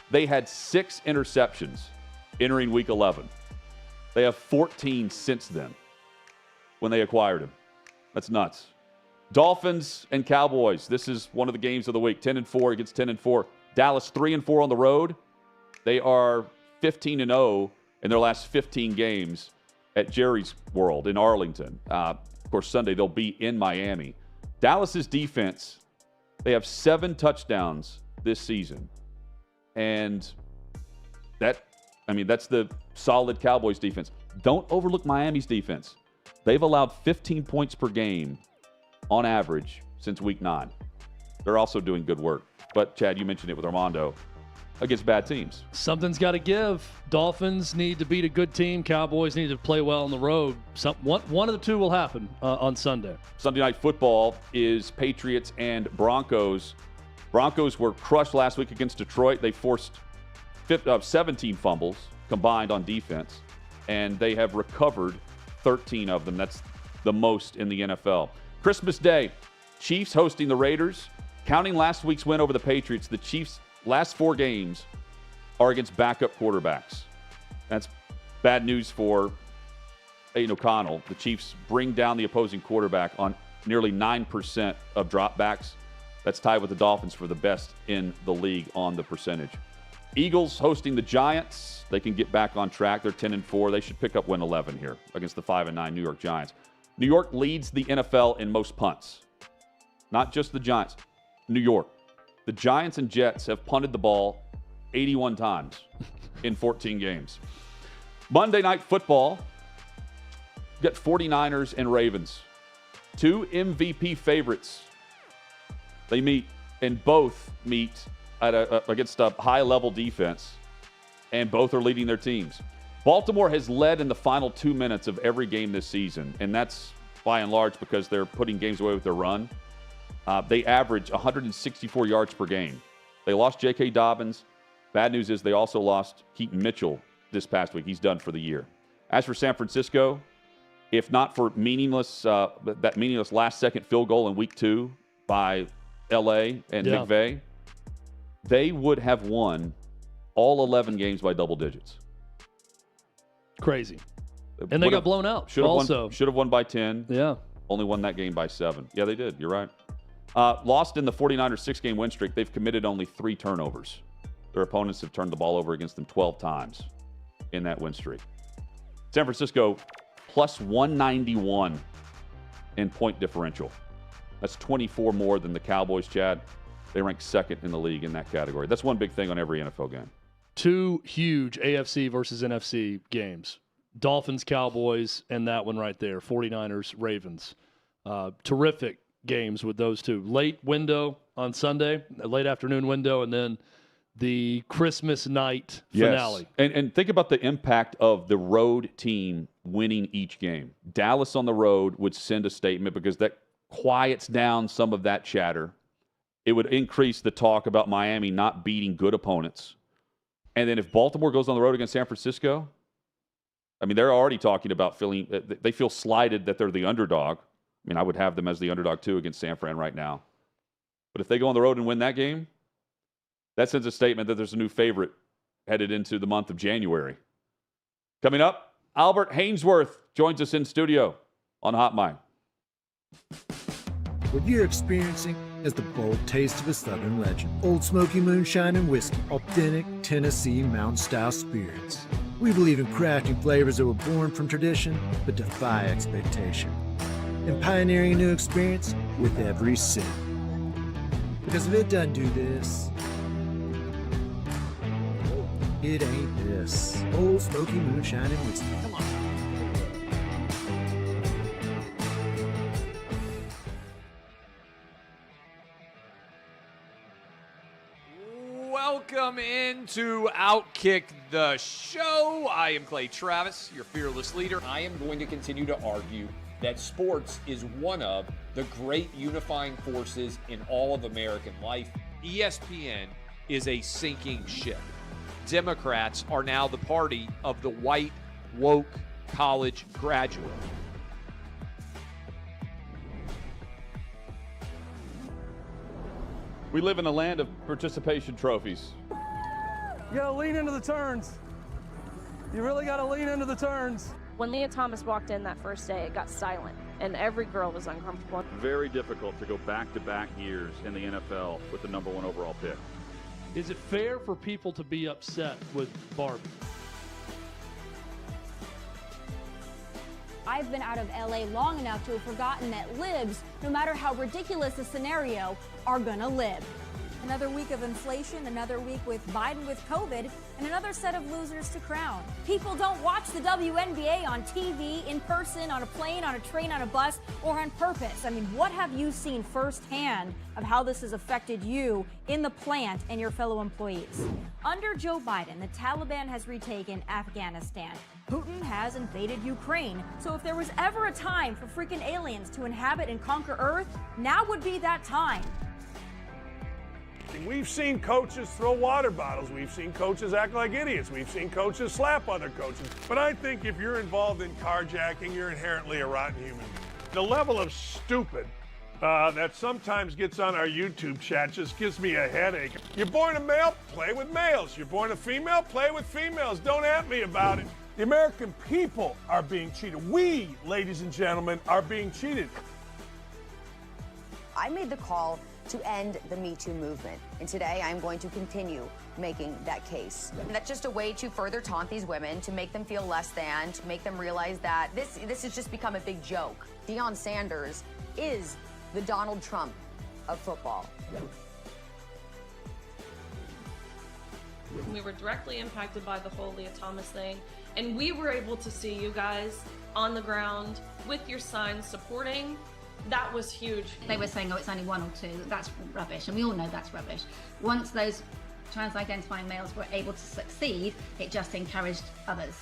They had 6 interceptions entering Week 11. They have 14 since then when they acquired him. That's nuts. Dolphins and Cowboys. This is one of the games of the week. 10-4 against 10-4. Dallas 3-4 on the road. They are 15-0 in their last 15 games at Jerry's World in Arlington. Of course, Sunday they'll be in Miami. Dallas's defense, they have 7 touchdowns this season. And that's the solid Cowboys defense. Don't overlook Miami's defense. They've allowed 15 points per game on average since Week 9. They're also doing good work. But, Chad, you mentioned it with Armando. Against bad teams. Something's got to give. Dolphins need to beat a good team. Cowboys need to play well on the road. One of the two will happen on Sunday. Sunday Night Football is Patriots and Broncos. Broncos were crushed last week against Detroit. They forced 17 fumbles combined on defense, and they have recovered 13 of them. That's the most in the NFL. Christmas Day, Chiefs hosting the Raiders. Counting last week's win over the Patriots, the Chiefs' last 4 games are against backup quarterbacks. That's bad news for Aiden O'Connell. The Chiefs bring down the opposing quarterback on nearly 9% of dropbacks. That's tied with the Dolphins for the best in the league on the percentage. Eagles hosting the Giants. They can get back on track. They're 10-4. They should pick up win 11 here against the 5-9 New York Giants. New York leads the NFL in most punts. Not just the Giants. New York. The Giants and Jets have punted the ball 81 times in 14 games. Monday Night Football. Got 49ers and Ravens. 2 MVP favorites. They meet, and both meet against a high-level defense, and both are leading their teams. Baltimore has led in the final 2 minutes of every game this season, and that's by and large because they're putting games away with their run. They average 164 yards per game. They lost J.K. Dobbins. Bad news is they also lost Keaton Mitchell this past week. He's done for the year. As for San Francisco, if not for that meaningless last-second field goal in Week 2 by L.A. and McVay, they would have won all 11 games by double digits. Crazy. And they got blown out. Should have won by 10. Yeah. Only won that game by 7. Yeah, they did. You're right. Lost in the 49ers 6-game win streak. They've committed only 3 turnovers. Their opponents have turned the ball over against them 12 times in that win streak. San Francisco plus 191 in point differential. That's 24 more than the Cowboys, Chad. They rank second in the league in that category. That's one big thing on every NFL game. Two huge AFC versus NFC games. Dolphins, Cowboys, and that one right there, 49ers, Ravens. Terrific games with those two. Late window on Sunday, a late afternoon window, and then the Christmas night finale. Yes. And think about the impact of the road team winning each game. Dallas on the road would send a statement because that quiets down some of that chatter. It would increase the talk about Miami not beating good opponents. And then if Baltimore goes on the road against San Francisco, I mean, they're already talking about they feel slighted that they're the underdog. I mean, I would have them as the underdog too against San Fran right now. But if they go on the road and win that game, that sends a statement that there's a new favorite headed into the month of January. Coming up, Albert Hainsworth joins us in studio on Hot Mic. What you're experiencing is the bold taste of a Southern legend. Old Smoky Moonshine and Whiskey, authentic Tennessee mountain-style spirits. We believe in crafting flavors that were born from tradition but defy expectation, and pioneering a new experience with every sip. Because if it doesn't do this, it ain't this. Old Smoky Moonshine and Whiskey. Come on. Welcome into OutKick the show. I am Clay Travis, your fearless leader. I am going to continue to argue that sports is one of the great unifying forces in all of American life. ESPN is a sinking ship. Democrats are now the party of the white, woke college graduate. We live in a land of participation trophies. You gotta lean into the turns. You really gotta lean into the turns. When Leah Thomas walked in that first day, it got silent, and every girl was uncomfortable. Very difficult to go back-to-back years in the NFL with the number 1 overall pick. Is it fair for people to be upset with Barbie? I've been out of LA long enough to have forgotten that libs, no matter how ridiculous the scenario, are gonna live. Another week of inflation, another week with Biden with COVID, and another set of losers to crown. People don't watch the WNBA on TV, in person, on a plane, on a train, on a bus, or on purpose. I mean, what have you seen firsthand of how this has affected you in the plant and your fellow employees? Under Joe Biden, the Taliban has retaken Afghanistan. Putin has invaded Ukraine. So if there was ever a time for freaking aliens to inhabit and conquer Earth, now would be that time. We've seen coaches throw water bottles. We've seen coaches act like idiots. We've seen coaches slap other coaches. But I think if you're involved in carjacking, you're inherently a rotten human being. The level of stupid that sometimes gets on our YouTube chat just gives me a headache. You're born a male, play with males. You're born a female, play with females. Don't at me about it. The American people are being cheated. We, ladies and gentlemen, are being cheated. I made the call to end the Me Too movement, and today I'm going to continue making that case. And that's just a way to further taunt these women, to make them feel less than, to make them realize that this has just become a big joke. Deion Sanders is the Donald Trump of football. We were directly impacted by the whole Leah Thomas thing, and we were able to see you guys on the ground with your signs supporting. That was huge. They were saying, oh, it's only 1 or 2. That's rubbish, and we all know that's rubbish. Once those trans-identifying males were able to succeed, it just encouraged others.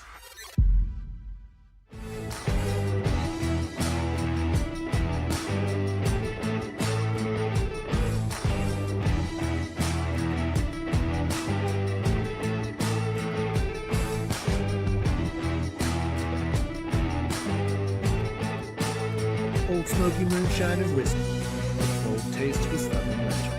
Old Smoky Moonshine and Whiskey, a bold taste of a Southern legend.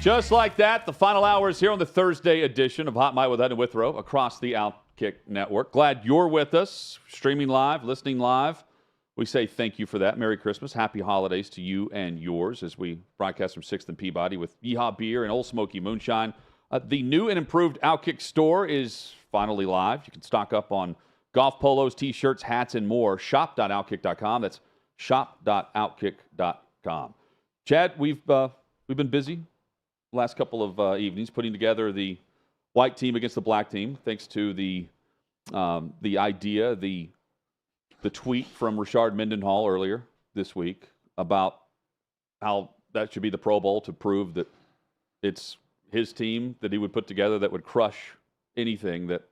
Just like that, the final hour is here on the Thursday edition of Hot Mic with Hutton Withrow across the OutKick Network. Glad you're with us, streaming live, listening live. We say thank you for that. Merry Christmas. Happy holidays to you and yours as we broadcast from 6th and Peabody with Yeehaw Beer and Old Smoky Moonshine. The new and improved OutKick store is finally live. You can stock up on golf polos, T-shirts, hats, and more. Shop.outkick.com. That's shop.outkick.com. Chad, we've been busy the last couple of evenings putting together the white team against the black team, thanks to the idea, the tweet from Rashard Mendenhall earlier this week about how that should be the Pro Bowl to prove that it's his team that he would put together that would crush anything that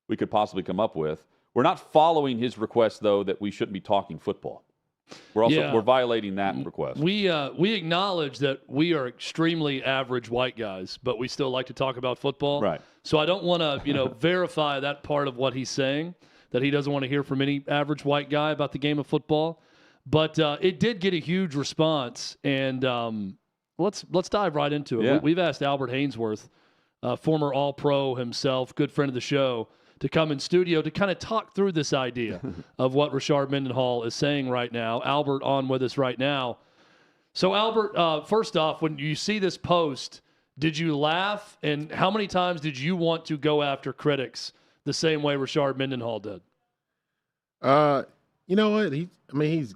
we could possibly come up with. We're not following his request, though, that we shouldn't be talking football. We're violating that request. We acknowledge that we are extremely average white guys, but we still like to talk about football. Right. So I don't want to verify that part of what he's saying, that he doesn't want to hear from any average white guy about the game of football. But it did get a huge response, and let's dive right into it. Yeah. We've asked Albert Hainsworth, former All-Pro himself, good friend of the show, to come in studio to kind of talk through this idea of what Rashard Mendenhall is saying right now. Albert on with us right now. So, Albert, first off, when you see this post, did you laugh? And how many times did you want to go after critics the same way Rashard Mendenhall did? You know what? He's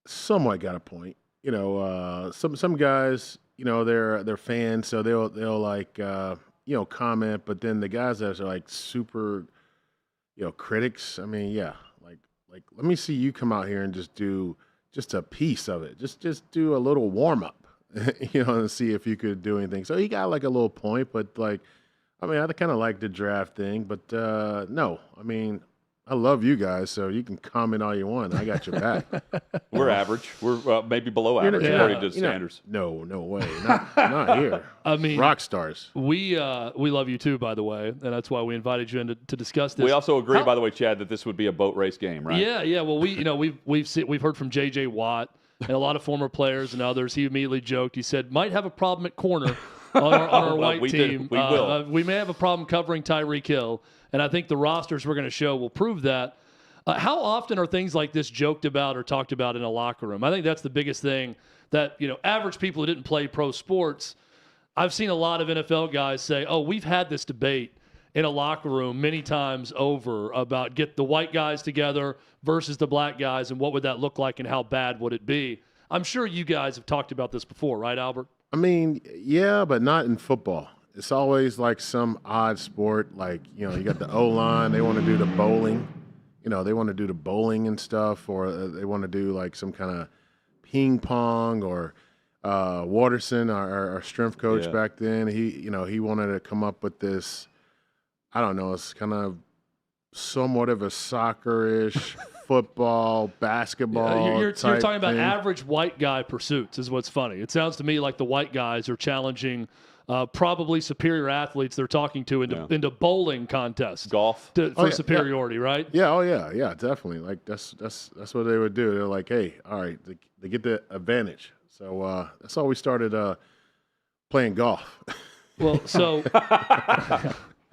somewhat got a point. Some guys, they're fans, so they'll like comment, but then the guys that are like super, critics. Like let me see you come out here and just do just a piece of it. Just do a little warm up, and see if you could do anything. So he got like a little point, but I kind of like the draft thing, but no, I love you guys, so you can comment all you want. I got your back. We're average. We're maybe below average according to standards. No way. Not here. Rock stars. We love you too, by the way, and that's why we invited you in to discuss this. We also agree, by the way, Chad, that this would be a boat race game, right? Yeah. Well, we've heard from J.J. Watt and a lot of former players and others. He immediately joked. He said, "Might have a problem at corner on our white team. We will. We may have a problem covering Tyreek Hill." And I think the rosters we're going to show will prove that. How often are things like this joked about or talked about in a locker room? I think that's the biggest thing that, average people who didn't play pro sports, I've seen a lot of NFL guys say, oh, we've had this debate in a locker room many times over about get the white guys together versus the black guys and what would that look like and how bad would it be? I'm sure you guys have talked about this before, right, Albert? Yeah, but not in football. It's always like some odd sport, like, you got the O-line, they want to do the bowling. They want to do the bowling and stuff, or they want to do like some kind of ping pong, or Waterson, our strength coach back then, he wanted to come up with this, I don't know, it's kind of somewhat of a soccer-ish football, basketball You're talking about thing. average white guy pursuits is what's funny. It sounds to me like the white guys are challenging probably superior athletes they're talking to into bowling contests. Golf. For superiority, right? Yeah, yeah, definitely. Like that's what they would do. They're like, hey, all right, they get the advantage. So that's how we started playing golf. Well, so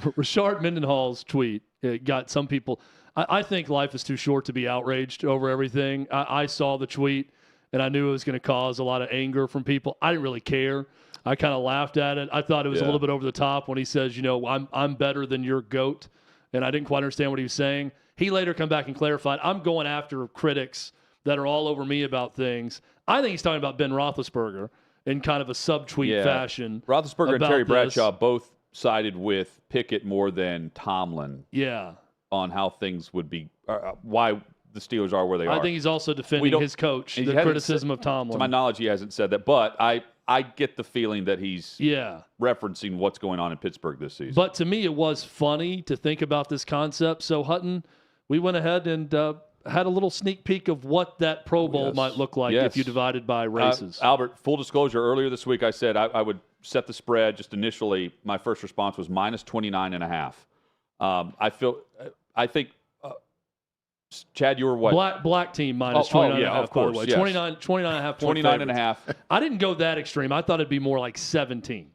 Rashard Mendenhall's tweet, it got some people. I think life is too short to be outraged over everything. I saw the tweet, and I knew it was going to cause a lot of anger from people. I didn't really care. I kind of laughed at it. I thought it was a little bit over the top when he says, I'm better than your GOAT, and I didn't quite understand what he was saying. He later come back and clarified, I'm going after critics that are all over me about things. I think he's talking about Ben Roethlisberger in kind of a subtweet fashion. Roethlisberger and Terry Bradshaw both sided with Pickett more than Tomlin. Yeah. On how things would be, why the Steelers are where they are. I think he's also defending his coach, the criticism of Tomlin. To my knowledge, he hasn't said that, but I get the feeling that he's referencing what's going on in Pittsburgh this season. But to me, it was funny to think about this concept. So, Hutton, we went ahead and had a little sneak peek of what that Pro Bowl might look like if you divided by races. Albert, full disclosure, earlier this week I said I would set the spread. Just initially, my first response was minus 29.5. I think Chad, you were what? Black team minus 29 and a half, by the way. 29 and a half. 29 and a half. I didn't go that extreme. I thought it'd be more like 17.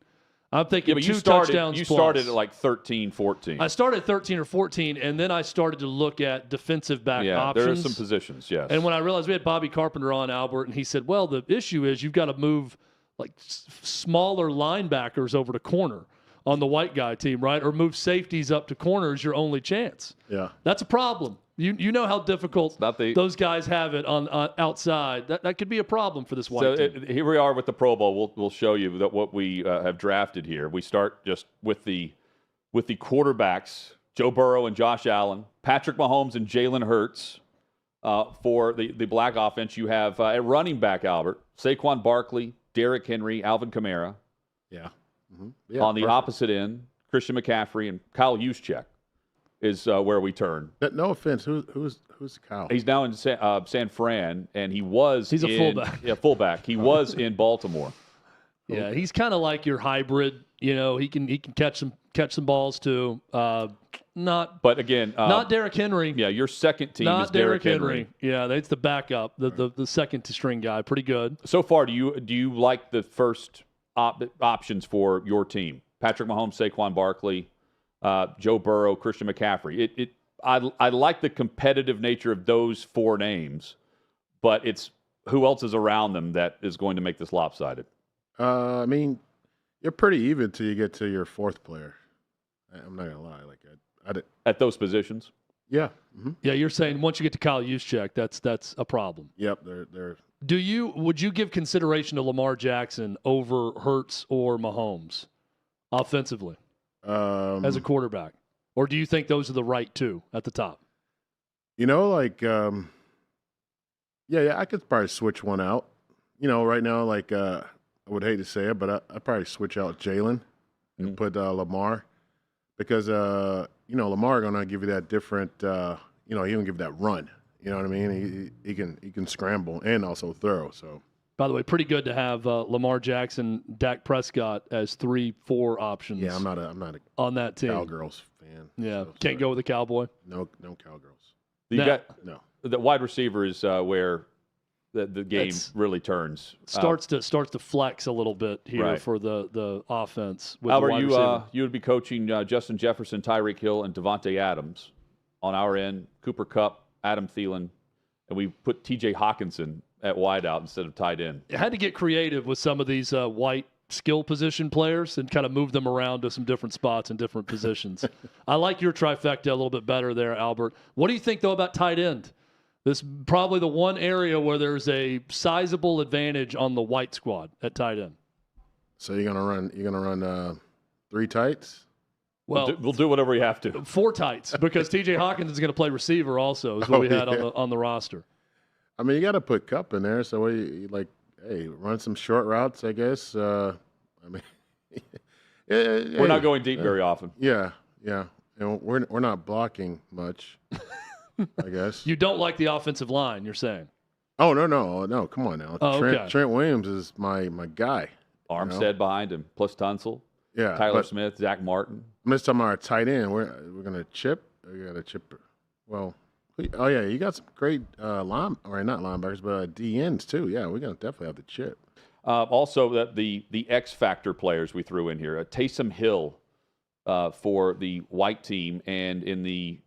I'm thinking but two touchdowns touchdowns You plus. started at like 13, 14. I started at 13 or 14, and then I started to look at defensive back options. There are some positions, yes. And when I realized we had Bobby Carpenter on, Albert, and he said, well, the issue is you've got to move like smaller linebackers over to corner on the white guy team, right? Or move safeties up to corner is your only chance. Yeah. That's a problem. You know how difficult those guys have it on outside. That could be a problem for this white team. Here we are with the Pro Bowl. We'll show you that what we have drafted here. We start just with the quarterbacks, Joe Burrow and Josh Allen, Patrick Mahomes and Jalen Hurts. For the black offense, you have at running back, Albert, Saquon Barkley, Derrick Henry, Alvin Kamara. Yeah. On the opposite end, Christian McCaffrey and Kyle Juszczyk is where we turn. No offense. Who's Kyle? He's now in San Fran, and he's a fullback. Yeah, fullback. He was in Baltimore. Yeah, he's kind of like your hybrid. You know, he can catch some balls too. But again, not Derrick Henry. Yeah, your second team not is Derrick Henry. Yeah, that's the backup, the second to string guy. Pretty good. So far, do you like the first options for your team? Patrick Mahomes, Saquon Barkley, Joe Burrow, Christian McCaffrey. I like the competitive nature of those four names, but it's who else is around them that is going to make this lopsided. I mean, you're pretty even till you get to your fourth player. I'm not gonna lie, at those positions. Yeah. Mm-hmm. Yeah, you're saying once you get to Kyle Juszczyk, that's a problem. Yep, they're. Would you give consideration to Lamar Jackson over Hurts or Mahomes offensively as a quarterback? Or do you think those are the right two at the top? You know, I could probably switch one out. You know, right now, I would hate to say it, but I'd probably switch out Jalen and put Lamar because, Lamar going to give you that different, he can give that run. You know what I mean? He can scramble and also throw. So, by the way, pretty good to have Lamar Jackson, Dak Prescott as 3-4 options. Yeah, I'm not a on that team. Cowgirls fan. Yeah, so, can't go with the Cowboy. No Cowgirls. No. The wide receiver is where the game really turns. Starts to flex a little bit here for the offense. With Albert, the wide receiver. You would be coaching Justin Jefferson, Tyreek Hill, and Devontae Adams. On our end, Cooper Kupp, Adam Thielen, and we put T.J. Hawkinson at wideout instead of tight end. You had to get creative with some of these white skill position players and kind of move them around to some different spots and different positions. I like your trifecta a little bit better there, Albert. What do you think, though, about tight end? This is probably the one area where there's a sizable advantage on the white squad at tight end. So you're gonna run three tights? Well, we'll do whatever we have to. 4 tights because T.J. Hawkins is going to play receiver also is what we had on the roster. I mean, you got to put Kupp in there. So run some short routes, I guess. We're not going deep very often. Yeah. And we're not blocking much, I guess. You don't like the offensive line, you're saying? Oh, no. Come on now. Trent Williams is my guy. Armstead behind him, plus Tunsil. Yeah. Tyler Smith, Zach Martin. I'm just talking about our tight end. We're going to chip. We got to chip. Well, you got some great not linebackers, but DNs too. Yeah, we're going to definitely have the chip. Also, the X Factor players we threw in here. Taysom Hill for the white team, and in the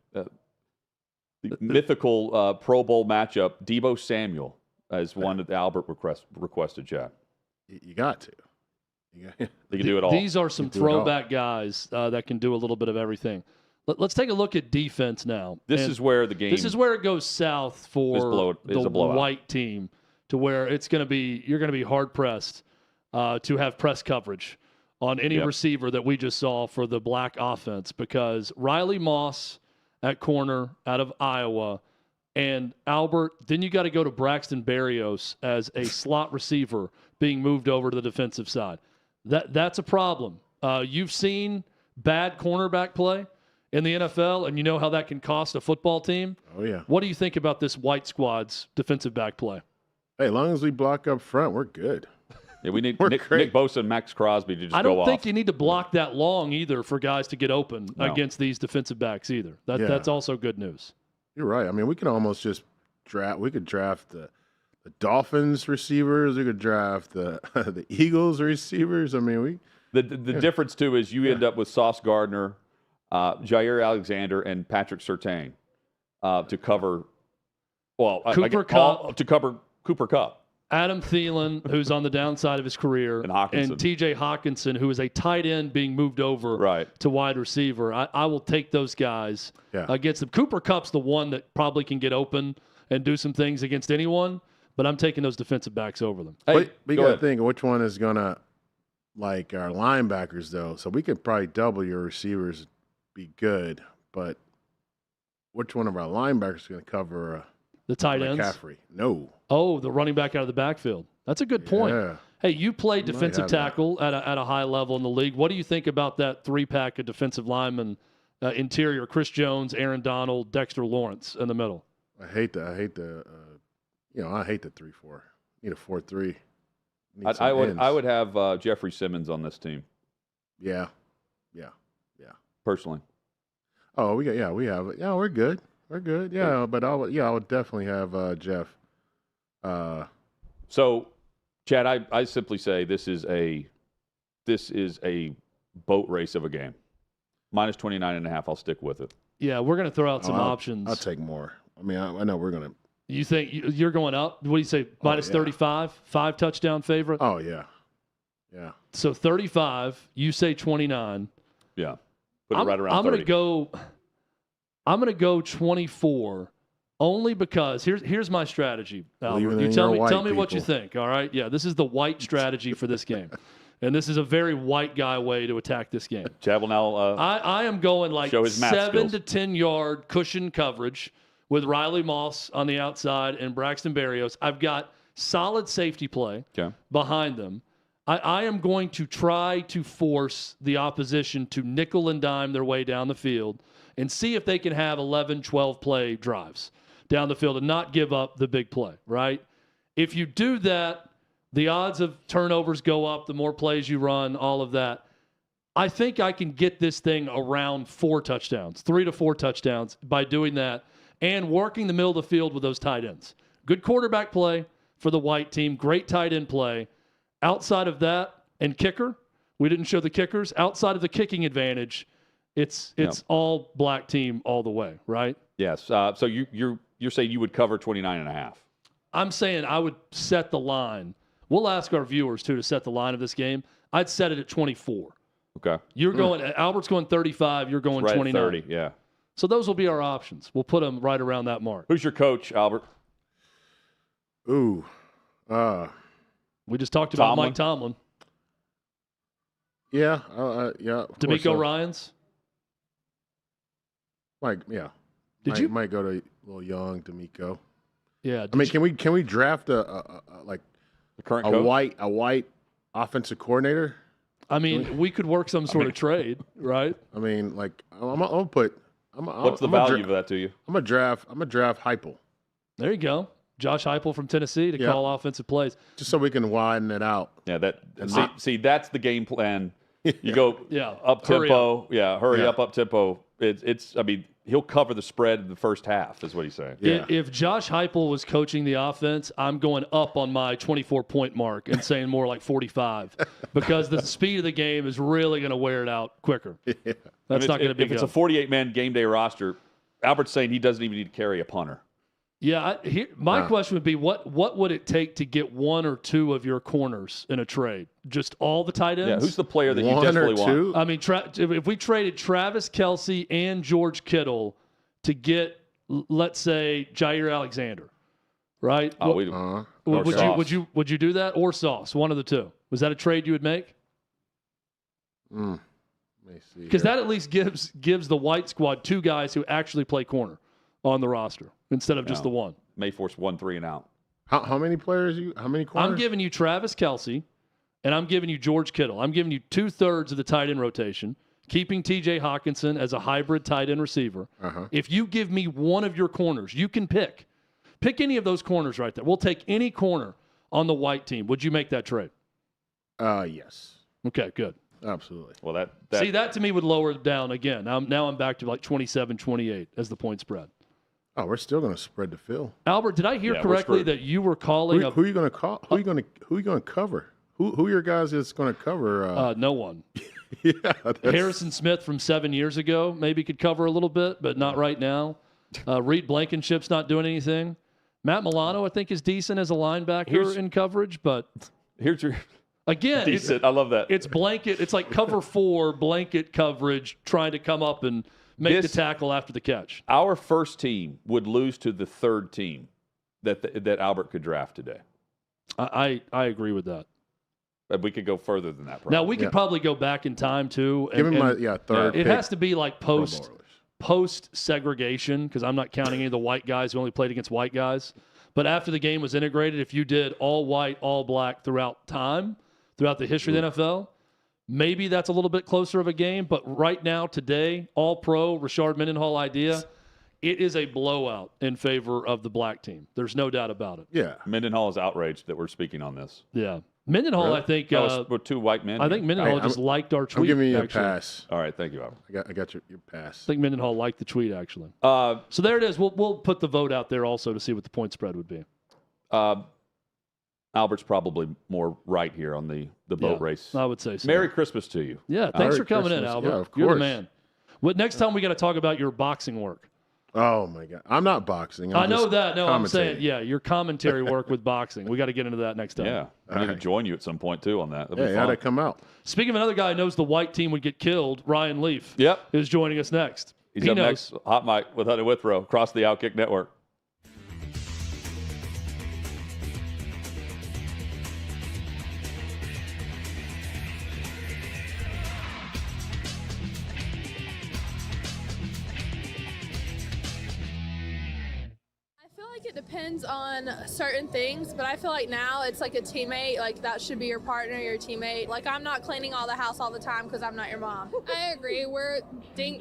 mythical Pro Bowl matchup, Debo Samuel as one that Albert requested, Chad. You got to. They can do it all. These are some throwback guys that can do a little bit of everything. Let's take a look at defense now. This is where the game. This is where it goes south for the white team, to where you're going to be hard pressed to have press coverage on any receiver that we just saw for the black offense, because Riley Moss at corner out of Iowa, and Albert. Then you got to go to Braxton Berrios as a slot receiver being moved over to the defensive side. That's a problem. You've seen bad cornerback play in the NFL, and you know how that can cost a football team. Oh, yeah. What do you think about this white squad's defensive back play? Hey, as long as we block up front, we're good. Yeah, we need Nick Bosa and Max Crosby to just go off. I don't think you need to block that long either for guys to get open against these defensive backs either. That's also good news. You're right. I mean, we can almost just draft. We could draft the Dolphins receivers. We could draft the the Eagles receivers. I mean, The difference, too, is you end up with Sauce Gardner, Jair Alexander, and Patrick Surtain to cover, Cooper Kupp. To cover Cooper Kupp. Adam Thielen, who's on the downside of his career, and T.J. Hawkinson, who is a tight end being moved over to wide receiver. I will take those guys against them. Cooper Kupp's the one that probably can get open and do some things against anyone, but I'm taking those defensive backs over them. but you got to think which one is going to, like our linebackers, though. So we could probably double your receivers, be good, but which one of our linebackers is going to cover the tight ends? McCaffrey? No. Oh, the running back out of the backfield. That's a good point. Yeah. Hey, you played defensive tackle at a high level in the league. What do you think about that three-pack of defensive linemen, interior, Chris Jones, Aaron Donald, Dexter Lawrence in the middle? I hate the 3-4. Need a 4-3. I would have Jeffrey Simmons on this team. Yeah. Personally. Oh, we have it. Yeah, we're good. We're good. Yeah, but I would definitely have Jeff. So, Chad, I simply say this is a boat race of a game. Minus 29.5. I'll stick with it. Yeah, we're going to throw out some options. I'll take more. I mean, I know we're going to. You think you're going up? What do you say? Minus 35, 5 touchdown favorite? Oh, yeah. Yeah. So 35, you say 29. Yeah. Put it right around I'm 30. I'm going to go 24 only because here's my strategy. Albert. You tell me what you think, all right? Yeah, this is the white strategy for this game. And this is a very white guy way to attack this game. Chad will now I am going like show his 7 to 10 yard cushion coverage with Riley Moss on the outside and Braxton Berrios. I've got solid safety play behind them. I am going to try to force the opposition to nickel and dime their way down the field and see if they can have 11, 12 play drives down the field and not give up the big play, right? If you do that, the odds of turnovers go up, the more plays you run, all of that. I think I can get this thing around 4 touchdowns, 3 to 4 touchdowns by doing that and working the middle of the field with those tight ends. Good quarterback play for the white team, great tight end play. Outside of that and kicker, we didn't show the kickers. Outside of the kicking advantage, it's all black team all the way, right? Yes. So you're saying you would cover 29.5. I'm saying I would set the line. We'll ask our viewers too to set the line of this game. I'd set it at 24. Okay. You're going. Albert's going 35. You're going right 29. 30. Yeah. So those will be our options. We'll put them right around that mark. Who's your coach, Albert? Ooh. We just talked about Mike Tomlin. Yeah. D'Amico Ryans. Mike. Yeah. Might go to a little young D'Amico. Yeah. I mean, can we draft a current coach? a white offensive coordinator? I mean, we could work some sort of trade, right? I mean, like I'm gonna put. What's the value of that to you? I'm gonna draft Heupel. There you go. Josh Heupel from Tennessee to call offensive plays. Just so we can widen it out. Yeah, see, that's the game plan. You go up tempo. Hurry up tempo. It's. I mean, he'll cover the spread in the first half. Is what he's saying. Yeah. If Josh Heupel was coaching the offense, I'm going up on my 24-point mark and saying more like 45 because the speed of the game is really going to wear it out quicker. Yeah. That's not going to be if good. It's a 48-man game day roster. Albert's saying he doesn't even need to carry a punter. Yeah, my question would be, what would it take to get 1 or 2 of your corners in a trade? Just all the tight ends? Yeah, who's the player that you desperately want? I mean, if we traded Travis Kelce and George Kittle to get, let's say, Jair Alexander, right? Would you do that or Sauce? One of the two. Was that a trade you would make? Let me see. Because that at least gives the white squad 2 guys who actually play corner on the roster instead of just the one. May force 1, 3, and out. How many players? How many corners? I'm giving you Travis Kelce, and I'm giving you George Kittle. I'm giving you 2/3 of the tight end rotation, keeping T.J. Hawkinson as a hybrid tight end receiver. If you give me one of your corners, you can pick any of those corners right there. We'll take any corner on the white team. Would you make that trade? Yes. Okay, good. Absolutely. Well, that see, that to me would lower it down again. Now I'm back to like 27-28 as the point spread. Oh, we're still going to spread the field. Albert, did I hear correctly that you were calling Who are you going to call? Who are you going to cover? Who are your guys that's going to cover? No one. Yeah, Harrison Smith from 7 years ago maybe could cover a little bit, but not right now. Reed Blankenship's not doing anything. Matt Milano, I think, is decent as a linebacker in coverage, but here's your again. Decent. I love that. It's blanket. It's like cover 4 blanket coverage, trying to come up and make the tackle after the catch. Our first team would lose to the third team that Albert could draft today. I agree with that. But we could go further than that. Probably. Now we could probably go back in time too. Give him third. It has to be like post segregation, because I'm not counting any of the white guys who only played against white guys. But after the game was integrated, if you did all white, all black throughout the history of the NFL, maybe that's a little bit closer of a game. But right now, today, all pro Rashard Mendenhall idea, it is a blowout in favor of the black team. There's no doubt about it. Yeah. Mendenhall is outraged that we're speaking on this. Yeah. Mendenhall, Really? I think. We're two white men. I think Mendenhall just liked our tweet. I'm giving you actually. a pass. All right, thank you, Albert. I got your pass. I think Mendenhall liked the tweet, actually. So there it is. We'll put the vote out there also to see what the point spread would be. Albert's probably more right here on the boat race. I would say so. Merry Christmas to you. Yeah, thanks for coming in, Albert. Yeah, of You're the course. man. Next time we got to talk about your boxing work. Oh my God, I'm not boxing. I know just that. No, I'm saying, commentating. your commentary work with boxing. We got to get into that next time. Yeah, I need to join you at some point too on that. That'd be Yeah, fun. how'd it come out? Speaking of another guy who knows the white team would get killed, Ryan Leaf. Yep, is joining us next. He's up next. Hot Mic with Hunter Withrow across the OutKick Network. It depends on certain things, but I feel like now it's like a teammate, like that should be your partner, your teammate. Like I'm not cleaning all the house all the time because I'm not your mom. I agree. We're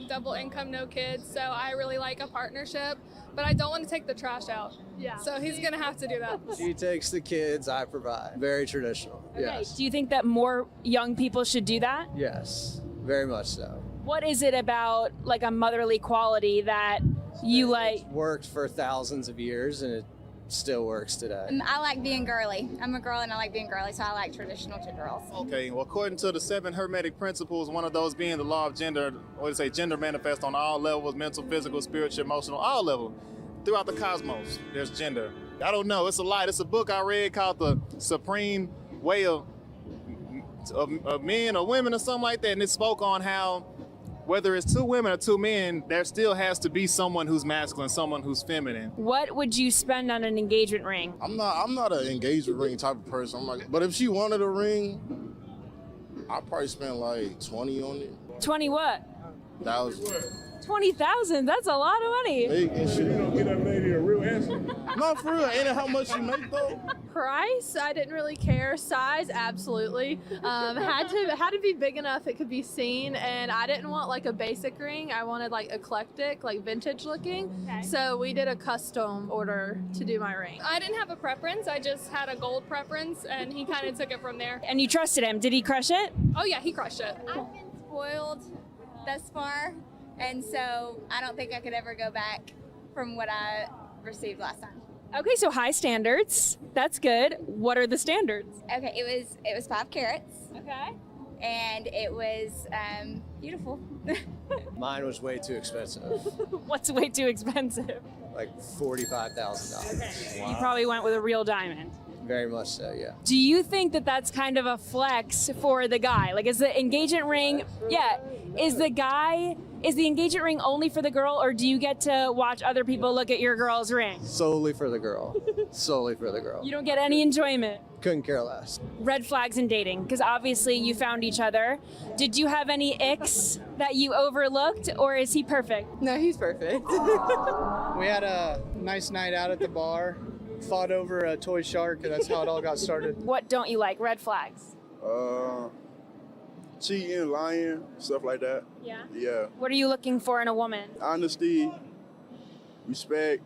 double income, no kids, so I really like a partnership, but I don't want to take the trash out. Yeah. So he's going to have to do that. She takes the kids, I provide. Very traditional. Okay. Yes. Do you think that more young people should do that? Yes, very much so. What is it about like a motherly quality that you like? Worked for thousands of years and it still works today. I like being girly. I'm a girl and I like being girly, so I like traditional to girls. Okay, well, according to the 7 Hermetic principles, one of those being the law of gender, gender manifests on all levels, mental, physical, spiritual, emotional, all levels. Throughout the cosmos, there's gender. I don't know, it's a lot. It's a book I read called The Supreme Way of Men or Women or something like that, and it spoke on how whether it's 2 women or 2 men, there still has to be someone who's masculine, someone who's feminine. What would you spend on an engagement ring? I'm not an engagement ring type of person. But if she wanted a ring, I'd probably spend like 20 on it. 20 what? 1,000. 20,000. That's a lot of money. Hey, and shit. You don't get that lady a real answer. Not for real. Ain't it how much you make though? Price, I didn't really care. Size, absolutely. Had to be big enough it could be seen, and I didn't want like a basic ring. I wanted like eclectic, like vintage looking. Okay. So we did a custom order to do my ring. I didn't have a preference. I just had a gold preference, and he kind of took it from there. And you trusted him. Did he crush it? Oh, yeah, he crushed it. I've been spoiled thus far, and so I don't think I could ever go back from what I received last time. Okay, so high standards. That's good. What are the standards? Okay, it was 5 carats. Okay. And it was beautiful. Mine was way too expensive. What's way too expensive? Like $45,000. Okay. You probably went with a real diamond. Very much so, yeah. Do you think that that's kind of a flex for the guy? Like, is the engagement ring, is the engagement ring only for the girl, or do you get to watch other people look at your girl's ring? Solely for the girl. Solely for the girl. You don't get any enjoyment? Couldn't care less. Red flags in dating, because obviously you found each other. Did you have any icks that you overlooked, or is he perfect? No, he's perfect. We had a nice night out at the bar. Fought over a toy shark, and that's how it all got started. What don't you like? Red flags? Cheating, lying, stuff like that. Yeah? Yeah. What are you looking for in a woman? Honesty, respect,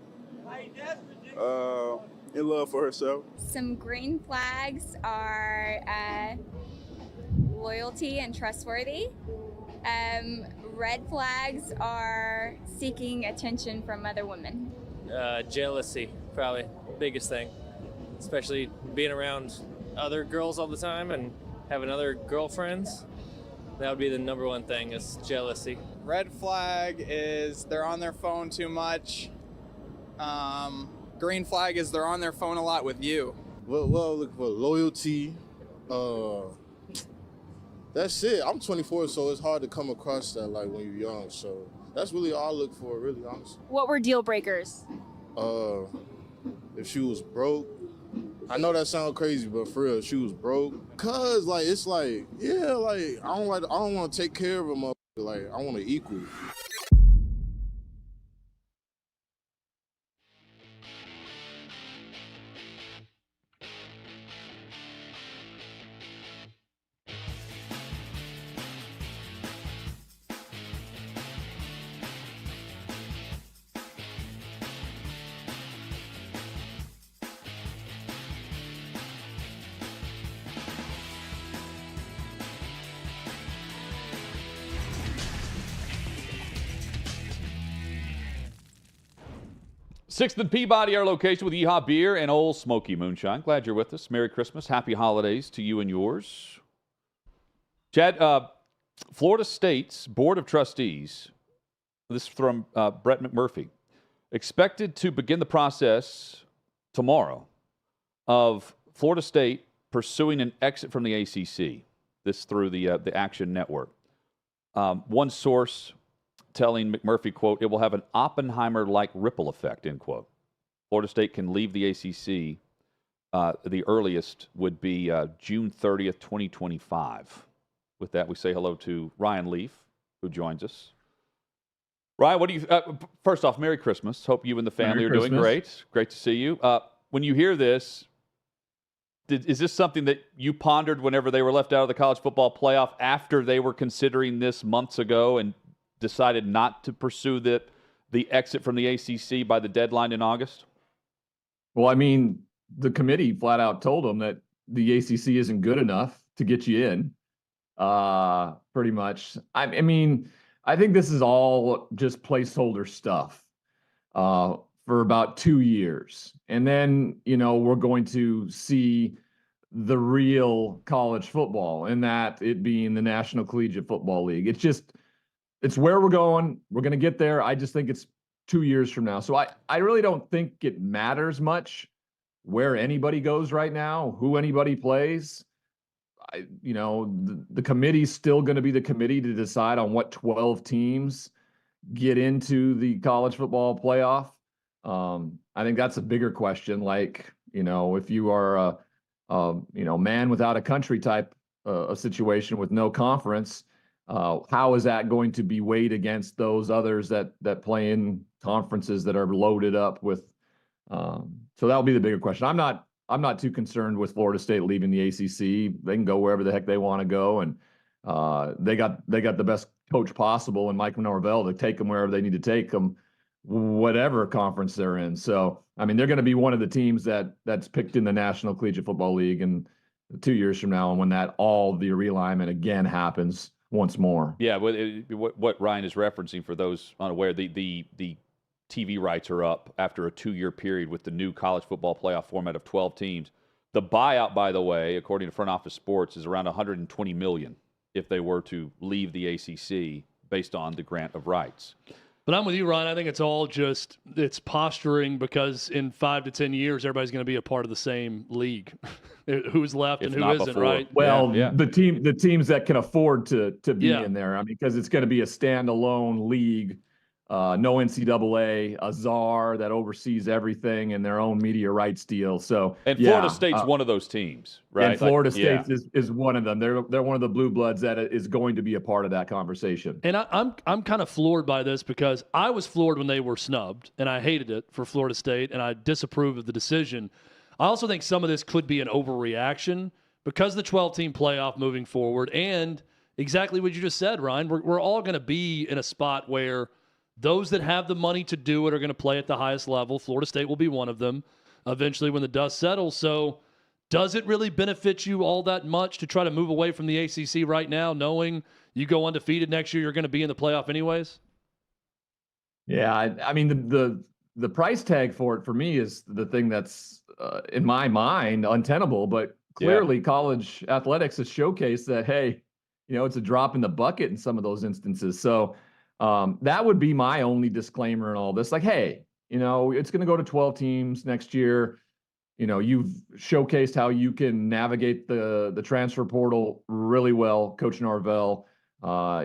in love for herself. Some green flags are loyalty and trustworthy. Red flags are seeking attention from other women. Jealousy, probably biggest thing, especially being around other girls all the time and having other girlfriends. That would be the number one thing, is jealousy. Red flag is they're on their phone too much. Green flag is they're on their phone a lot with you. Well, look for loyalty. That's it. I'm 24, so it's hard to come across that like when you're young. So that's really all I look for, really, honestly. What were deal breakers? If she was broke, I know that sounds crazy, but for real, if she was broke. Cause like it's like, yeah, like I don't want to take care of a motherfucker. Like I want to equal. Sixth and Peabody, our location with Yeehaw Beer and Old Smoky Moonshine. Glad you're with us. Merry Christmas. Happy holidays to you and yours. Chad, Florida State's Board of Trustees, this is from Brett McMurphy, expected to begin the process tomorrow of Florida State pursuing an exit from the ACC. This through the Action Network. One source telling McMurphy, quote, it will have an Oppenheimer-like ripple effect, end quote. Florida State can leave the ACC. The earliest would be June 30th, 2025. With that, we say hello to Ryan Leaf, who joins us. Ryan, what do you, first off, Merry Christmas. Hope you and the family are doing great. Great to see you. When you hear this, is this something that you pondered whenever they were left out of the college football playoff after they were considering this months ago and decided not to pursue the exit from the ACC by the deadline in August? Well, I mean, the committee flat out told them that the ACC isn't good enough to get you in, pretty much. I mean, I think this is all just placeholder stuff for about 2 years. And then, we're going to see the real college football, and that it being the National Collegiate Football League. It's where we're going. We're going to get there. I just think it's 2 years from now. So I really don't think it matters much where anybody goes right now, who anybody plays. The committee's still going to be the committee to decide on what 12 teams get into the college football playoff. I think that's a bigger question. Like, if you are a man without a country type a situation with no conference, how is that going to be weighed against those others that play in conferences that are loaded up with? So that'll be the bigger question. I'm not too concerned with Florida State leaving the ACC. They can go wherever the heck they want to go, and they got the best coach possible in Mike Norvell to take them wherever they need to take them, whatever conference they're in. So I mean, they're going to be one of the teams that's picked in the National Collegiate Football League, and 2 years from now, and when all the realignment again happens once more. Yeah, what Ryan is referencing, for those unaware, the TV rights are up after a 2-year period with the new college football playoff format of 12 teams. The buyout, by the way, according to Front Office Sports, is around $120 million if they were to leave the ACC based on the grant of rights. But I'm with you, Ryan. I think it's all just it's posturing, because in 5 to 10 years, everybody's going to be a part of the same league. Who's left and who isn't, right? Well, the teams that can afford to be in there. I mean, because it's going to be a standalone league, no NCAA, a czar that oversees everything, and their own media rights deal. So, and Florida State's one of those teams, right? And Florida State is one of them. They're one of the blue bloods that is going to be a part of that conversation. And I'm kind of floored by this, because I was floored when they were snubbed, and I hated it for Florida State, and I disapprove of the decision. I also think some of this could be an overreaction because of the 12-team playoff moving forward, and exactly what you just said, Ryan. We're all going to be in a spot where those that have the money to do it are going to play at the highest level. Florida State will be one of them eventually when the dust settles. So does it really benefit you all that much to try to move away from the ACC right now, knowing you go undefeated next year, you're going to be in the playoff anyways? Yeah, I mean, the price tag for it for me is the thing that's in my mind untenable, but clearly college athletics has showcased that, hey, it's a drop in the bucket in some of those instances. So that would be my only disclaimer in all this. Like, hey, it's going to go to 12 teams next year. You've showcased how you can navigate the transfer portal really well, Coach Norvell.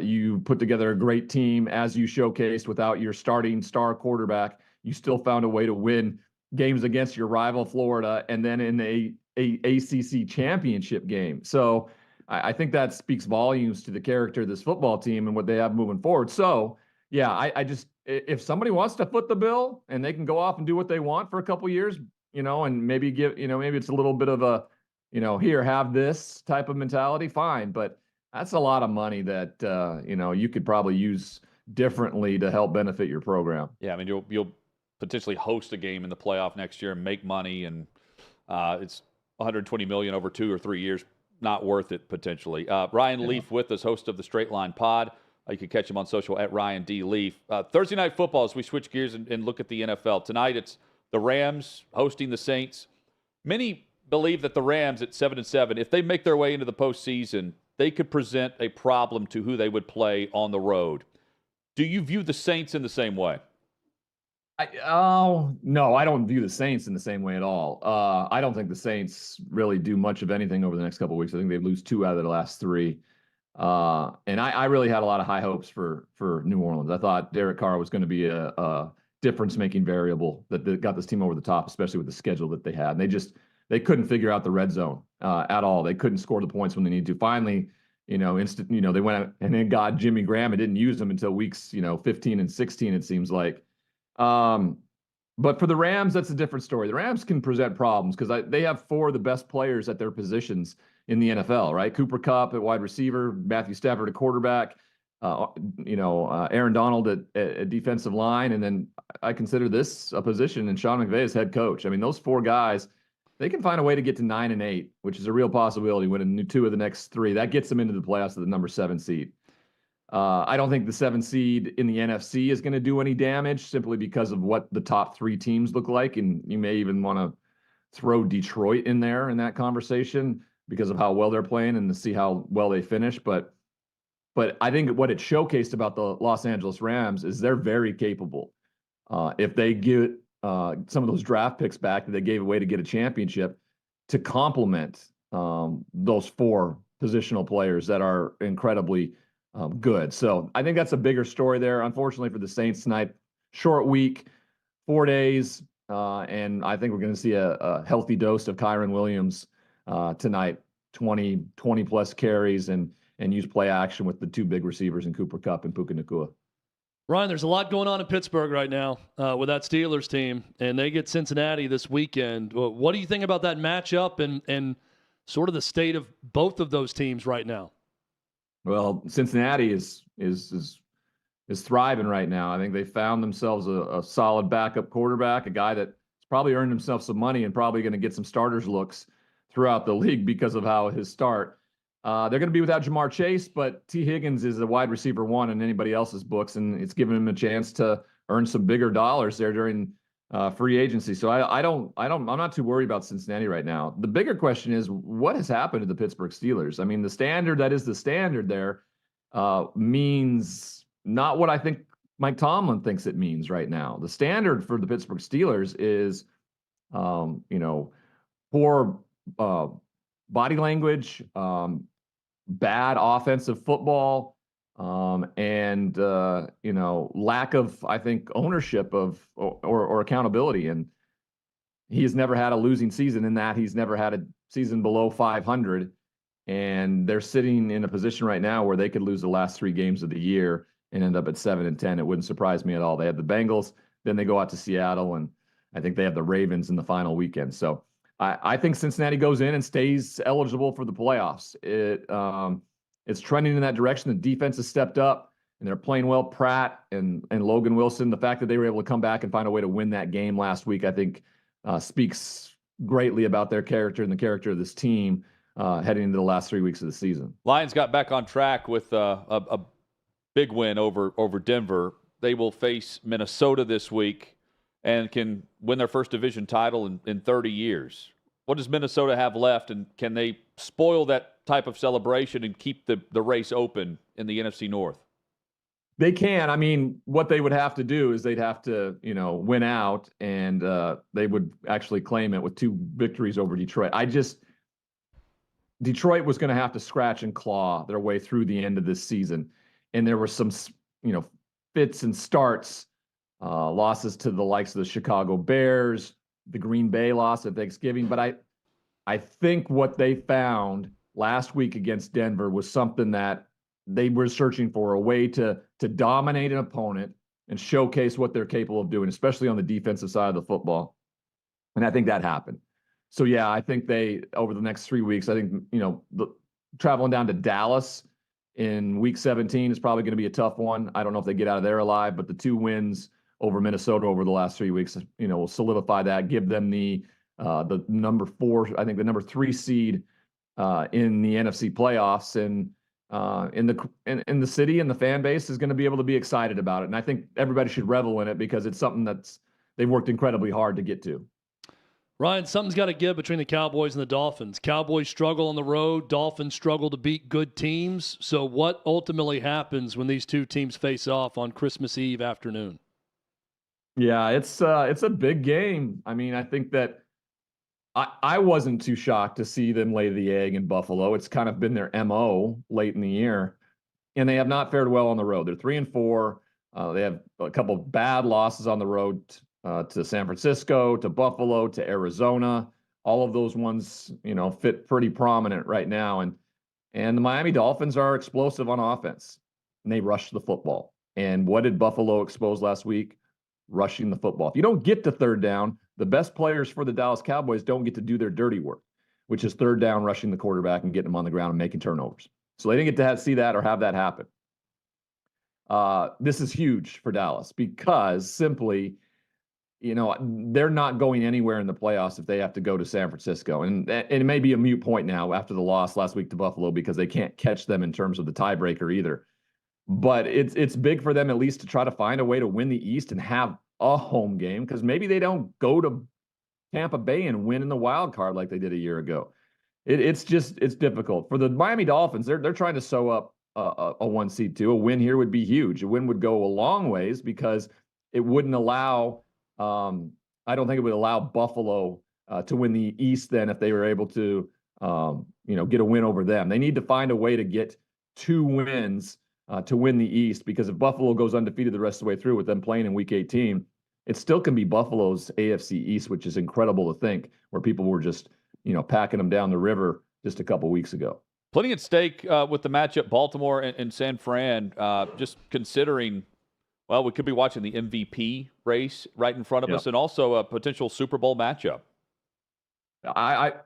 You put together a great team, as you showcased, without your starting star quarterback. You still found a way to win games against your rival Florida, and then in a ACC championship game. So I think that speaks volumes to the character of this football team and what they have moving forward. So yeah, I just, if somebody wants to foot the bill and they can go off and do what they want for a couple years, and maybe maybe it's a little bit of a, here, have this type of mentality, fine. But that's a lot of money that, you could probably use differently to help benefit your program. Yeah, I mean, you'll potentially host a game in the playoff next year and make money, and it's $120 million over 2 or 3 years. Not worth it, potentially. Ryan Leaf with us, host of the Straight Line Pod. You can catch him on social at Ryan D. Leaf. Thursday Night Football, as we switch gears and look at the NFL. Tonight, it's the Rams hosting the Saints. Many believe that the Rams at 7-7, if they make their way into the postseason, they could present a problem to who they would play on the road. Do you view the Saints in the same way? No, I don't view the Saints in the same way at all. I don't think the Saints really do much of anything over the next couple of weeks. I think they lose 2 out of the last 3. And I really had a lot of high hopes for New Orleans. I thought Derek Carr was going to be a difference-making variable that got this team over the top, especially with the schedule that they had. And they couldn't figure out the red zone at all. They couldn't score the points when they needed to. Finally, they went out and then got Jimmy Graham and didn't use him until weeks 15 and 16, it seems like. But for the Rams, that's a different story. The Rams can present problems because they have 4 of the best players at their positions in the NFL, right? Cooper Kupp at wide receiver, Matthew Stafford at quarterback, Aaron Donald at defensive line. And then I consider this a position and Sean McVay as head coach. I mean, those 4 guys, they can find a way to get to 9-8, which is a real possibility, winning 2 of the next 3. That gets them into the playoffs at the number 7 seed. I don't think the 7 seed in the NFC is going to do any damage simply because of what the top 3 teams look like. And you may even want to throw Detroit in there in that conversation because of how well they're playing and to see how well they finish. But I think what it showcased about the Los Angeles Rams is they're very capable. If they get some of those draft picks back that they gave away to get a championship to complement those 4 positional players that are incredibly good. So I think that's a bigger story there. Unfortunately for the Saints tonight, short week, 4 days, and I think we're going to see a healthy dose of Kyron Williams tonight, 20 plus carries and use play action with the 2 big receivers in Cooper Kupp and Puka Nacua. Ryan, there's a lot going on in Pittsburgh right now with that Steelers team, and they get Cincinnati this weekend. What do you think about that matchup and sort of the state of both of those teams right now? Well, Cincinnati is thriving right now. I think they found themselves a solid backup quarterback, a guy that's probably earned himself some money and probably going to get some starters looks throughout the league because of how his start. They're going to be without Jamar Chase, but T. Higgins is a wide receiver 1 in anybody else's books, and it's given him a chance to earn some bigger dollars there during free agency. So I'm not too worried about Cincinnati right now. The bigger question is what has happened to the Pittsburgh Steelers? I mean, the standard that is the standard there means not what I think Mike Tomlin thinks it means right now. The standard for the Pittsburgh Steelers is, poor body language, bad offensive football, and lack of, I think, ownership of or accountability. And he has never had a losing season in that he's never had a season below 500. And they're sitting in a position right now where they could lose the last 3 games of the year and end up at 7-10. It wouldn't surprise me at all. They have the Bengals, then they go out to Seattle, and I think they have the Ravens in the final weekend. So I think Cincinnati goes in and stays eligible for the playoffs. It's trending in that direction. The defense has stepped up, and they're playing well. Pratt and Logan Wilson, the fact that they were able to come back and find a way to win that game last week, I think speaks greatly about their character and the character of this team heading into the last 3 weeks of the season. Lions got back on track with a big win over Denver. They will face Minnesota this week. and can win their first division title in 30 years. What does Minnesota have left, and can they spoil that type of celebration and keep the race open in the NFC North? They can. I mean, what they would have to do is they'd have to, win out, and they would actually claim it with 2 victories over Detroit. Detroit was going to have to scratch and claw their way through the end of this season. And there were some, fits and starts, losses to the likes of the Chicago Bears, the Green Bay loss at Thanksgiving. But I think what they found last week against Denver was something that they were searching for, a way to dominate an opponent and showcase what they're capable of doing, especially on the defensive side of the football. And I think that happened. So, yeah, I think they, over the next 3 weeks, I think, traveling down to Dallas in week 17 is probably going to be a tough one. I don't know if they get out of there alive, but the 2 wins over Minnesota over the last 3 weeks, will solidify that, give them the number 4, I think the number 3 seed in the NFC playoffs. And in the city and the fan base is going to be able to be excited about it. And I think everybody should revel in it because it's something they've worked incredibly hard to get to. Ryan, something's got to give between the Cowboys and the Dolphins. Cowboys struggle on the road. Dolphins struggle to beat good teams. So what ultimately happens when these 2 teams face off on Christmas Eve afternoon? Yeah, it's a big game. I mean, I think that I wasn't too shocked to see them lay the egg in Buffalo. It's kind of been their MO late in the year, and they have not fared well on the road. They're 3-4. They have a couple of bad losses on the road to San Francisco, to Buffalo, to Arizona. All of those ones, fit pretty prominent right now. And the Miami Dolphins are explosive on offense, and they rush the football. And what did Buffalo expose last week? Rushing the football. If you don't get to third down, the best players for the Dallas Cowboys don't get to do their dirty work, which is third down, rushing the quarterback and getting them on the ground and making turnovers. So they didn't get to see that or have that happen. This is huge for Dallas because simply, they're not going anywhere in the playoffs if they have to go to San Francisco. And it may be a moot point now after the loss last week to Buffalo because they can't catch them in terms of the tiebreaker either. But it's big for them at least to try to find a way to win the East and have a home game, because maybe they don't go to Tampa Bay and win in the wild card like they did a year ago. It's difficult. For the Miami Dolphins, they're trying to sew up a 1 seed too. A win here would be huge. A win would go a long ways because it wouldn't allow I don't think it would allow Buffalo to win the East then if they were able to get a win over them. They need to find a way to get 2 wins to win the East, because if Buffalo goes undefeated the rest of the way through with them playing in Week 18, it still can be Buffalo's AFC East, which is incredible to think, where people were just, packing them down the river just a couple weeks ago. Plenty at stake with the matchup, Baltimore and San Fran, just considering, well, we could be watching the MVP race right in front of us, and also a potential Super Bowl matchup.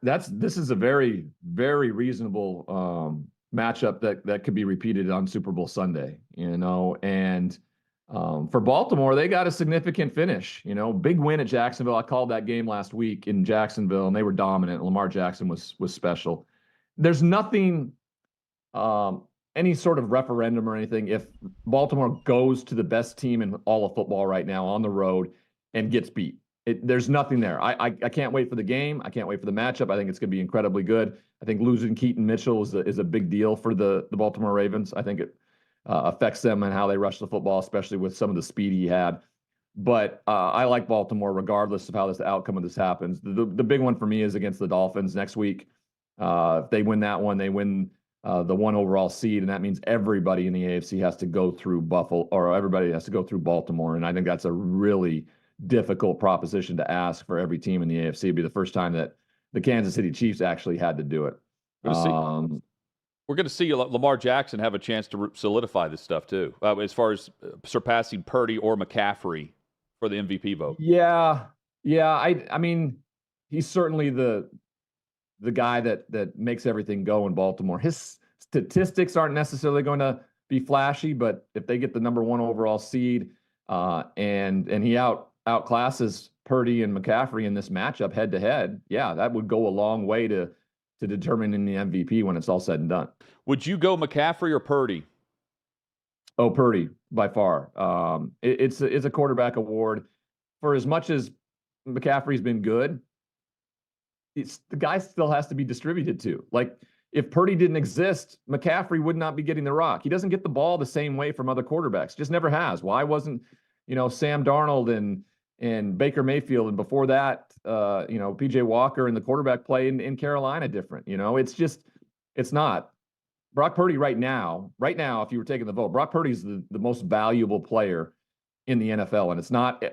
This is a very, very reasonable matchup that could be repeated on Super Bowl Sunday, and for Baltimore, they got a significant finish, big win at Jacksonville. I called that game last week in Jacksonville, and they were dominant. Lamar Jackson was special. There's nothing, any sort of referendum or anything if Baltimore goes to the best team in all of football right now on the road and gets beat. There's nothing there. I can't wait for the game. I can't wait for the matchup. I think it's going to be incredibly good. I think losing Keaton Mitchell is a big deal for the Baltimore Ravens. I think it affects them and how they rush the football, especially with some of the speed he had. But I like Baltimore regardless of how the outcome of this happens. The big one for me is against the Dolphins next week. If they win that one, they win the 1 overall seed, and that means everybody in the AFC has to go through Buffalo, or everybody has to go through Baltimore. And I think that's a really difficult proposition to ask for every team in the AFC. It'd be the first time that the Kansas City Chiefs actually had to do it. We're going to see Lamar Jackson have a chance to solidify this stuff too, as far as surpassing Purdy or McCaffrey for the MVP vote. Yeah. I mean, he's certainly the guy that makes everything go in Baltimore. His statistics aren't necessarily going to be flashy, but if they get the number 1 overall seed and he outclasses Purdy and McCaffrey in this matchup head to head, that would go a long way to determining the MVP when it's all said and done. Would you go McCaffrey or Purdy? Oh, Purdy by far. It's a quarterback award for as much as McCaffrey's been good, the guy still has to be distributed to. Like, if Purdy didn't exist, McCaffrey would not be getting the rock. He doesn't get the ball the same way from other quarterbacks. Just never has. Why wasn't, Sam Darnold and Baker Mayfield, and before that, PJ Walker and the quarterback play in Carolina different? It's not. Brock Purdy right now, if you were taking the vote, Brock Purdy is the most valuable player in the NFL. And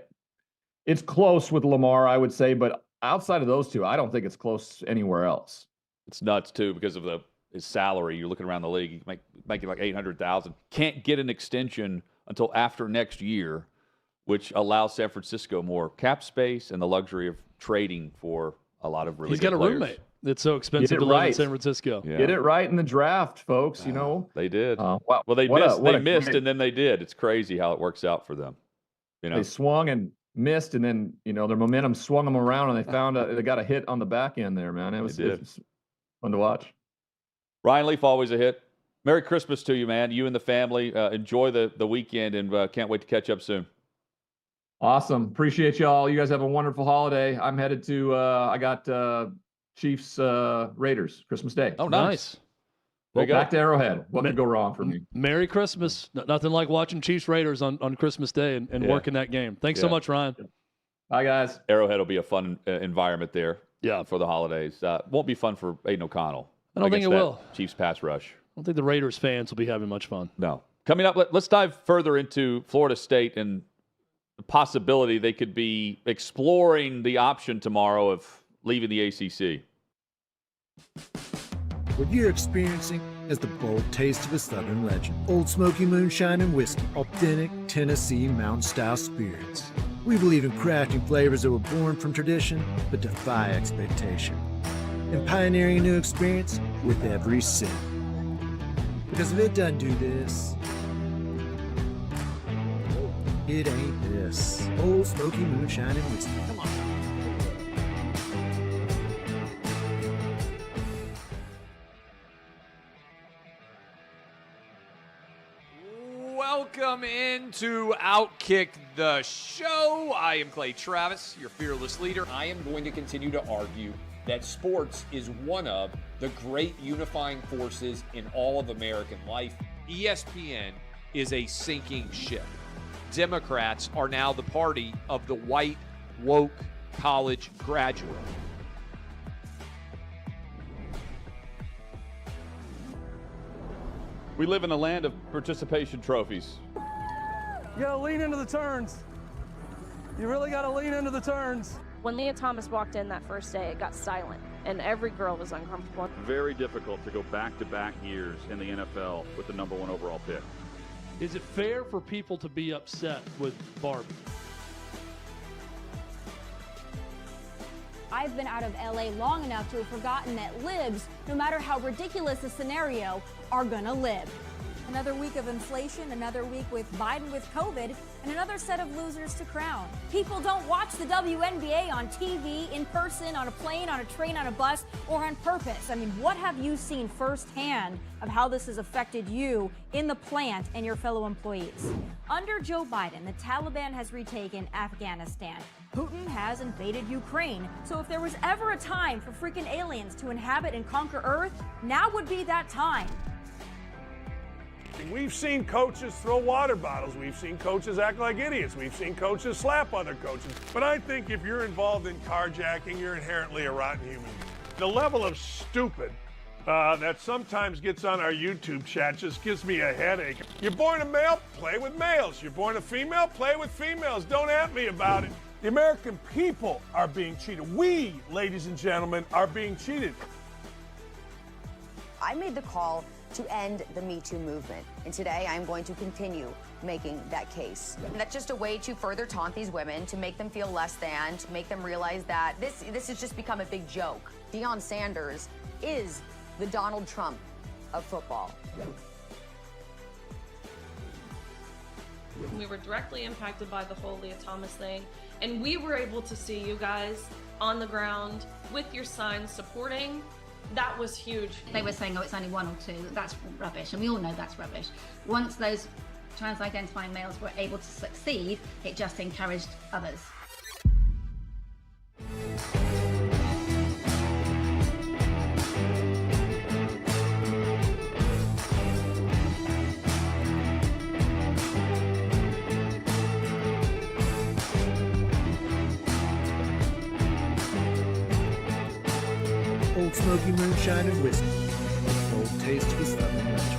it's close with Lamar, I would say, but outside of those two, I don't think it's close anywhere else. It's nuts, too, because of his salary. You're looking around the league, he's making like $800,000. Can't get an extension until after next year, which allows San Francisco more cap space and the luxury of trading for a lot of really good players. He's got a roommate. It's so expensive to live in San Francisco. Yeah. Get it right in the draft, folks. They did. Wow. Well, they missed, and then they did. It's crazy how it works out for them. They swung and missed, and then their momentum swung them around, and they got a hit on the back end there, man. It was fun to watch. Ryan Leaf, always a hit. Merry Christmas to you, man. You and the family. Enjoy the weekend, and can't wait to catch up soon. Awesome. Appreciate y'all. You guys have a wonderful holiday. I'm headed to I got Chiefs Raiders Christmas Day. Oh, nice. Well, back to Arrowhead. What could go wrong for me? Merry Christmas. Nothing like watching Chiefs Raiders on Christmas Day and working that game. Thanks so much, Ryan. Bye, guys. Arrowhead will be a fun environment there. Yeah, for the holidays. Won't be fun for Aiden O'Connell. I don't think it will. Chiefs pass rush. I don't think the Raiders fans will be having much fun. No. Coming up, let's dive further into Florida State and the possibility they could be exploring the option tomorrow of leaving the ACC. What you're experiencing is the bold taste of a Southern legend. Old Smoky Moonshine and Whiskey, authentic Tennessee mountain-style spirits. We believe in crafting flavors that were born from tradition but defy expectation, and pioneering a new experience with every sip. Because if it doesn't do this, it ain't this. Old Smoky Moonshine and Whiskey. Come on. Welcome into OutKick the show. I am Clay Travis, your fearless leader. I am going to continue to argue that sports is one of the great unifying forces in all of American life. ESPN is a sinking ship. Democrats are now the party of the white, woke college graduate. We live in a land of participation trophies. You gotta lean into the turns. You really gotta lean into the turns. When Leah Thomas walked in that first day, it got silent, and every girl was uncomfortable. Very difficult to go back-to-back years in the NFL with the #1 overall pick. Is it fair for people to be upset with Barbie? I've been out of LA long enough to have forgotten that libs, no matter how ridiculous the scenario, are gonna live. Another week of inflation, another week with Biden with COVID, and another set of losers to crown. People don't watch the WNBA on TV, in person, on a plane, on a train, on a bus, or on purpose. I mean, what have you seen firsthand of how this has affected you in the plant and your fellow employees? Under Joe Biden, the Taliban has retaken Afghanistan. Putin has invaded Ukraine. So if there was ever a time for freaking aliens to inhabit and conquer Earth, now would be that time. We've seen coaches throw water bottles. We've seen coaches act like idiots. We've seen coaches slap other coaches. But I think if you're involved in carjacking, you're inherently a rotten human being. The level of stupid that sometimes gets on our YouTube chat just gives me a headache. You're born a male, play with males. You're born a female, play with females. Don't at me about it. The American people are being cheated. We, ladies and gentlemen, are being cheated. I made the call to end the Me Too movement, and today I'm going to continue making that case. And that's just a way to further taunt these women, to make them feel less than, to make them realize that this has just become a big joke. Deion Sanders is the Donald Trump of football. We were directly impacted by the whole Leah Thomas thing, and we were able to see you guys on the ground with your signs supporting. That was huge. They were saying, oh, it's only 1 or 2. That's rubbish, and we all know that's rubbish. Once those trans-identifying males were able to succeed, it just encouraged others. Old Smoky Moonshine and Whiskey, a bold taste of the Southern Legend.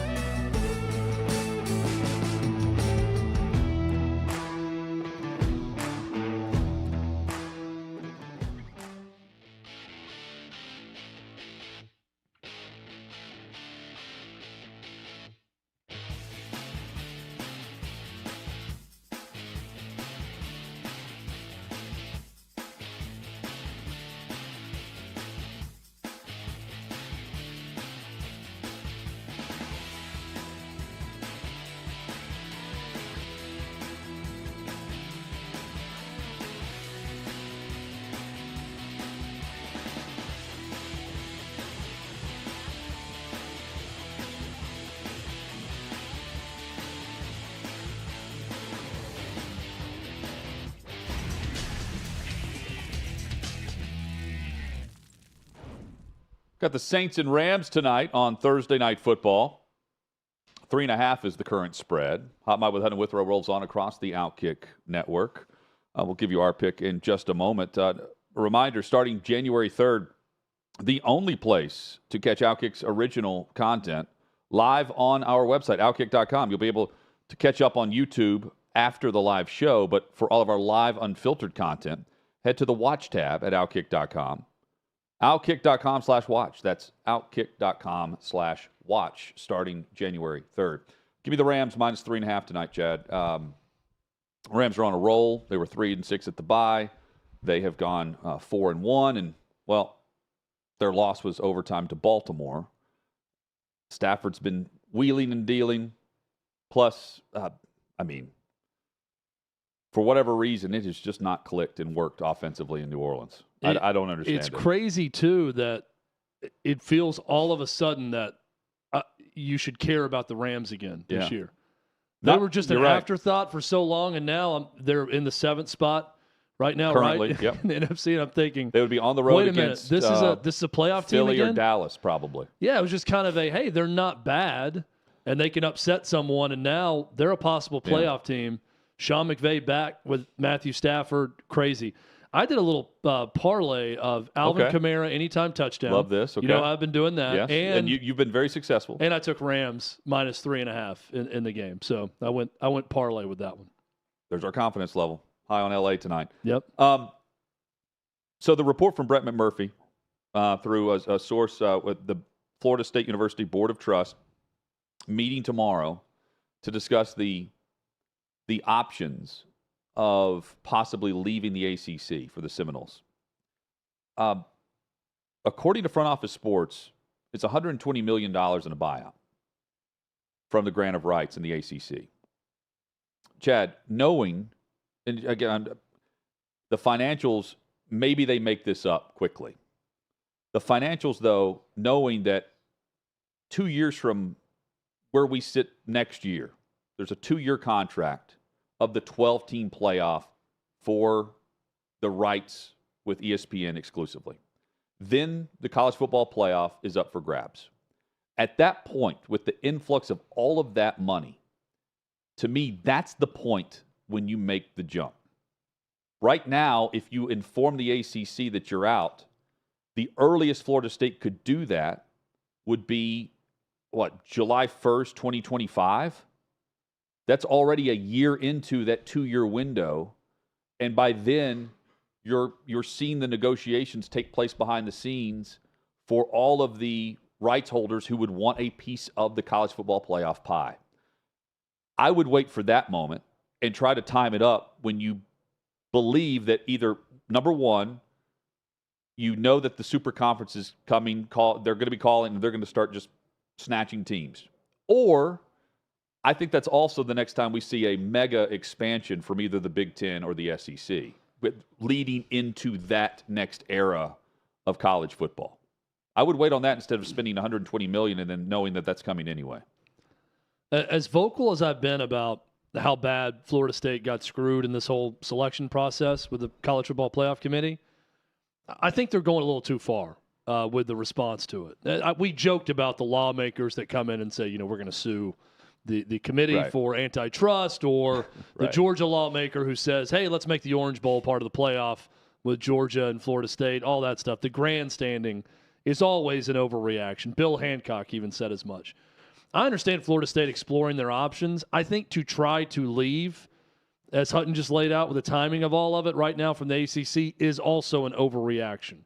Got the Saints and Rams tonight on Thursday Night Football. 3.5 is the current spread. Hot Mike with Hutton Withrow rolls on across the OutKick network. We'll give you our pick in just a moment. A reminder, starting January 3rd, the only place to catch OutKick's original content live on our website, OutKick.com. You'll be able to catch up on YouTube after the live show, but for all of our live unfiltered content, head to the Watch tab at OutKick.com. OutKick.com/watch. That's OutKick.com/watch starting January 3rd. Give me the Rams minus 3.5 tonight, Chad. Rams are on a roll. They were 3-6 at the bye. They have gone 4-1, and, well, their loss was overtime to Baltimore. Stafford's been wheeling and dealing. Plus, for whatever reason, it has just not clicked and worked offensively in New Orleans. I don't understand It's crazy, too, that it feels all of a sudden that you should care about the Rams again this year. They were just an afterthought for so long, and now they're in the 7th spot right now, currently, right? Yep. In the NFC, and I'm thinking they would be on the road wait a against minute, this is a playoff Philly team again? or Dallas, probably. Yeah, it was just kind of hey, they're not bad, and they can upset someone, and now they're a possible playoff team. Sean McVay back with Matthew Stafford, crazy. I did a little parlay of Alvin Kamara anytime touchdown. Love this. Okay. You know, I've been doing that. Yes. And you've been very successful. And I took Rams minus 3.5 in the game. So I went parlay with that one. There's our confidence level. High on LA tonight. Yep. So the report from Brett McMurphy through a source with the Florida State University Board of Trust meeting tomorrow to discuss the options of possibly leaving the ACC for the Seminoles. According to Front Office Sports, it's $120 million in a buyout from the grant of rights in the ACC. Chad, knowing, and again, the financials, maybe they make this up quickly. The financials, though, knowing that 2 years from where we sit next year, there's a 2-year contract of the 12-team playoff for the rights with ESPN exclusively. Then the college football playoff is up for grabs. At that point, with the influx of all of that money, to me, that's the point when you make the jump. Right now, if you inform the ACC that you're out, the earliest Florida State could do that would be, July 1st, 2025? That's already a year into that 2-year window. And by then, you're seeing the negotiations take place behind the scenes for all of the rights holders who would want a piece of the college football playoff pie. I would wait for that moment and try to time it up when you believe that either, number one, you know that the super conference is coming, they're going to be calling, and they're going to start just snatching teams. Or I think that's also the next time we see a mega expansion from either the Big Ten or the SEC, leading into that next era of college football. I would wait on that instead of spending $120 million and then knowing that that's coming anyway. As vocal as I've been about how bad Florida State got screwed in this whole selection process with the College Football Playoff Committee, I think they're going a little too far with the response to it. We joked about the lawmakers that come in and say, we're going to sue the committee for antitrust, or the Georgia lawmaker who says, hey, let's make the Orange Bowl part of the playoff with Georgia and Florida State, all that stuff. The grandstanding is always an overreaction. Bill Hancock even said as much. I understand Florida State exploring their options. I think to try to leave, as Hutton just laid out with the timing of all of it right now from the ACC, is also an overreaction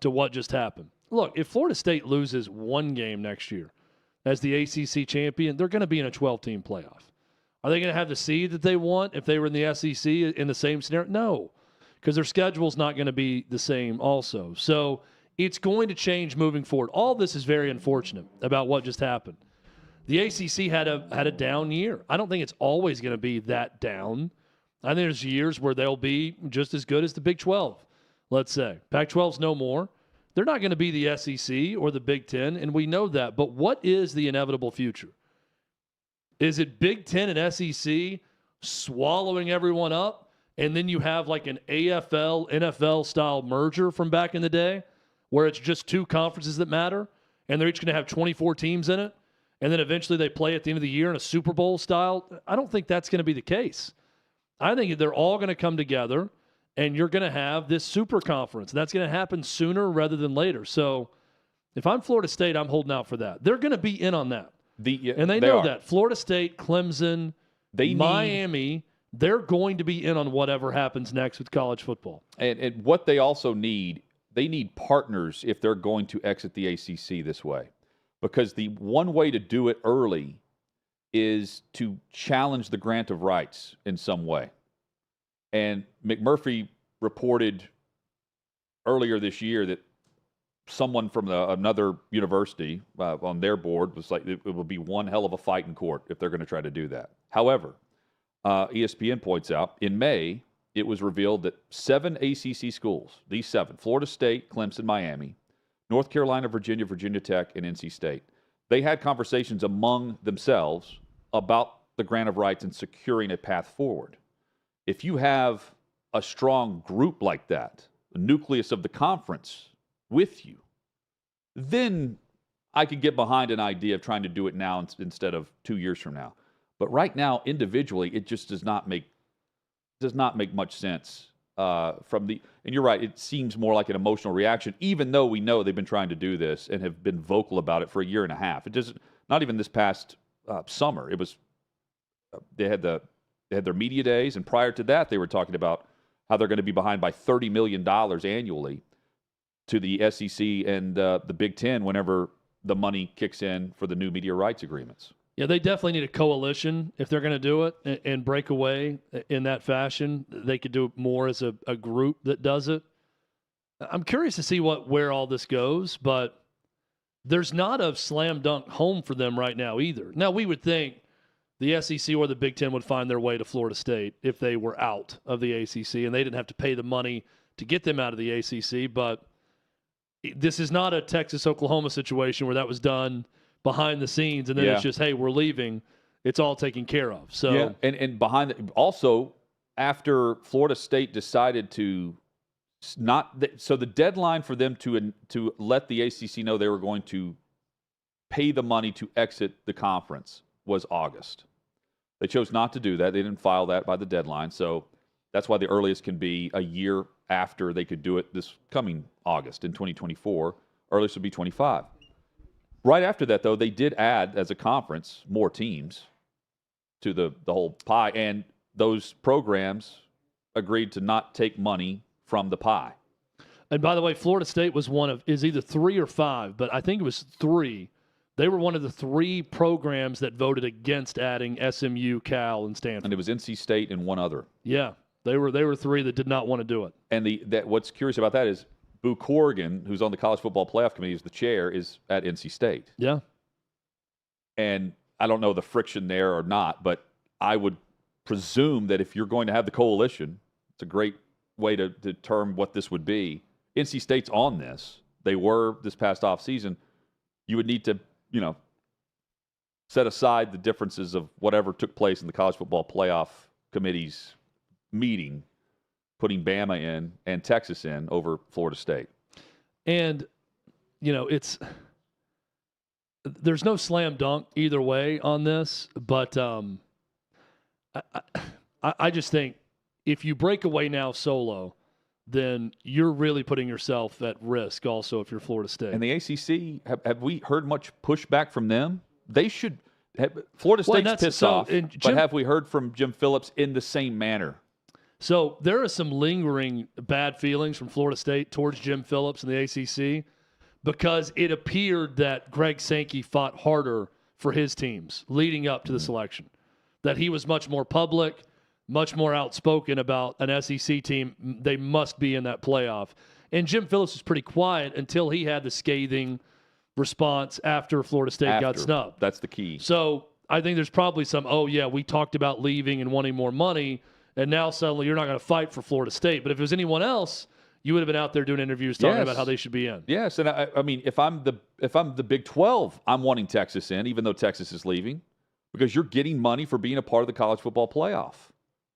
to what just happened. Look, if Florida State loses one game next year as the ACC champion, they're going to be in a 12-team playoff. Are they going to have the seed that they want if they were in the SEC in the same scenario? No, because their schedule's not going to be the same also. So it's going to change moving forward. All this is very unfortunate about what just happened. The ACC had a down year. I don't think it's always going to be that down. I think there's years where they'll be just as good as the Big 12, let's say. Pac-12's no more. They're not going to be the SEC or the Big 10, and we know that. But what is the inevitable future? Is it Big 10 and SEC swallowing everyone up, and then you have like an AFL, NFL-style merger from back in the day where it's just two conferences that matter, and they're each going to have 24 teams in it, and then eventually they play at the end of the year in a Super Bowl style? I don't think that's going to be the case. I think they're all going to come together, and you're going to have this super conference. That's going to happen sooner rather than later. So if I'm Florida State, I'm holding out for that. They're going to be in on that. And they know that. Florida State, Clemson, Miami, they're going to be in on whatever happens next with college football. And what they also need, they need partners if they're going to exit the ACC this way. Because the one way to do it early is to challenge the grant of rights in some way. And McMurphy reported earlier this year that someone from another university on their board was like, it will be one hell of a fight in court if they're going to try to do that. However, ESPN points out in May, it was revealed that 7 ACC schools, these 7, Florida State, Clemson, Miami, North Carolina, Virginia, Virginia Tech, and NC State, they had conversations among themselves about the grant of rights and securing a path forward. If you have a strong group like that, the nucleus of the conference with you, then I could get behind an idea of trying to do it now instead of 2 years from now. But right now, individually, it just does not make much sense. And you're right, it seems more like an emotional reaction, even though we know they've been trying to do this and have been vocal about it for a year and a half. It doesn't, not even this past summer. It was they had their media days, and prior to that, they were talking about how they're going to be behind by $30 million annually to the SEC and the Big Ten whenever the money kicks in for the new media rights agreements. Yeah, they definitely need a coalition if they're going to do it and break away in that fashion. They could do it more as a group that does it. I'm curious to see where all this goes, but there's not a slam dunk home for them right now either. Now, we would think the SEC or the Big Ten would find their way to Florida State if they were out of the ACC and they didn't have to pay the money to get them out of the ACC, but this is not a Texas-Oklahoma situation where that was done behind the scenes, and then it's just, hey, we're leaving. It's all taken care of. So yeah, and behind also after Florida State decided to so the deadline for them to let the ACC know they were going to pay the money to exit the conference was August. They chose not to do that. They didn't file that by the deadline, so that's why the earliest can be a year after they could do it this coming August in 2024. Earliest would be 25. Right after that, though, they did add, as a conference, more teams to the whole pie, and those programs agreed to not take money from the pie. And by the way, Florida State was is either 3 or 5, but I think it was 3. They were one of the 3 programs that voted against adding SMU, Cal, and Stanford. And it was NC State and one other. Yeah, they were 3 that did not want to do it. And what's curious about that is Boo Corrigan, who's on the College Football Playoff Committee, is the chair, is at NC State. Yeah. And I don't know the friction there or not, but I would presume that if you're going to have the coalition, it's a great way to term what this would be. NC State's on this. They were this past offseason. You would need to, set aside the differences of whatever took place in the College Football Playoff Committee's meeting, putting Bama in and Texas in over Florida State. And, there's no slam dunk either way on this, but I just think if you break away now solo, then you're really putting yourself at risk also if you're Florida State. And the ACC, have we heard much pushback from them? They should – Florida State's pissed off, but have we heard from Jim Phillips in the same manner? So there are some lingering bad feelings from Florida State towards Jim Phillips and the ACC because it appeared that Greg Sankey fought harder for his teams leading up to the selection, that he was much more public, much more outspoken about an SEC team. They must be in that playoff. And Jim Phillips was pretty quiet until he had the scathing response after Florida State got snubbed. That's the key. So I think there's probably some, oh, yeah, we talked about leaving and wanting more money, and now suddenly you're not going to fight for Florida State. But if it was anyone else, you would have been out there doing interviews talking about how they should be in. Yes, and I mean, if I'm the Big 12, I'm wanting Texas in, even though Texas is leaving, because you're getting money for being a part of the college football playoff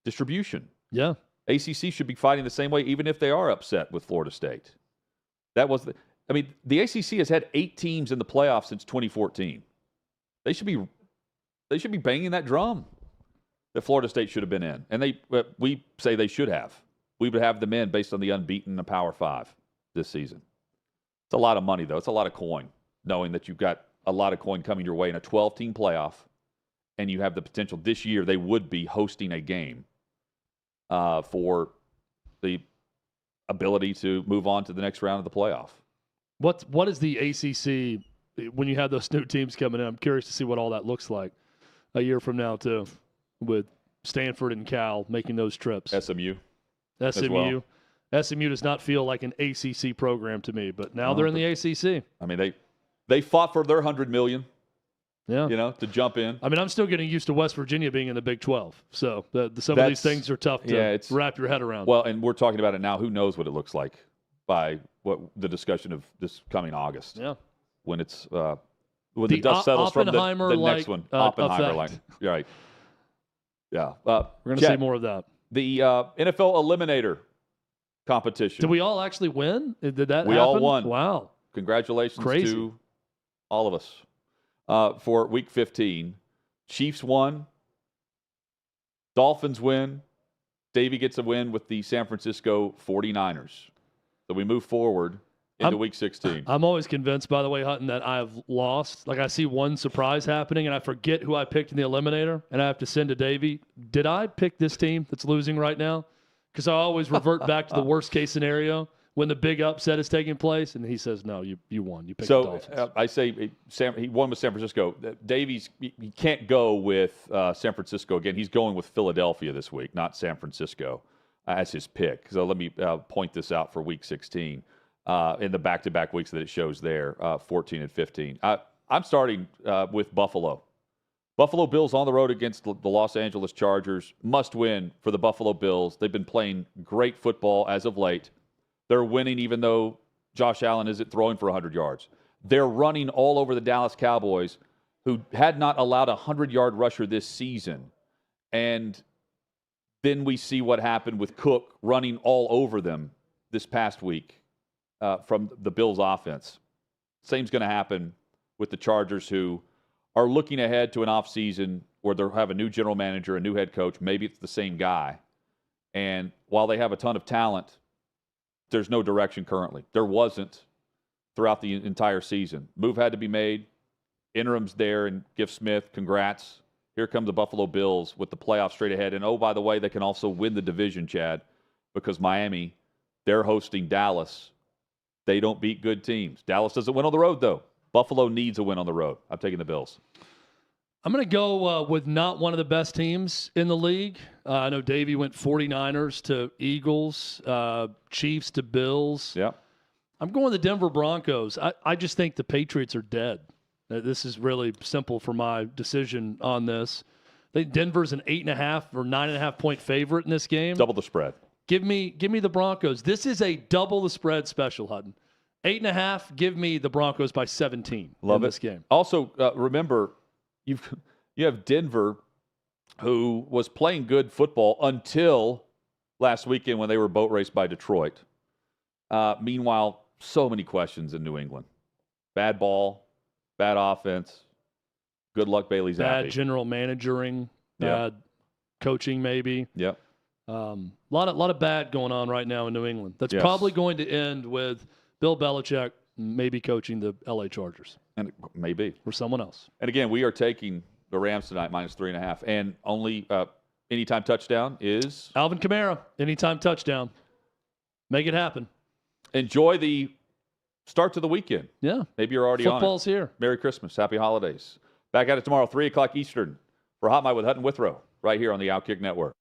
distribution. Yeah. ACC should be fighting the same way, even if they are upset with Florida State. The ACC has had 8 teams in the playoffs since 2014. They should be banging that drum that Florida State should have been in, and we say they should have. We would have them in based on the unbeaten in the Power 5 this season. It's a lot of money, though. It's a lot of coin, knowing that you've got a lot of coin coming your way in a 12-team playoff, and you have the potential this year they would be hosting a game for the ability to move on to the next round of the playoff. What is the ACC when you have those new teams coming in? I'm curious to see what all that looks like a year from now, too, with Stanford and Cal making those trips. SMU. SMU does not feel like an ACC program to me, but now they're in the ACC. I mean, they fought for their $100 million. Yeah, to jump in. I mean, I'm still getting used to West Virginia being in the Big 12, so some of these things are tough to wrap your head around. Well, and we're talking about it now. Who knows what it looks like by the discussion of this coming August? Yeah, when it's when the dust settles from the next one, Oppenheimer line. Right. Yeah, we're going to see more of that. The NFL Eliminator competition. Did we all actually win? Did that happen? We all won. Wow. Congratulations to all of us for Week 15. Chiefs won. Dolphins win. Davey gets a win with the San Francisco 49ers. So we move forward into Week 16. I'm always convinced, by the way, Hutton, that I've lost. Like, I see one surprise happening, and I forget who I picked in the Eliminator, and I have to send to Davey, did I pick this team that's losing right now? Because I always revert back to the worst-case scenario when the big upset is taking place, and he says, no, you won. You picked the Dolphins. I say he won with San Francisco. Davies, he can't go with San Francisco again. He's going with Philadelphia this week, not San Francisco, as his pick. So let me point this out for Week 16. In the back-to-back weeks that it shows there, 14 and 15. I'm starting with Buffalo. Buffalo Bills on the road against the Los Angeles Chargers. Must win for the Buffalo Bills. They've been playing great football as of late. They're winning even though Josh Allen isn't throwing for 100 yards. They're running all over the Dallas Cowboys, who had not allowed a 100-yard rusher this season. And then we see what happened with Cook running all over them this past week. From the Bills' offense. Same's going to happen with the Chargers, who are looking ahead to an offseason where they'll have a new general manager, a new head coach. Maybe it's the same guy. And while they have a ton of talent, there's no direction currently. There wasn't throughout the entire season. Move had to be made. Interim's there, and Gift Smith, congrats. Here come the Buffalo Bills with the playoffs straight ahead. And, oh, by the way, they can also win the division, Chad, because Miami, they're hosting Dallas. They don't beat good teams. Dallas doesn't win on the road, though. Buffalo needs a win on the road. I'm taking the Bills. I'm going to go with not one of the best teams in the league. I know Davey went 49ers to Eagles, Chiefs to Bills. Yeah. I'm going the Denver Broncos. I just think the Patriots are dead. This is really simple for my decision on this. I think Denver's an 8.5 or 9.5 point favorite in this game. Double the spread. Give me the Broncos. This is a double the spread special, Hutton. 8.5. Give me the Broncos by 17. Love this game. Also, remember, you have Denver, who was playing good football until last weekend when they were boat raced by Detroit. Meanwhile, so many questions in New England. Bad ball, bad offense. Good luck, Bailey Zappi. Bad general managering. Bad coaching, maybe. Yep. Lot of bad going on right now in New England. That's probably going to end with Bill Belichick maybe coaching the LA Chargers. And maybe. Or someone else. And again, we are taking the Rams tonight -3.5. And only anytime touchdown is Alvin Kamara. Anytime touchdown. Make it happen. Enjoy the start to the weekend. Yeah. Maybe you're already on it. Football's here. Merry Christmas. Happy holidays. Back at it tomorrow, 3 o'clock Eastern for Hot Mic with Hutton Withrow right here on the OutKick Network.